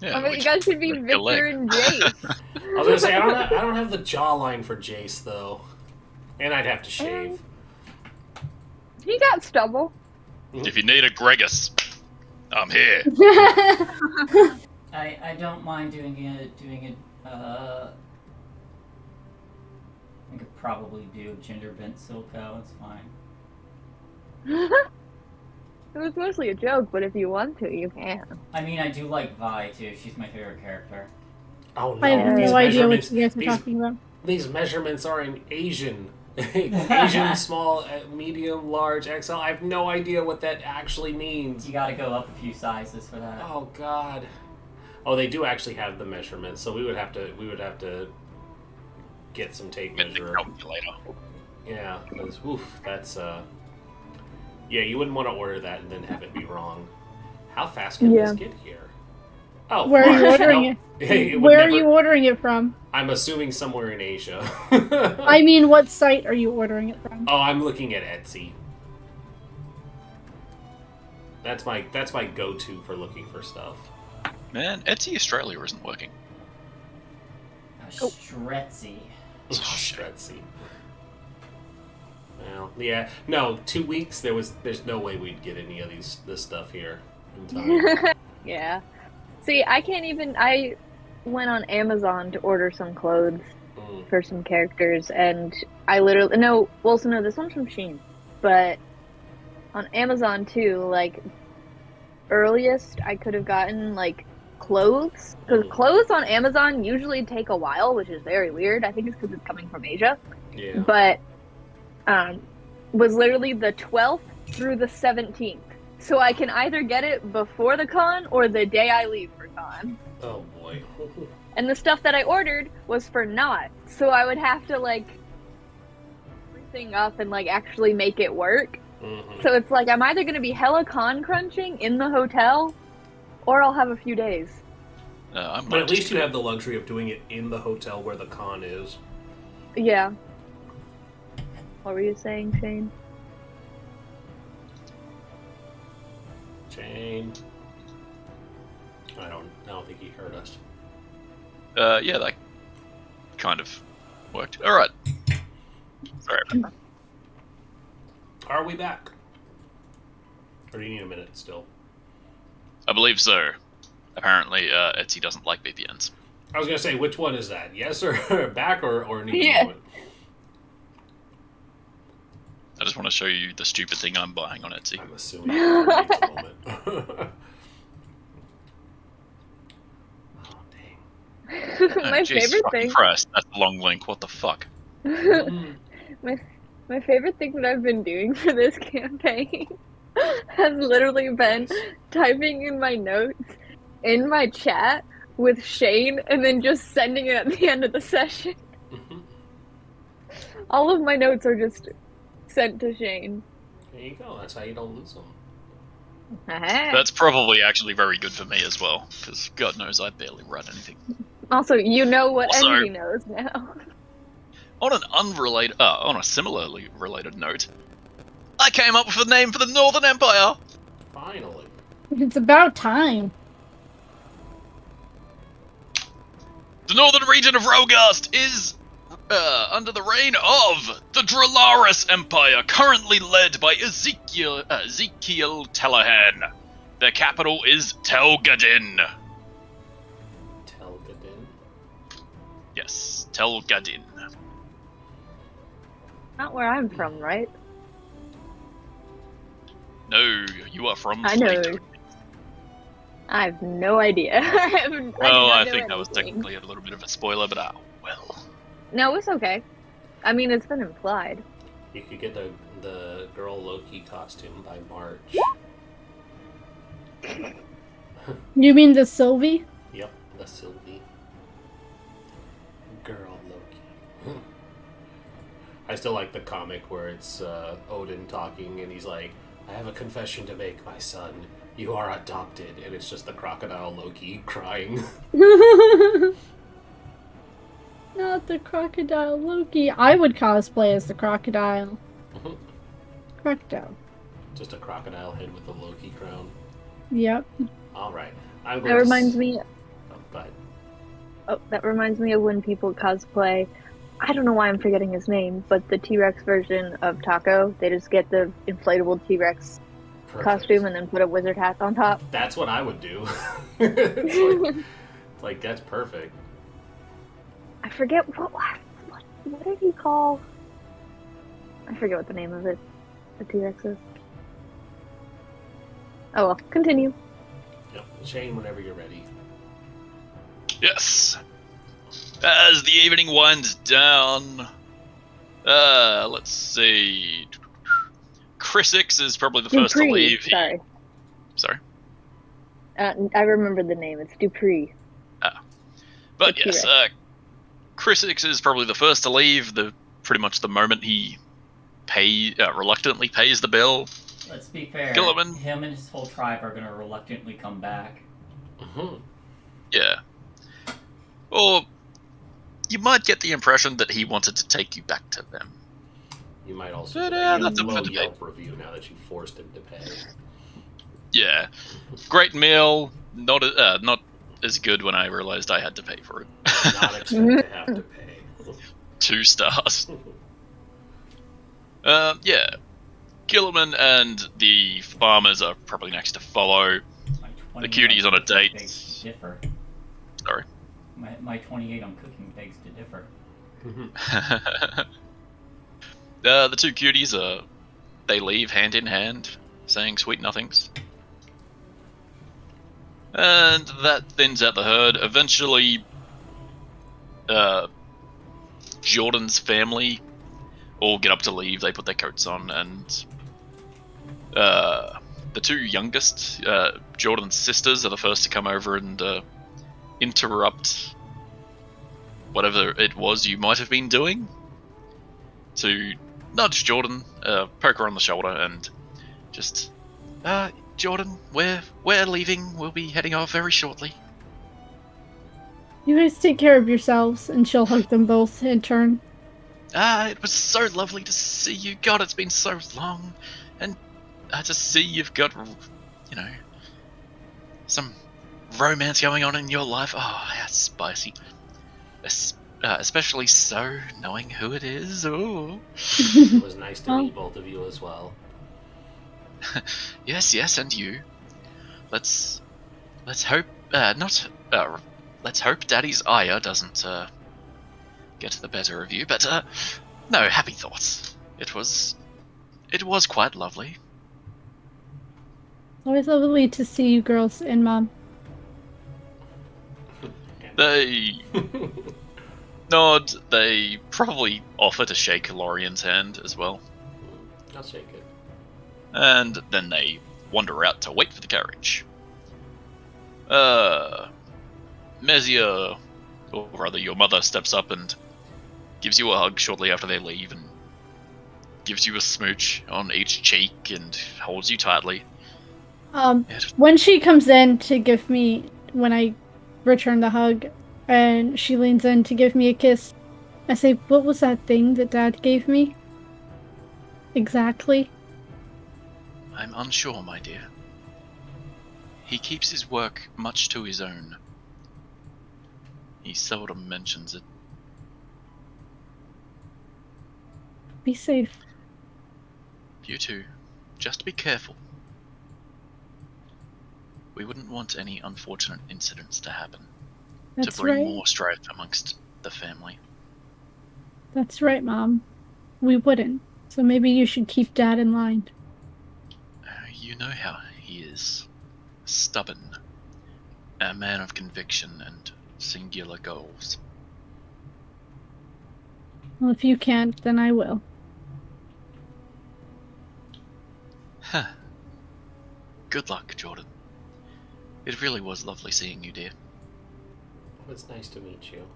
Yeah, I mean, you guys should be Victor and Jace. I was gonna say I don't have the jawline for Jace though, and I'd have to shave. He got stubble. If you need a Gregus, I'm here. I don't mind doing it. I could probably do gender bent Silco. It's fine. It was mostly a joke, but if you want to, you can. I mean, I do like Vi too. She's my favorite character. Oh no! I have these no idea what measurements- you guys are talking about. These measurements are in Asian. Asian, small, medium, large, XL. I have no idea what that actually means. You gotta go up a few sizes for that. Oh god. Oh, they do actually have the measurements, so we would have to get some tape Get the measure. calculator. Yeah, because that's yeah, you wouldn't want to order that and then have it be wrong. How fast can this get here? Oh, Where are you March. ordering No. it? Where are you ordering it from? I'm assuming somewhere in Asia. I mean, what site are you ordering it from? Oh, I'm looking at Etsy. That's my go-to for looking for stuff. Man, Etsy Australia isn't working. Stretzy. Stretzy. Well, yeah, no. 2 weeks. There's no way we'd get any of this stuff here in time. Yeah. See, I went on Amazon to order some clothes for some characters, and I literally no, this one's from Shein, but on Amazon too, like earliest I could have gotten like clothes, because clothes on Amazon usually take a while, which is very weird. I think it's because it's coming from Asia. Yeah. but was literally the 12th through the 17th. So I can either get it before the con or the day I leave for con. Oh boy. And the stuff that I ordered was for not. So I would have to like everything up and like actually make it work. Mm-hmm. So it's like I'm either gonna be hella con crunching in the hotel, or I'll have a few days. But at least you have the luxury of doing it in the hotel where the con is. Yeah. What were you saying, Shane? Shane. I don't think he heard us. Yeah, that kind of worked. All right. Sorry about that. Are we back? Or do you need a minute still? I believe so. Apparently, Etsy doesn't like VPNs. I was gonna say, which one is that? Yes or back or need Yeah. a moment? I just want to show you the stupid thing I'm buying on Etsy. I'm assuming it needs a moment. Oh, dang. My Jesus favorite fucking thing. Christ, that's a long link. What the fuck? My favorite thing that I've been doing for this campaign has literally been typing in my notes in my chat with Shane and then just sending it at the end of the session. Mhm. All of my notes are just sent to Shane. There you go. That's how you don't lose them. That's probably actually very good for me as well, because God knows I barely write anything. Also, you know what Also- Envy knows now. On a similarly related note, I came up with a name for the Northern Empire. Finally. It's about time. The northern region of Rogast is under the reign of the Dralaris Empire, currently led by Ezekiel Tellahan. Their capital is Telgadin. Telgadin. Yes, Telgadin. Not where I'm from, right? No, you are from I know. Fleet. I have no idea. I think that was technically a little bit of a spoiler, but well. No, it's okay. I mean, it's been implied. You could get the girl Loki costume by March. You mean the Sylvie? Yep, the Sylvie. Girl Loki. I still like the comic where it's Odin talking and he's like, I have a confession to make, my son. You are adopted. And it's just the crocodile Loki crying. Not the crocodile Loki. I would cosplay as the crocodile. Crocodile. Just a crocodile head with a Loki crown. Yep. Alright. That reminds me. Oh, go ahead. Oh, that reminds me of when people cosplay. I don't know why I'm forgetting his name, but the T-Rex version of Taco. They just get the inflatable T-Rex Perfect. costume and then put a wizard hat on top. That's what I would do. it's like, that's perfect. I forget what did he call? I forget what the name of it. The T-Rex is. Oh well, continue. Yep. Shane, whenever you're ready. Yes. As the evening winds down, let's see. Chrisix is probably the first to Dupree, leave. Sorry. Sorry. I remember the name. It's Dupree. But The yes, Chrisix is probably the first to leave. Pretty much the moment he reluctantly pays the bill. Let's be fair. Gilliman. Him and his whole tribe are gonna reluctantly come back. Mm-hmm. Yeah. Or you might get the impression that he wanted to take you back to them. You might also But, get a that's up low for debate. Yelp review now that you forced him to pay. Yeah. Great meal. Not as good when I realized I had to pay for it. Not expect to have to pay. 2 stars. Yeah. Gilliman and the farmers are probably next to follow. My The 28 cutie's on a cooking date. begs to differ. Sorry. My 28 on cooking begs to differ. The 2 cuties they leave hand in hand, saying sweet nothings. And that thins out the herd. Eventually, Jordan's family all get up to leave. They put their coats on, and the two youngest, Jordan's sisters, are the first to come over and interrupt whatever it was you might have been doing, to nudge Jordan, poke her on the shoulder, and just, Jordan, we're leaving. We'll be heading off very shortly. You guys take care of yourselves, and she'll hug them both in turn. It was so lovely to see you. God, it's been so long. And to see you've got, some romance going on in your life. Oh, how spicy. Especially so, knowing who it is. Oh. It was nice to meet both of you as well. Yes, and you. Let's hope, let's hope Daddy's ire doesn't, get the better of you, but, no, happy thoughts. It was quite lovely. Always lovely to see you girls and Mom. They nod. They probably offer to shake Lorian's hand as well. I'll shake it. And then they wander out to wait for the carriage. Mezia, or rather your mother, steps up and gives you a hug shortly after they leave, and gives you a smooch on each cheek and holds you tightly. When she comes in to give me, when I return the hug, and she leans in to give me a kiss, I say, "What was that thing that Dad gave me? Exactly?" I'm unsure, my dear. He keeps his work much to his own. He seldom mentions it. Be safe. You too. Just be careful. We wouldn't want any unfortunate incidents to happen. That's to bring right. more strife amongst the family. That's right, Mom. We wouldn't. So maybe you should keep Dad in line. You know how he is. Stubborn. A man of conviction and singular goals. Well, if you can't, then I will. Huh. Good luck, Jordan. It really was lovely seeing you, dear. Well, it's nice to meet you.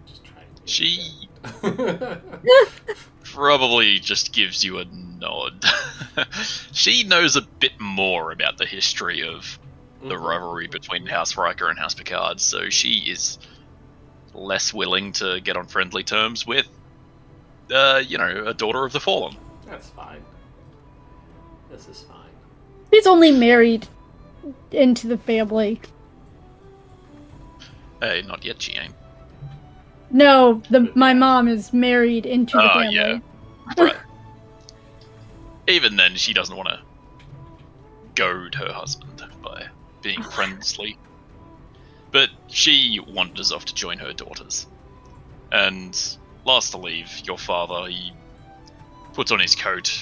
Just trying to She probably just gives you a nod. She knows a bit more about the history of the rivalry between House Riker and House Picard, so she is less willing to get on friendly terms with, a daughter of the Fallen. That's fine. This is fine. He's only married into the family. Hey, not yet, she ain't. No, my mom is married into the family. Yeah. Right. Even then, she doesn't want to goad her husband by being friendly. But she wanders off to join her daughters. And last to leave, your father, he puts on his coat,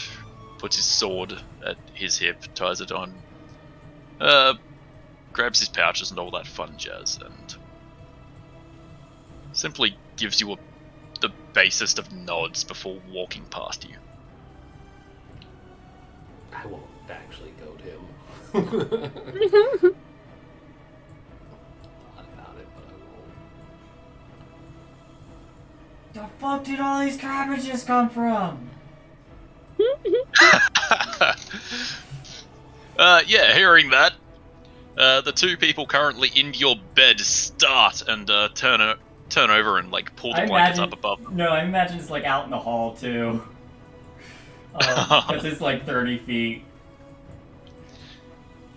puts his sword at his hip, ties it on, grabs his pouches and all that fun jazz, and simply gives you the basest of nods before walking past you. I won't actually goad him. Thought about it, but I won't. The fuck did all these cabbages come from? Hearing that, the two people currently in your bed start and turn over and pull the blankets up above them. No, I imagine it's out in the hall too. Because it's 30 feet.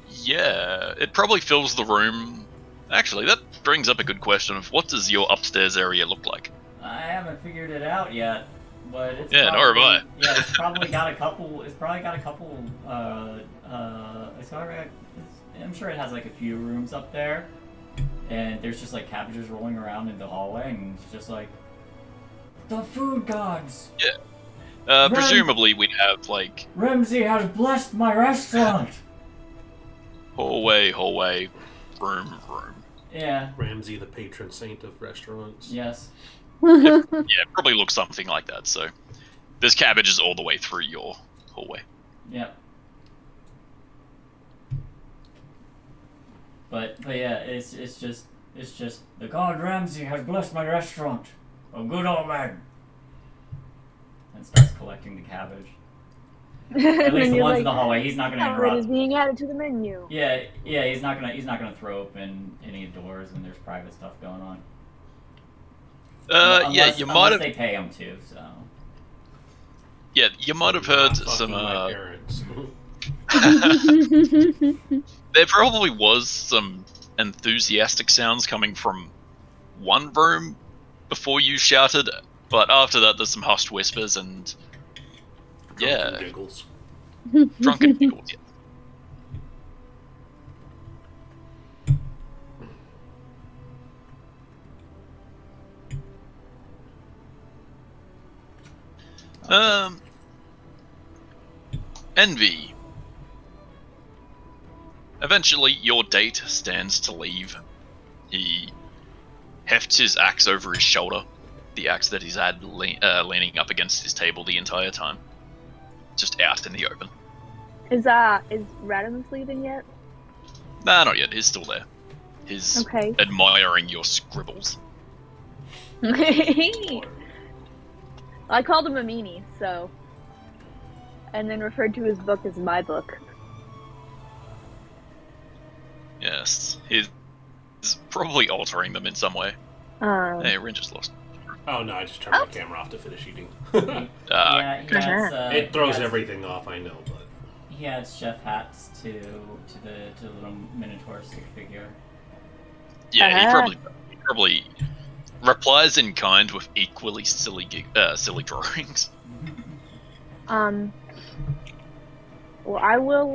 Yeah, it probably fills the room. Actually, that brings up a good question of what does your upstairs area look like? I haven't figured it out yet, but it's nor have I. Yeah, it's probably got a couple. I'm sure it has a few rooms up there, and there's just cabbages rolling around in the hallway, and it's just the food gods. Yeah. Presumably we'd have Ramsay has blessed my restaurant. hallway, room. Yeah. Ramsay, the patron saint of restaurants. Yes. Yeah, it probably looks something like that. So there's cabbages all the way through your hallway. Yep. But yeah, it's just the God Ramsay has blessed my restaurant. A good old man. And starts collecting the cabbage. At least the ones in the hallway. He's not gonna interrupt. It is being added to the menu. Yeah. He's not gonna throw open any doors when there's private stuff going on. Yeah, you might have. They pay him to, so. Yeah, you might have heard Not some. fucking my parents. There probably was some enthusiastic sounds coming from one room before you shouted, but after that, there's some hushed whispers and Drunken giggles. drunken giggles. Yeah. Envy. Eventually, your date stands to leave. He hefts his axe over his shoulder, the axe that he's had leaning up against his table the entire time, just out in the open. Is Radimus leaving yet? Nah, not yet. He's still there. He's Okay. admiring your scribbles. I called him a meanie, so. And then referred to his book as my book. Yes, he's probably altering them in some way. Hey, Rin just lost. Oh no, I just turned my camera off to finish eating. Yeah, he adds, It throws he adds- everything off, I know, but He adds chef hats to the little minotaur stick figure. Yeah, he probably replies in kind with equally silly drawings. Well,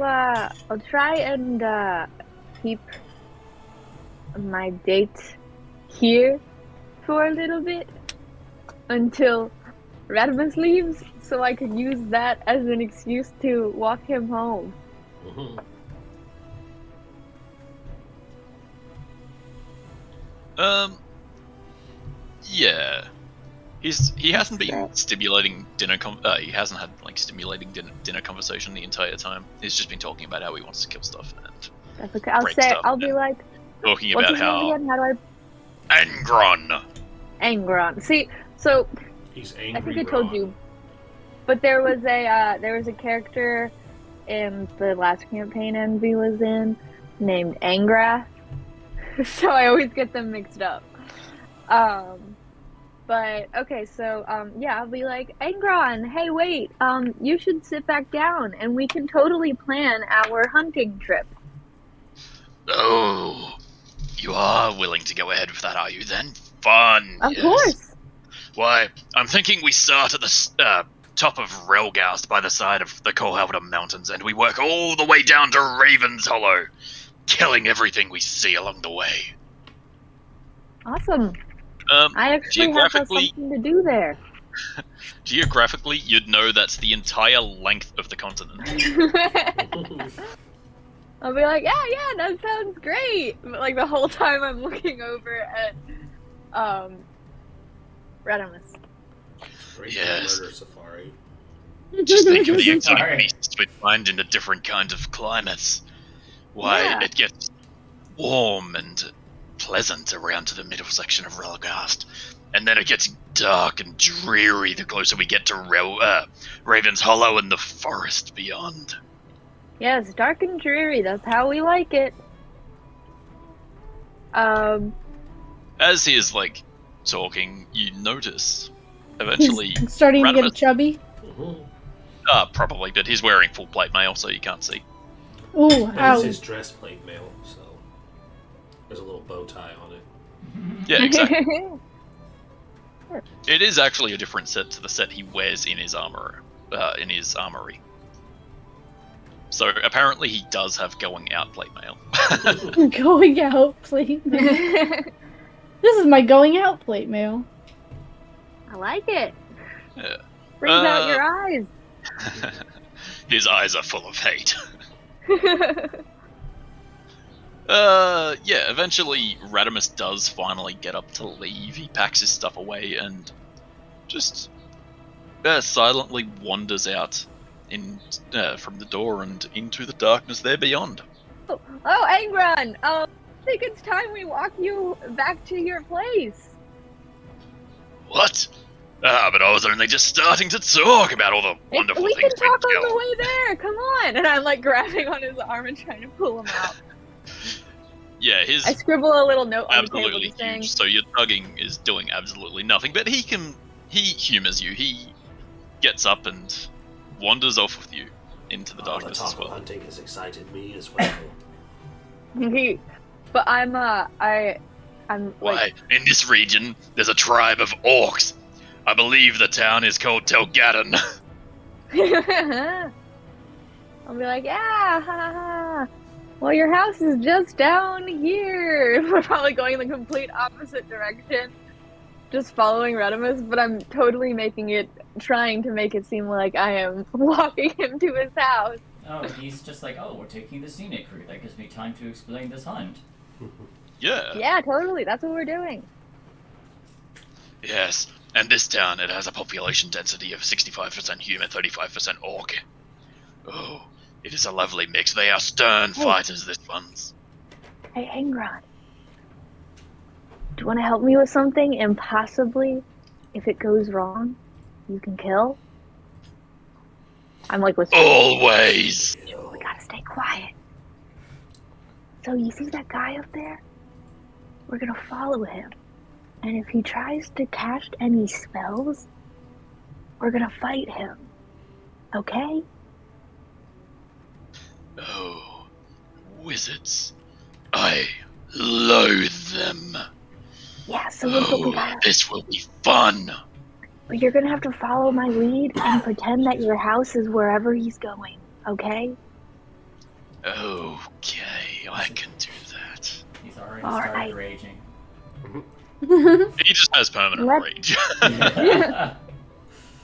I'll try and keep my date here for a little bit until Radimus leaves, so I could use that as an excuse to walk him home. Yeah. He hasn't been stimulating he hasn't had like stimulating dinner conversation the entire time. He's just been talking about how he wants to kill stuff and That's okay. I'll be like, talking what's about his name how again? How do I? Angron. Angron. See, so he's angry. I think I told you, but there was a character in the last campaign Envy was in named Angrath, so I always get them mixed up. But okay, so yeah, I'll be like, Angron, hey, wait, you should sit back down, and we can totally plan our hunting trip. Oh, you are willing to go ahead with that, are you? Then fun. Of yes. course. Why, I'm thinking we start at the top of Relgast by the side of the Colhalder Mountains, and we work all the way down to Raven's Hollow, killing everything we see along the way. Awesome. I actually have something to do there. Geographically, you'd know that's the entire length of the continent. I'll be like, yeah, that sounds great. But like the whole time I'm looking over at Radimus. Yes. Murder safari. Just think of the exotic beasts we find in the different kinds of climates. Why, Yeah. it gets warm and pleasant around to the middle section of Relgast, and then it gets dark and dreary the closer we get to Raven's Hollow and the forest beyond. Yes, dark and dreary. That's how we like it. As he is like talking, you notice eventually He's starting to Radimus- get chubby. probably, but he's wearing full plate mail, so you can't see. Ooh, That ow. was his dress plate mail, so there's a little bow tie on it. Yeah, exactly. It is actually a different set to the set he wears in his armor, in his armory. So apparently he does have going out plate mail. Going out plate mail. This is my going out plate mail. I like it. Yeah. Brings out your eyes. His eyes are full of hate. Yeah, eventually Radimus does finally get up to leave. He packs his stuff away and just silently wanders out from the door and into the darkness there beyond. Oh, Angron! I think it's time we walk you back to your place. What? But I was only just starting to talk about all the wonderful we things can talk we on the way there. Come on! And I'm like grabbing on his arm and trying to pull him out. Yeah, I scribble a little note on the table absolutely just saying, huge, so your tugging is doing absolutely nothing. But he humours you. He gets up and wanders off with you into the darkness the as talk of well. hunting has excited me as well. but I'm like, Why, in this region, there's a tribe of orcs. I believe the town is called Telgadon. I'll be like, yeah, ha, ha, ha. Well, your house is just down here. We're probably going in the complete opposite direction, just following Redimus, but I'm totally trying to make it seem like I am walking him to his house. Oh, he's just like, oh, we're taking the scenic route. That gives me time to explain this hunt. Yeah. Yeah, totally. That's what we're doing. Yes, and this town, it has a population density of 65% human, 35% orc. Oh, it is a lovely mix. They are stern fighters, this ones. Hey, Angron. Do you want to help me with something? And possibly, if it goes wrong, you can kill? I'm like, whispering. Always! We gotta stay quiet. So you see that guy up there? We're gonna follow him. And if he tries to cast any spells, we're gonna fight him. Okay? Oh, wizards. I loathe them. Yeah, so that's what we gotta... This will be fun. But you're gonna have to follow my lead and pretend that your house is wherever he's going, okay? Okay, I can do that. He's already All started right. raging. He just has permanent rage.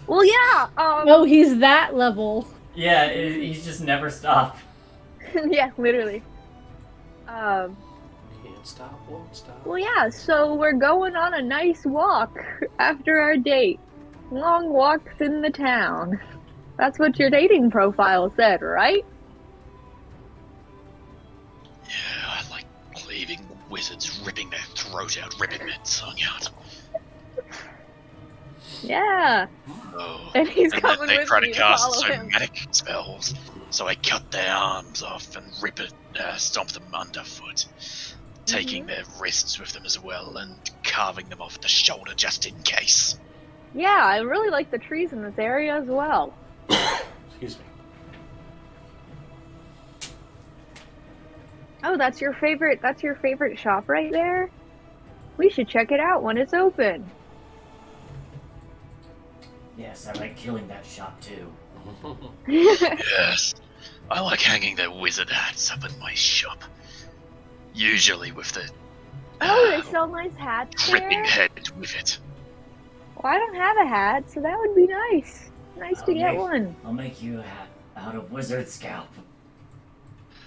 Well, yeah, Oh, he's that level. Yeah, he's just never stopped. yeah, literally. Can't stop, won't stop. Well, yeah, so we're going on a nice walk after our date. Long walks in the town. That's what your dating profile said, right? Yeah, I like cleaving wizards, ripping their throat out, ripping their tongue out. Yeah. Oh, And he's and coming then they with try me to to cast follow him. somatic spells, so I cut their arms off and stomp them underfoot, taking their wrists with them as well and carving them off the shoulder just in case. Yeah, I really like the trees in this area as well. Excuse me. Oh, that's your favorite shop right there? We should check it out when it's open. Yes, I like killing that shop too. Yes, I like hanging their wizard hats up in my shop. Usually with the Oh, they sell nice hats dripping there? head with it. Well, I don't have a hat, so that would be nice. Nice to get one. I'll make you a hat out of wizard scalp.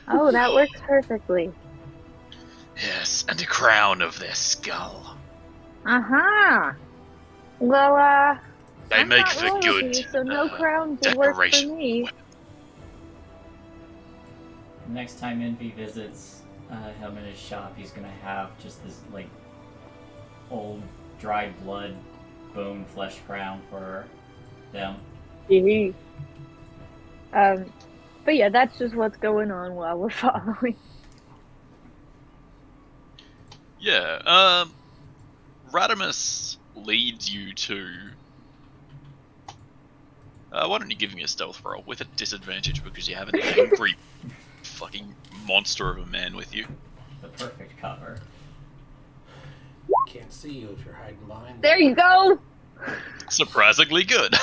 Oh, that works perfectly. Yes, and a crown of their skull. Uh-huh. Well, They I'm make not for royalty, good so no crowns will work for decoration. me. Next time Envy visits him in his shop, he's gonna have just this, like, old dried blood bone flesh crown for them. But yeah, that's just what's going on while we're following. Yeah, Radimus leads you to... why don't you give me a stealth roll with a disadvantage because you have an angry fucking monster of a man with you. The perfect cover. Can't see you if you're hiding behind. There you go! Surprisingly good.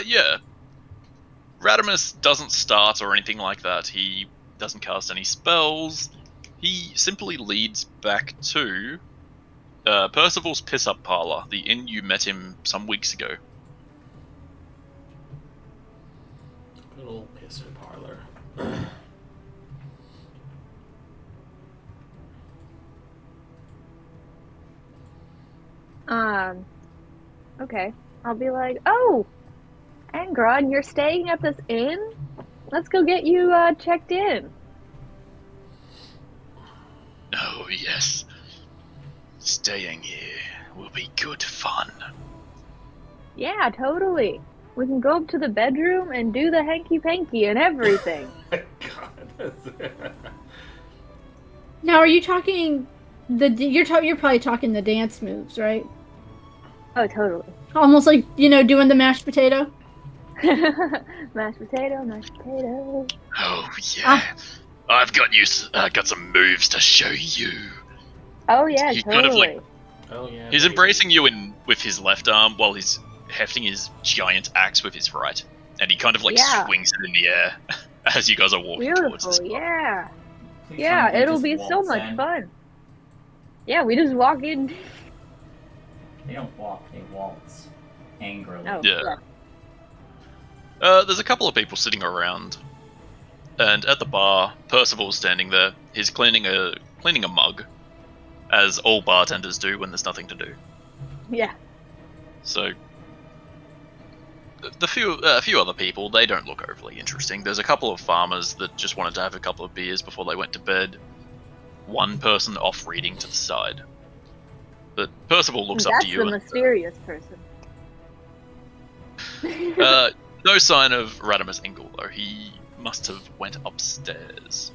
Yeah. Radimus doesn't start or anything like that. He doesn't cast any spells. He simply leads back to Percival's piss-up parlor, the inn you met him some weeks ago. Good old pisser parlor. Okay. I'll be like, oh, Angron, you're staying at this inn? Let's go get you checked in. Oh, yes. Staying here will be good fun. Yeah, totally. We can go up to the bedroom and do the hanky-panky and everything. God. Now, are you talking you're probably talking the dance moves, right? Oh, totally. Almost like, doing the mashed potato. Mashed potato, mashed potato. Oh, yeah. I've got some moves to show you. Oh, yeah, He totally. kind of, like, Oh yeah. He's baby. embracing you with his left arm while he's hefting his giant axe with his right. And he kind of like Yeah. swings it in the air as you guys are walking towards the Beautiful, spot. yeah. Please Yeah, tell me you it'll just be so waltz much in. fun. Yeah, we just walk in. They don't walk, they waltz. Angrily. Oh, Yeah. There's a couple of people sitting around. And at the bar, Percival's standing there. He's cleaning a mug, as all bartenders do when there's nothing to do. Yeah. So, a few other people, they don't look overly interesting. There's a couple of farmers that just wanted to have a couple of beers before they went to bed. One person off reading to the side. But Percival looks up That's to you. the mysterious person. No sign of Radimus Ingle, though. He must have went upstairs.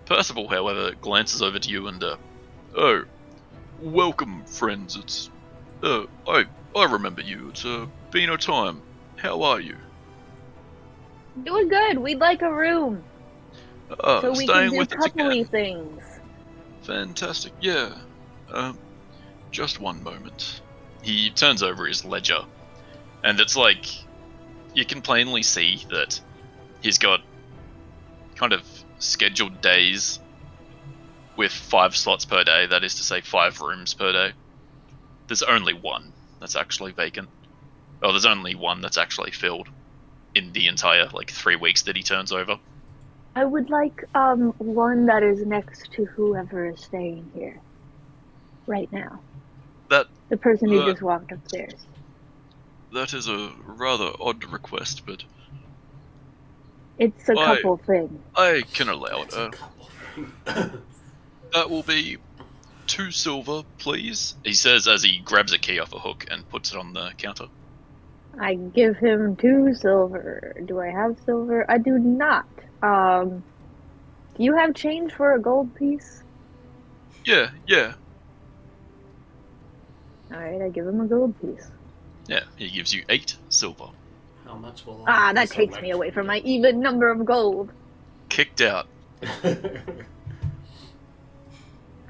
Percival, however, glances over to you and, oh, welcome, friends. It's, I remember you. It's, been a time. How are you? Doing good. We'd like a room. So we can Staying do with us coupley again. things. Fantastic, yeah. Just one moment. He turns over his ledger, and it's like, you can plainly see that he's got kind of scheduled days with 5 slots per day, that is to say 5 rooms per day. There's only one that's actually vacant. Oh, there's only one that's actually filled in the entire, 3 weeks that he turns over. I would like one that is next to whoever is staying here right now. The person who just walked upstairs. That is a rather odd request, but It's a couple thing. I can allow it. That's a couple thing. That will be 2 silver, please, he says as he grabs a key off a hook and puts it on the counter. I give him 2 silver. Do I have silver? I do not. Do you have change for a gold piece? Yeah. Alright, I give him a gold piece. Yeah, he gives you 8 silver. How much will That this takes me elect- away from my even number of gold. Kicked out.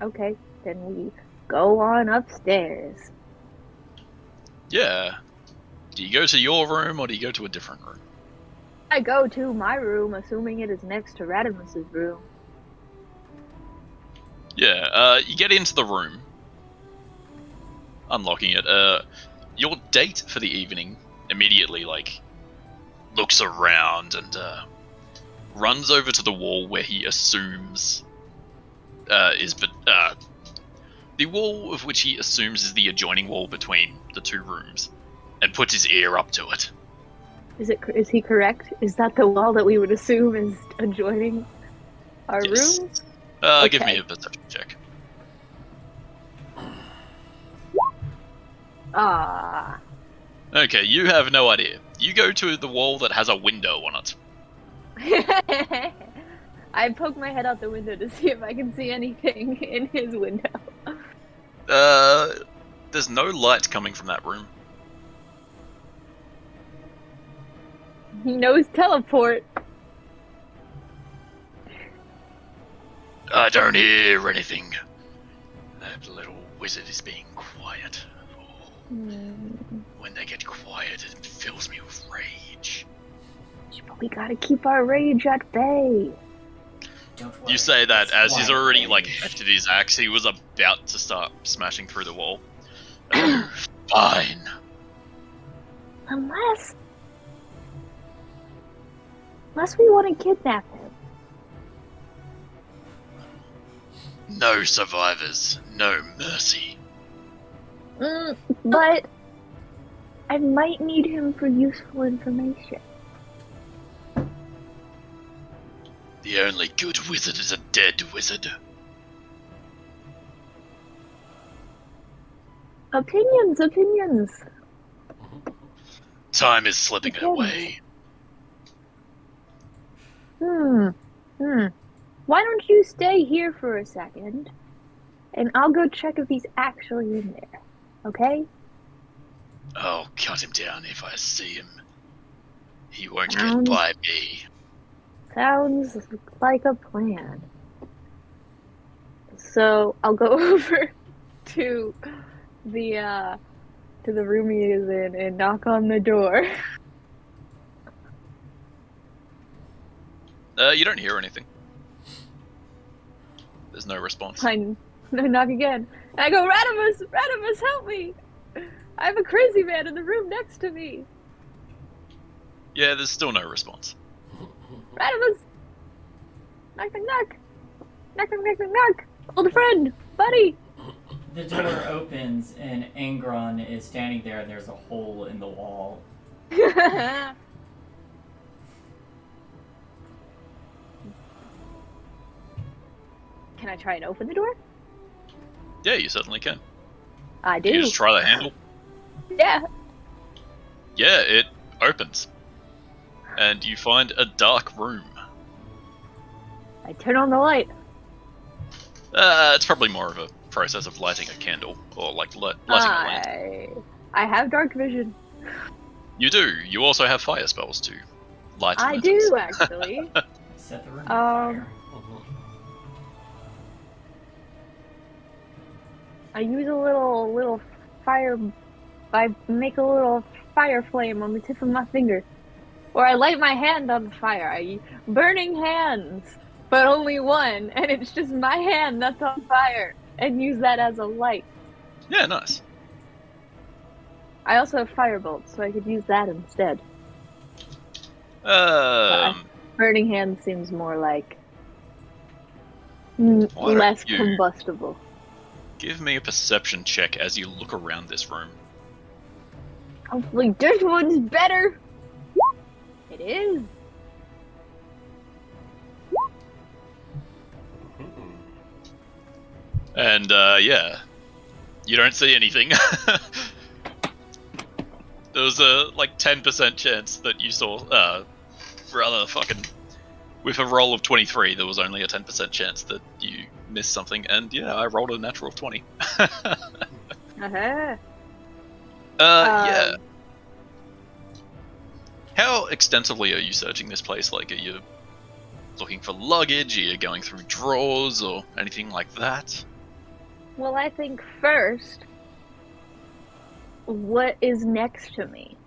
Okay, then we go on upstairs. Yeah. Do you go to your room or do you go to a different room? I go to my room, assuming it is next to Radimus's room. Yeah, you get into the room. Unlocking it. Your date for the evening immediately, looks around and, runs over to the wall where he assumes, the wall of which he assumes is the adjoining wall between the 2 rooms, and puts his ear up to it. Is he correct? Is that the wall that we would assume is adjoining our Yes. rooms? Give Okay. me a perception check. Ah. Okay, you have no idea. You go to the wall that has a window on it. I poke my head out the window to see if I can see anything in his window. There's no light coming from that room. He knows teleport. I don't hear anything. That little wizard is being quiet. Oh, when they get quiet, it fills me with rage. But we gotta keep our rage at bay. Don't worry. You say that it's as he's quiet already, rage. hefted his axe. He was about to start smashing through the wall. Oh, fine. Unless we want to kidnap him. No survivors, no mercy. But I might need him for useful information. The only good wizard is a dead wizard. Opinions. Time is slipping away. Why don't you stay here for a second, and I'll go check if he's actually in there, okay? I'll cut him down if I see him. He won't get by me. Sounds like a plan. So I'll go over to the room he is in and knock on the door. You don't hear anything. There's no response. I knock again. And I go, Radimus, help me! I have a crazy man in the room next to me. Yeah, there's still no response. Radimus! Knock, knock, knock! Knock, knock, knock, knock, knock! Old friend! Buddy! The door opens and Angron is standing there and there's a hole in the wall. Can I try and open the door? Yeah, you certainly can. I do. You just try the handle. Yeah. Yeah, it opens. And you find a dark room. I turn on the light. It's probably more of a process of lighting a candle, or like lighting a lamp. I have dark vision. You do. You also have fire spells to light. I do, actually. Set the room on fire. I use a little fire. I make a little fire flame on the tip of my finger, or I light my hand on the fire. Burning hands, but only one, and it's just my hand that's on fire, and use that as a light. Yeah, nice. I also have firebolt, so I could use that instead. Burning hands seems more like less combustible. Give me a perception check as you look around this room. Hopefully this one's better. It is. And, yeah. You don't see anything. There was a, 10% chance that you saw, with a roll of 23, there was only a 10% chance that you missed something, and yeah, I rolled a natural of 20. Uh-huh. Yeah. How extensively are you searching this place? Like, are you looking for luggage? Are you going through drawers or anything like that? Well, I think first, what is next to me?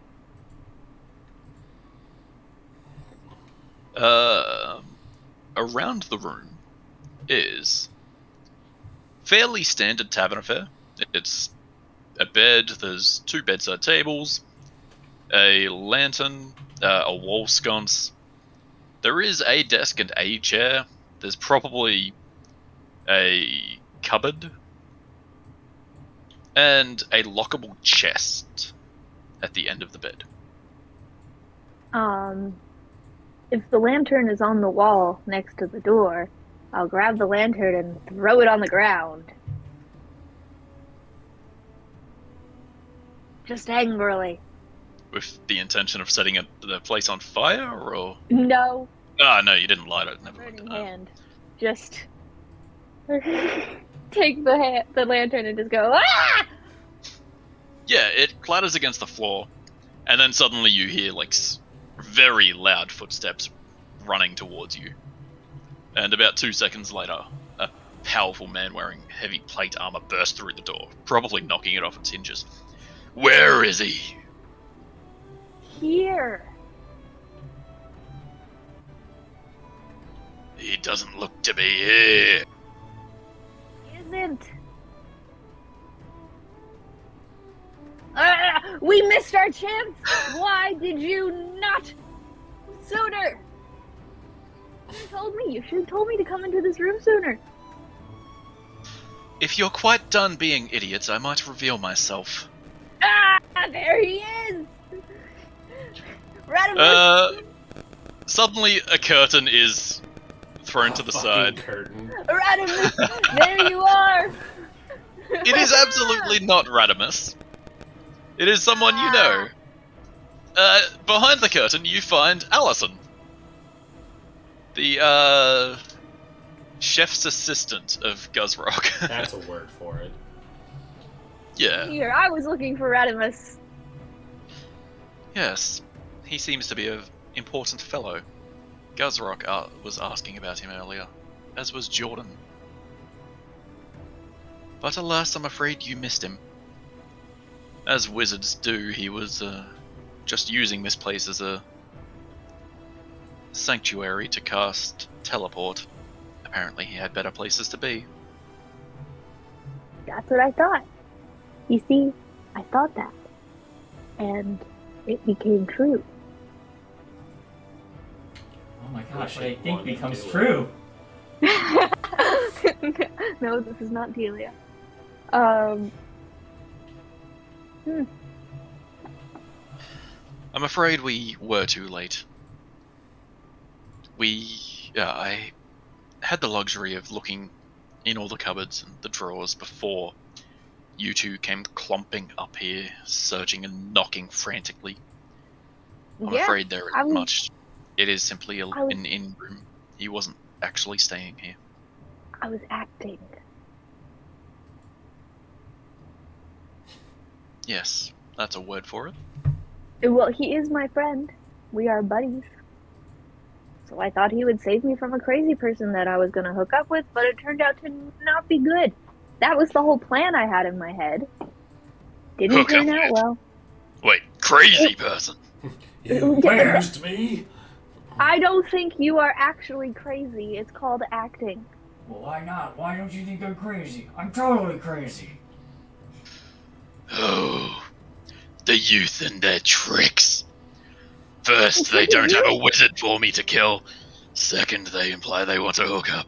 Around the room is fairly standard tavern affair. It's a bed, there's 2 bedside tables, a lantern, a wall sconce. There is a desk and a chair. There's probably a cupboard and a lockable chest at the end of the bed. If the lantern is on the wall next to the door, I'll grab the lantern and throw it on the ground. Just angrily. With the intention of setting the place on fire, or? No. Ah, no, you didn't light it. Never mind. Burning hand. Just take the lantern and just go, ah! Yeah, it clatters against the floor, and then suddenly you hear, very loud footsteps running towards you. And about 2 seconds later, a powerful man wearing heavy plate armor bursts through the door, probably knocking it off its hinges. Where is he? Here. He doesn't look to be here. He isn't. We missed our chance. Why did you not sooner? You should have told me to come into this room sooner. If you're quite done being idiots, I might reveal myself. Ah, there he is! Radimus! Suddenly a curtain is thrown to the Fucking side. curtain. Radimus! There you are! It is absolutely not Radimus. It is someone you know. Behind the curtain, you find Allison, the chef's assistant of Guzrock. That's a word for it. Yeah. Here, I was looking for Radimus. Yes. He seems to be an important fellow. Guzrock was asking about him earlier, as was Jordan. But alas, I'm afraid you missed him. As wizards do, he was just using this place as a sanctuary to cast teleport. Apparently he had better places to be. That's what I thought. You see, I thought that. And it became true. Oh my gosh, what I Wish I think wanted becomes to. true. No, this is not Delia. I'm afraid we were too late. I had the luxury of looking in all the cupboards and the drawers before you two came clomping up here, searching and knocking frantically. I'm Yeah, afraid there I isn't was- much. It is simply I was- an in-room. He wasn't actually staying here. I was acting. Yes, that's a word for it. Well, he is my friend. We are buddies. So I thought he would save me from a crazy person that I was going to hook up with, but it turned out to not be good. That was the whole plan I had in my head. Didn't Hook turn up out with? well. Wait, crazy person? You Yeah. used me. I don't think you are actually crazy. It's called acting. Well, why not? Why don't you think I'm crazy? I'm totally crazy. Oh, the youth and their tricks. First, they don't have a wizard for me to kill. Second, they imply they want to hook up.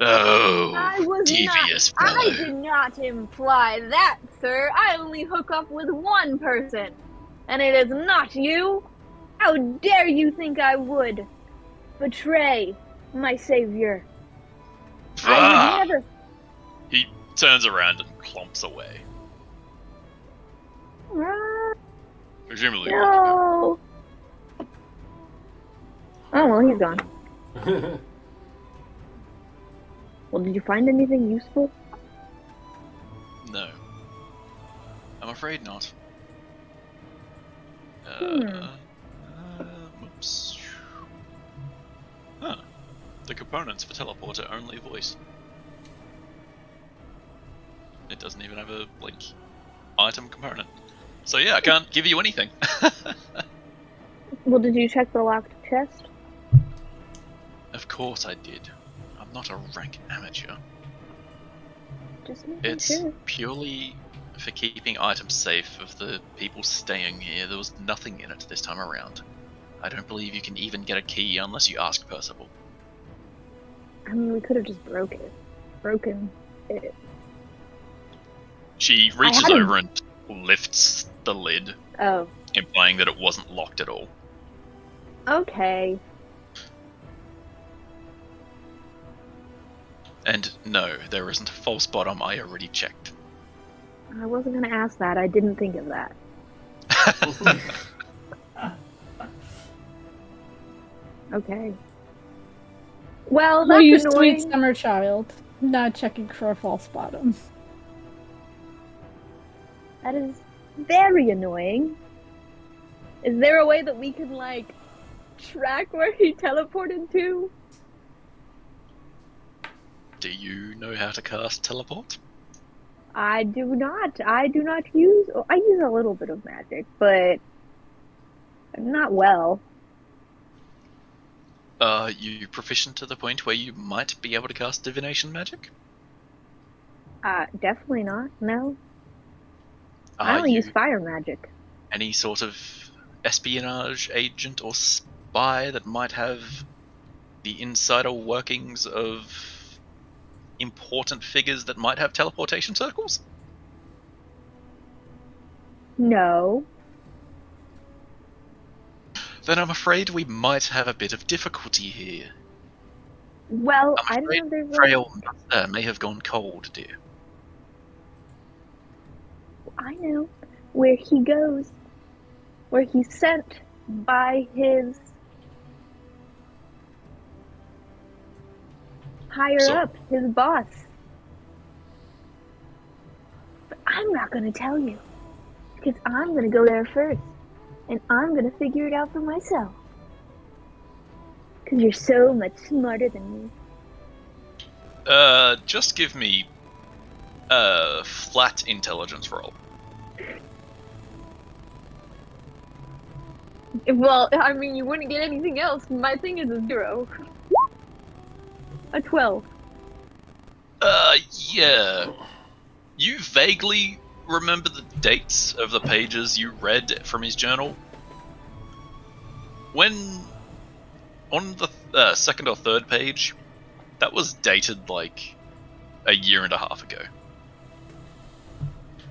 Oh, I was devious not. fellow. I did not imply that, sir. I only hook up with one person, and it is not you. How dare you think I would betray my savior? I Ah! would never. He turns around and clomps away. Presumably. No. Oh well, he's gone. Well, did you find anything useful? No. I'm afraid not. Oops. Huh. The components for teleport are only voice. It doesn't even have a, item component. So yeah, I can't give you anything. Well, did you check the locked chest? Of course I did. I'm not a rank amateur. Just making It's sure. purely for keeping items safe of the people staying here. There was nothing in it this time around. I don't believe you can even get a key unless you ask Percival. I mean, we could have just broken it. She reaches had a- over and lifts the lid, Oh, implying that it wasn't locked at all. okay. And no, there isn't a false bottom. I already checked. I wasn't gonna ask that. I didn't think of that. Okay. Well, Well, that's you annoying. sweet summer child, not checking for a false bottom. That is very annoying. Is there a way that we can, track where he teleported to? Do you know how to cast teleport? I do not. I do not use... I use a little bit of magic, but... not well. Are you proficient to the point where you might be able to cast divination magic? Definitely not. No. I Are only you use fire magic. any sort of espionage agent or spy that might have the insider workings of important figures that might have teleportation circles? No. Then I'm afraid we might have a bit of difficulty here. Well, I'm I don't afraid know. There's Frail may have gone cold, dear. I know where he goes, where he's sent by his higher up, his boss. But I'm not going to tell you, because I'm going to go there first, and I'm going to figure it out for myself. Because you're so much smarter than me. Just give me a flat intelligence roll. Well, I mean, you wouldn't get anything else. My thing is a 0. A 12. Yeah. You vaguely remember the dates of the pages you read from his journal? When on the second or third page, that was dated like a year and a half ago.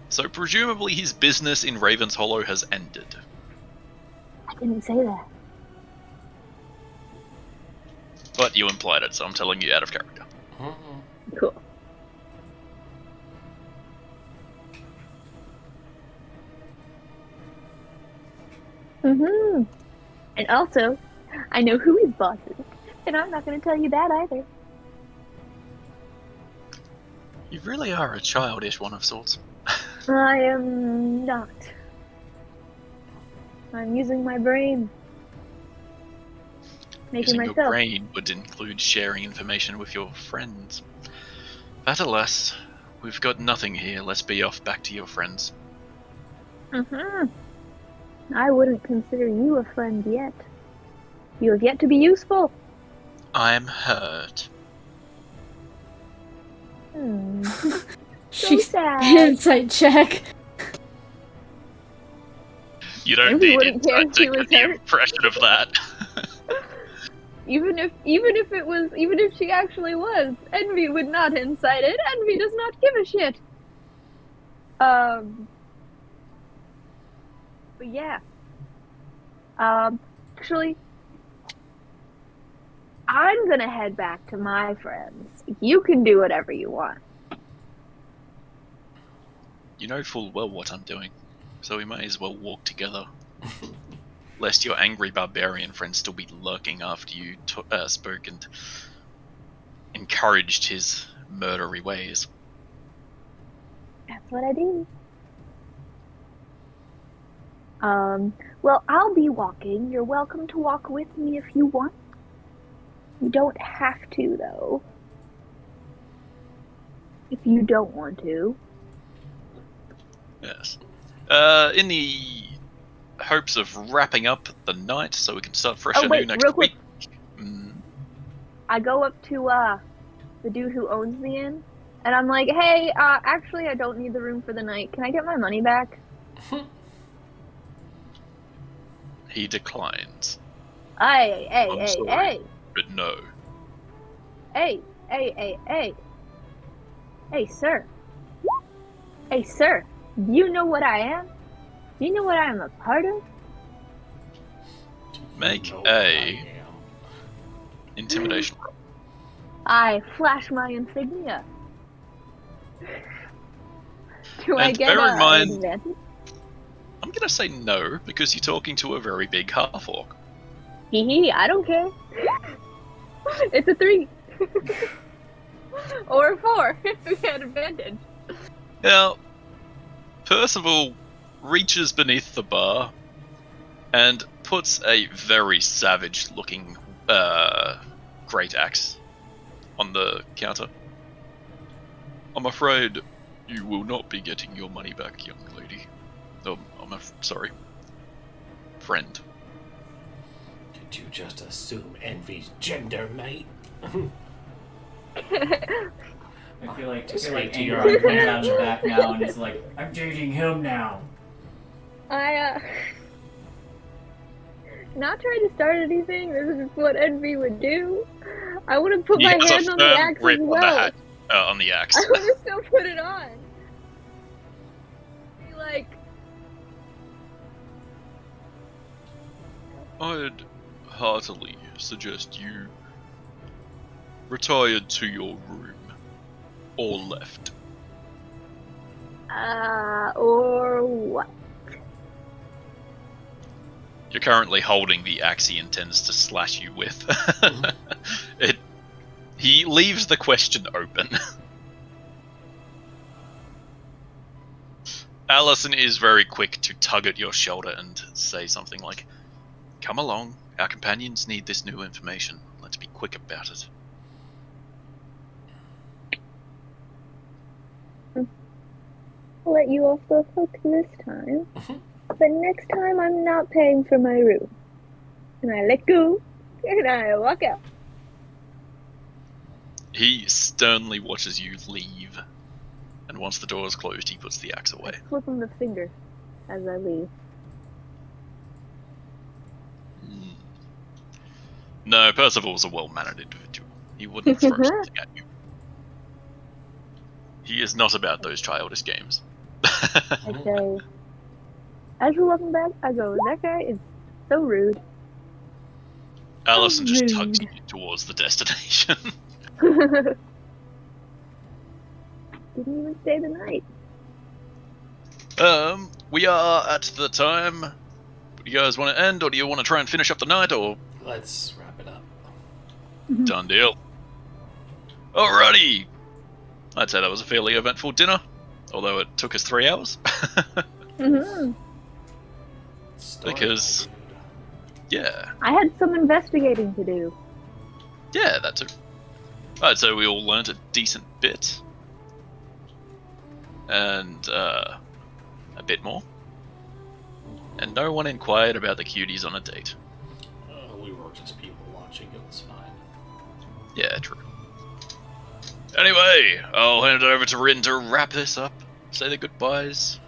So presumably his business in Raven's Hollow has ended. I didn't say that. But you implied it, so I'm telling you out of character. Cool. And also, I know who his boss is, and I'm not going to tell you that either. You really are a childish one of sorts. I am not. I'm using my brain. Making Using myself. your brain would include sharing information with your friends. But alas, we've got nothing here. Let's be off back to your friends. I wouldn't consider you a friend yet. You have yet to be useful. I'm hurt. So She's sad. insight check. You don't Maybe need wouldn't care insight if she to was get the hurt. impression of that. Even if she actually was, Envy would not incite it. Envy does not give a shit. But yeah. Actually, I'm gonna head back to my friends. You can do whatever you want. You know full well what I'm doing, so we may as well walk together. Lest your angry barbarian friend still be lurking after you spoke and encouraged his murdery ways. That's what I do. Well, I'll be walking. You're welcome to walk with me if you want. You don't have to, though. If you don't want to. Yes. In the hopes of wrapping up the night so we can start fresh anew next real quick. week. I go up to, the dude who owns the inn, and I'm like, hey, actually, I don't need the room for the night. Can I get my money back? He declines. Hey, I'm sorry, but no. Hey, sir. Hey, sir. Do you know what I am? Do you know what I am a part of? Make a intimidation roll. I flash my insignia. Do I And get bear in mind- an advantage? I'm gonna say no, because you're talking to a very big half-orc. Hee, I don't care. It's a 3. Or a 4. We had advantage. Now, Percival reaches beneath the bar and puts a very savage-looking great axe on the counter. I'm afraid you will not be getting your money back, young lady. Sorry. Friend. Did you just assume Envy's gender, mate? I feel like Just wait till Angry you're comes out of the back now and is like, I'm dating him now. Not trying to start anything, this is just what Envy would do. I would have put He my has a hand on the firm axe grip as on the well. hat. On the axe. I want to still put it on. Be like, I'd heartily suggest you retired to your room or left. or what? You're currently holding the axe he intends to slash you with. He leaves the question open. Allison is very quick to tug at your shoulder and say something like, "Come along, our companions need this new information. Let's be quick about it." I'll let you off the hook this time. But next time I'm not paying for my room. And I let go, and I walk out. He sternly watches you leave, and once the door is closed, he puts the axe away. Flip him the finger as I leave. No, Percival's a well-mannered individual. He wouldn't throw something at you. He is not about those childish games. I say, as we're walking back, I go, that guy is so rude. Allison just tugs you towards the destination. Didn't even stay the night. We are at the time. Do you guys want to end, or do you want to try and finish up the night, or? Let's wrap it up. Done deal. Alrighty. I'd say that was a fairly eventful dinner, although it took us 3 hours. Because, yeah. I had some investigating to do. Yeah, that too. I'd say we all learned a decent bit. And, a bit more. And no one inquired about the cuties on a date. We were just people watching, it was fine. Yeah, true. Anyway, I'll hand it over to Rin to wrap this up. Say the goodbyes.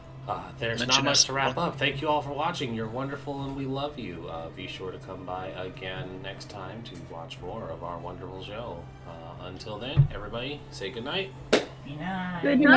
There's Mention not much us. to wrap up. Thank you all for watching. You're wonderful and we love you. Be sure to come by again next time to watch more of our wonderful show. Until then, everybody, say goodnight. Be nice. Good night.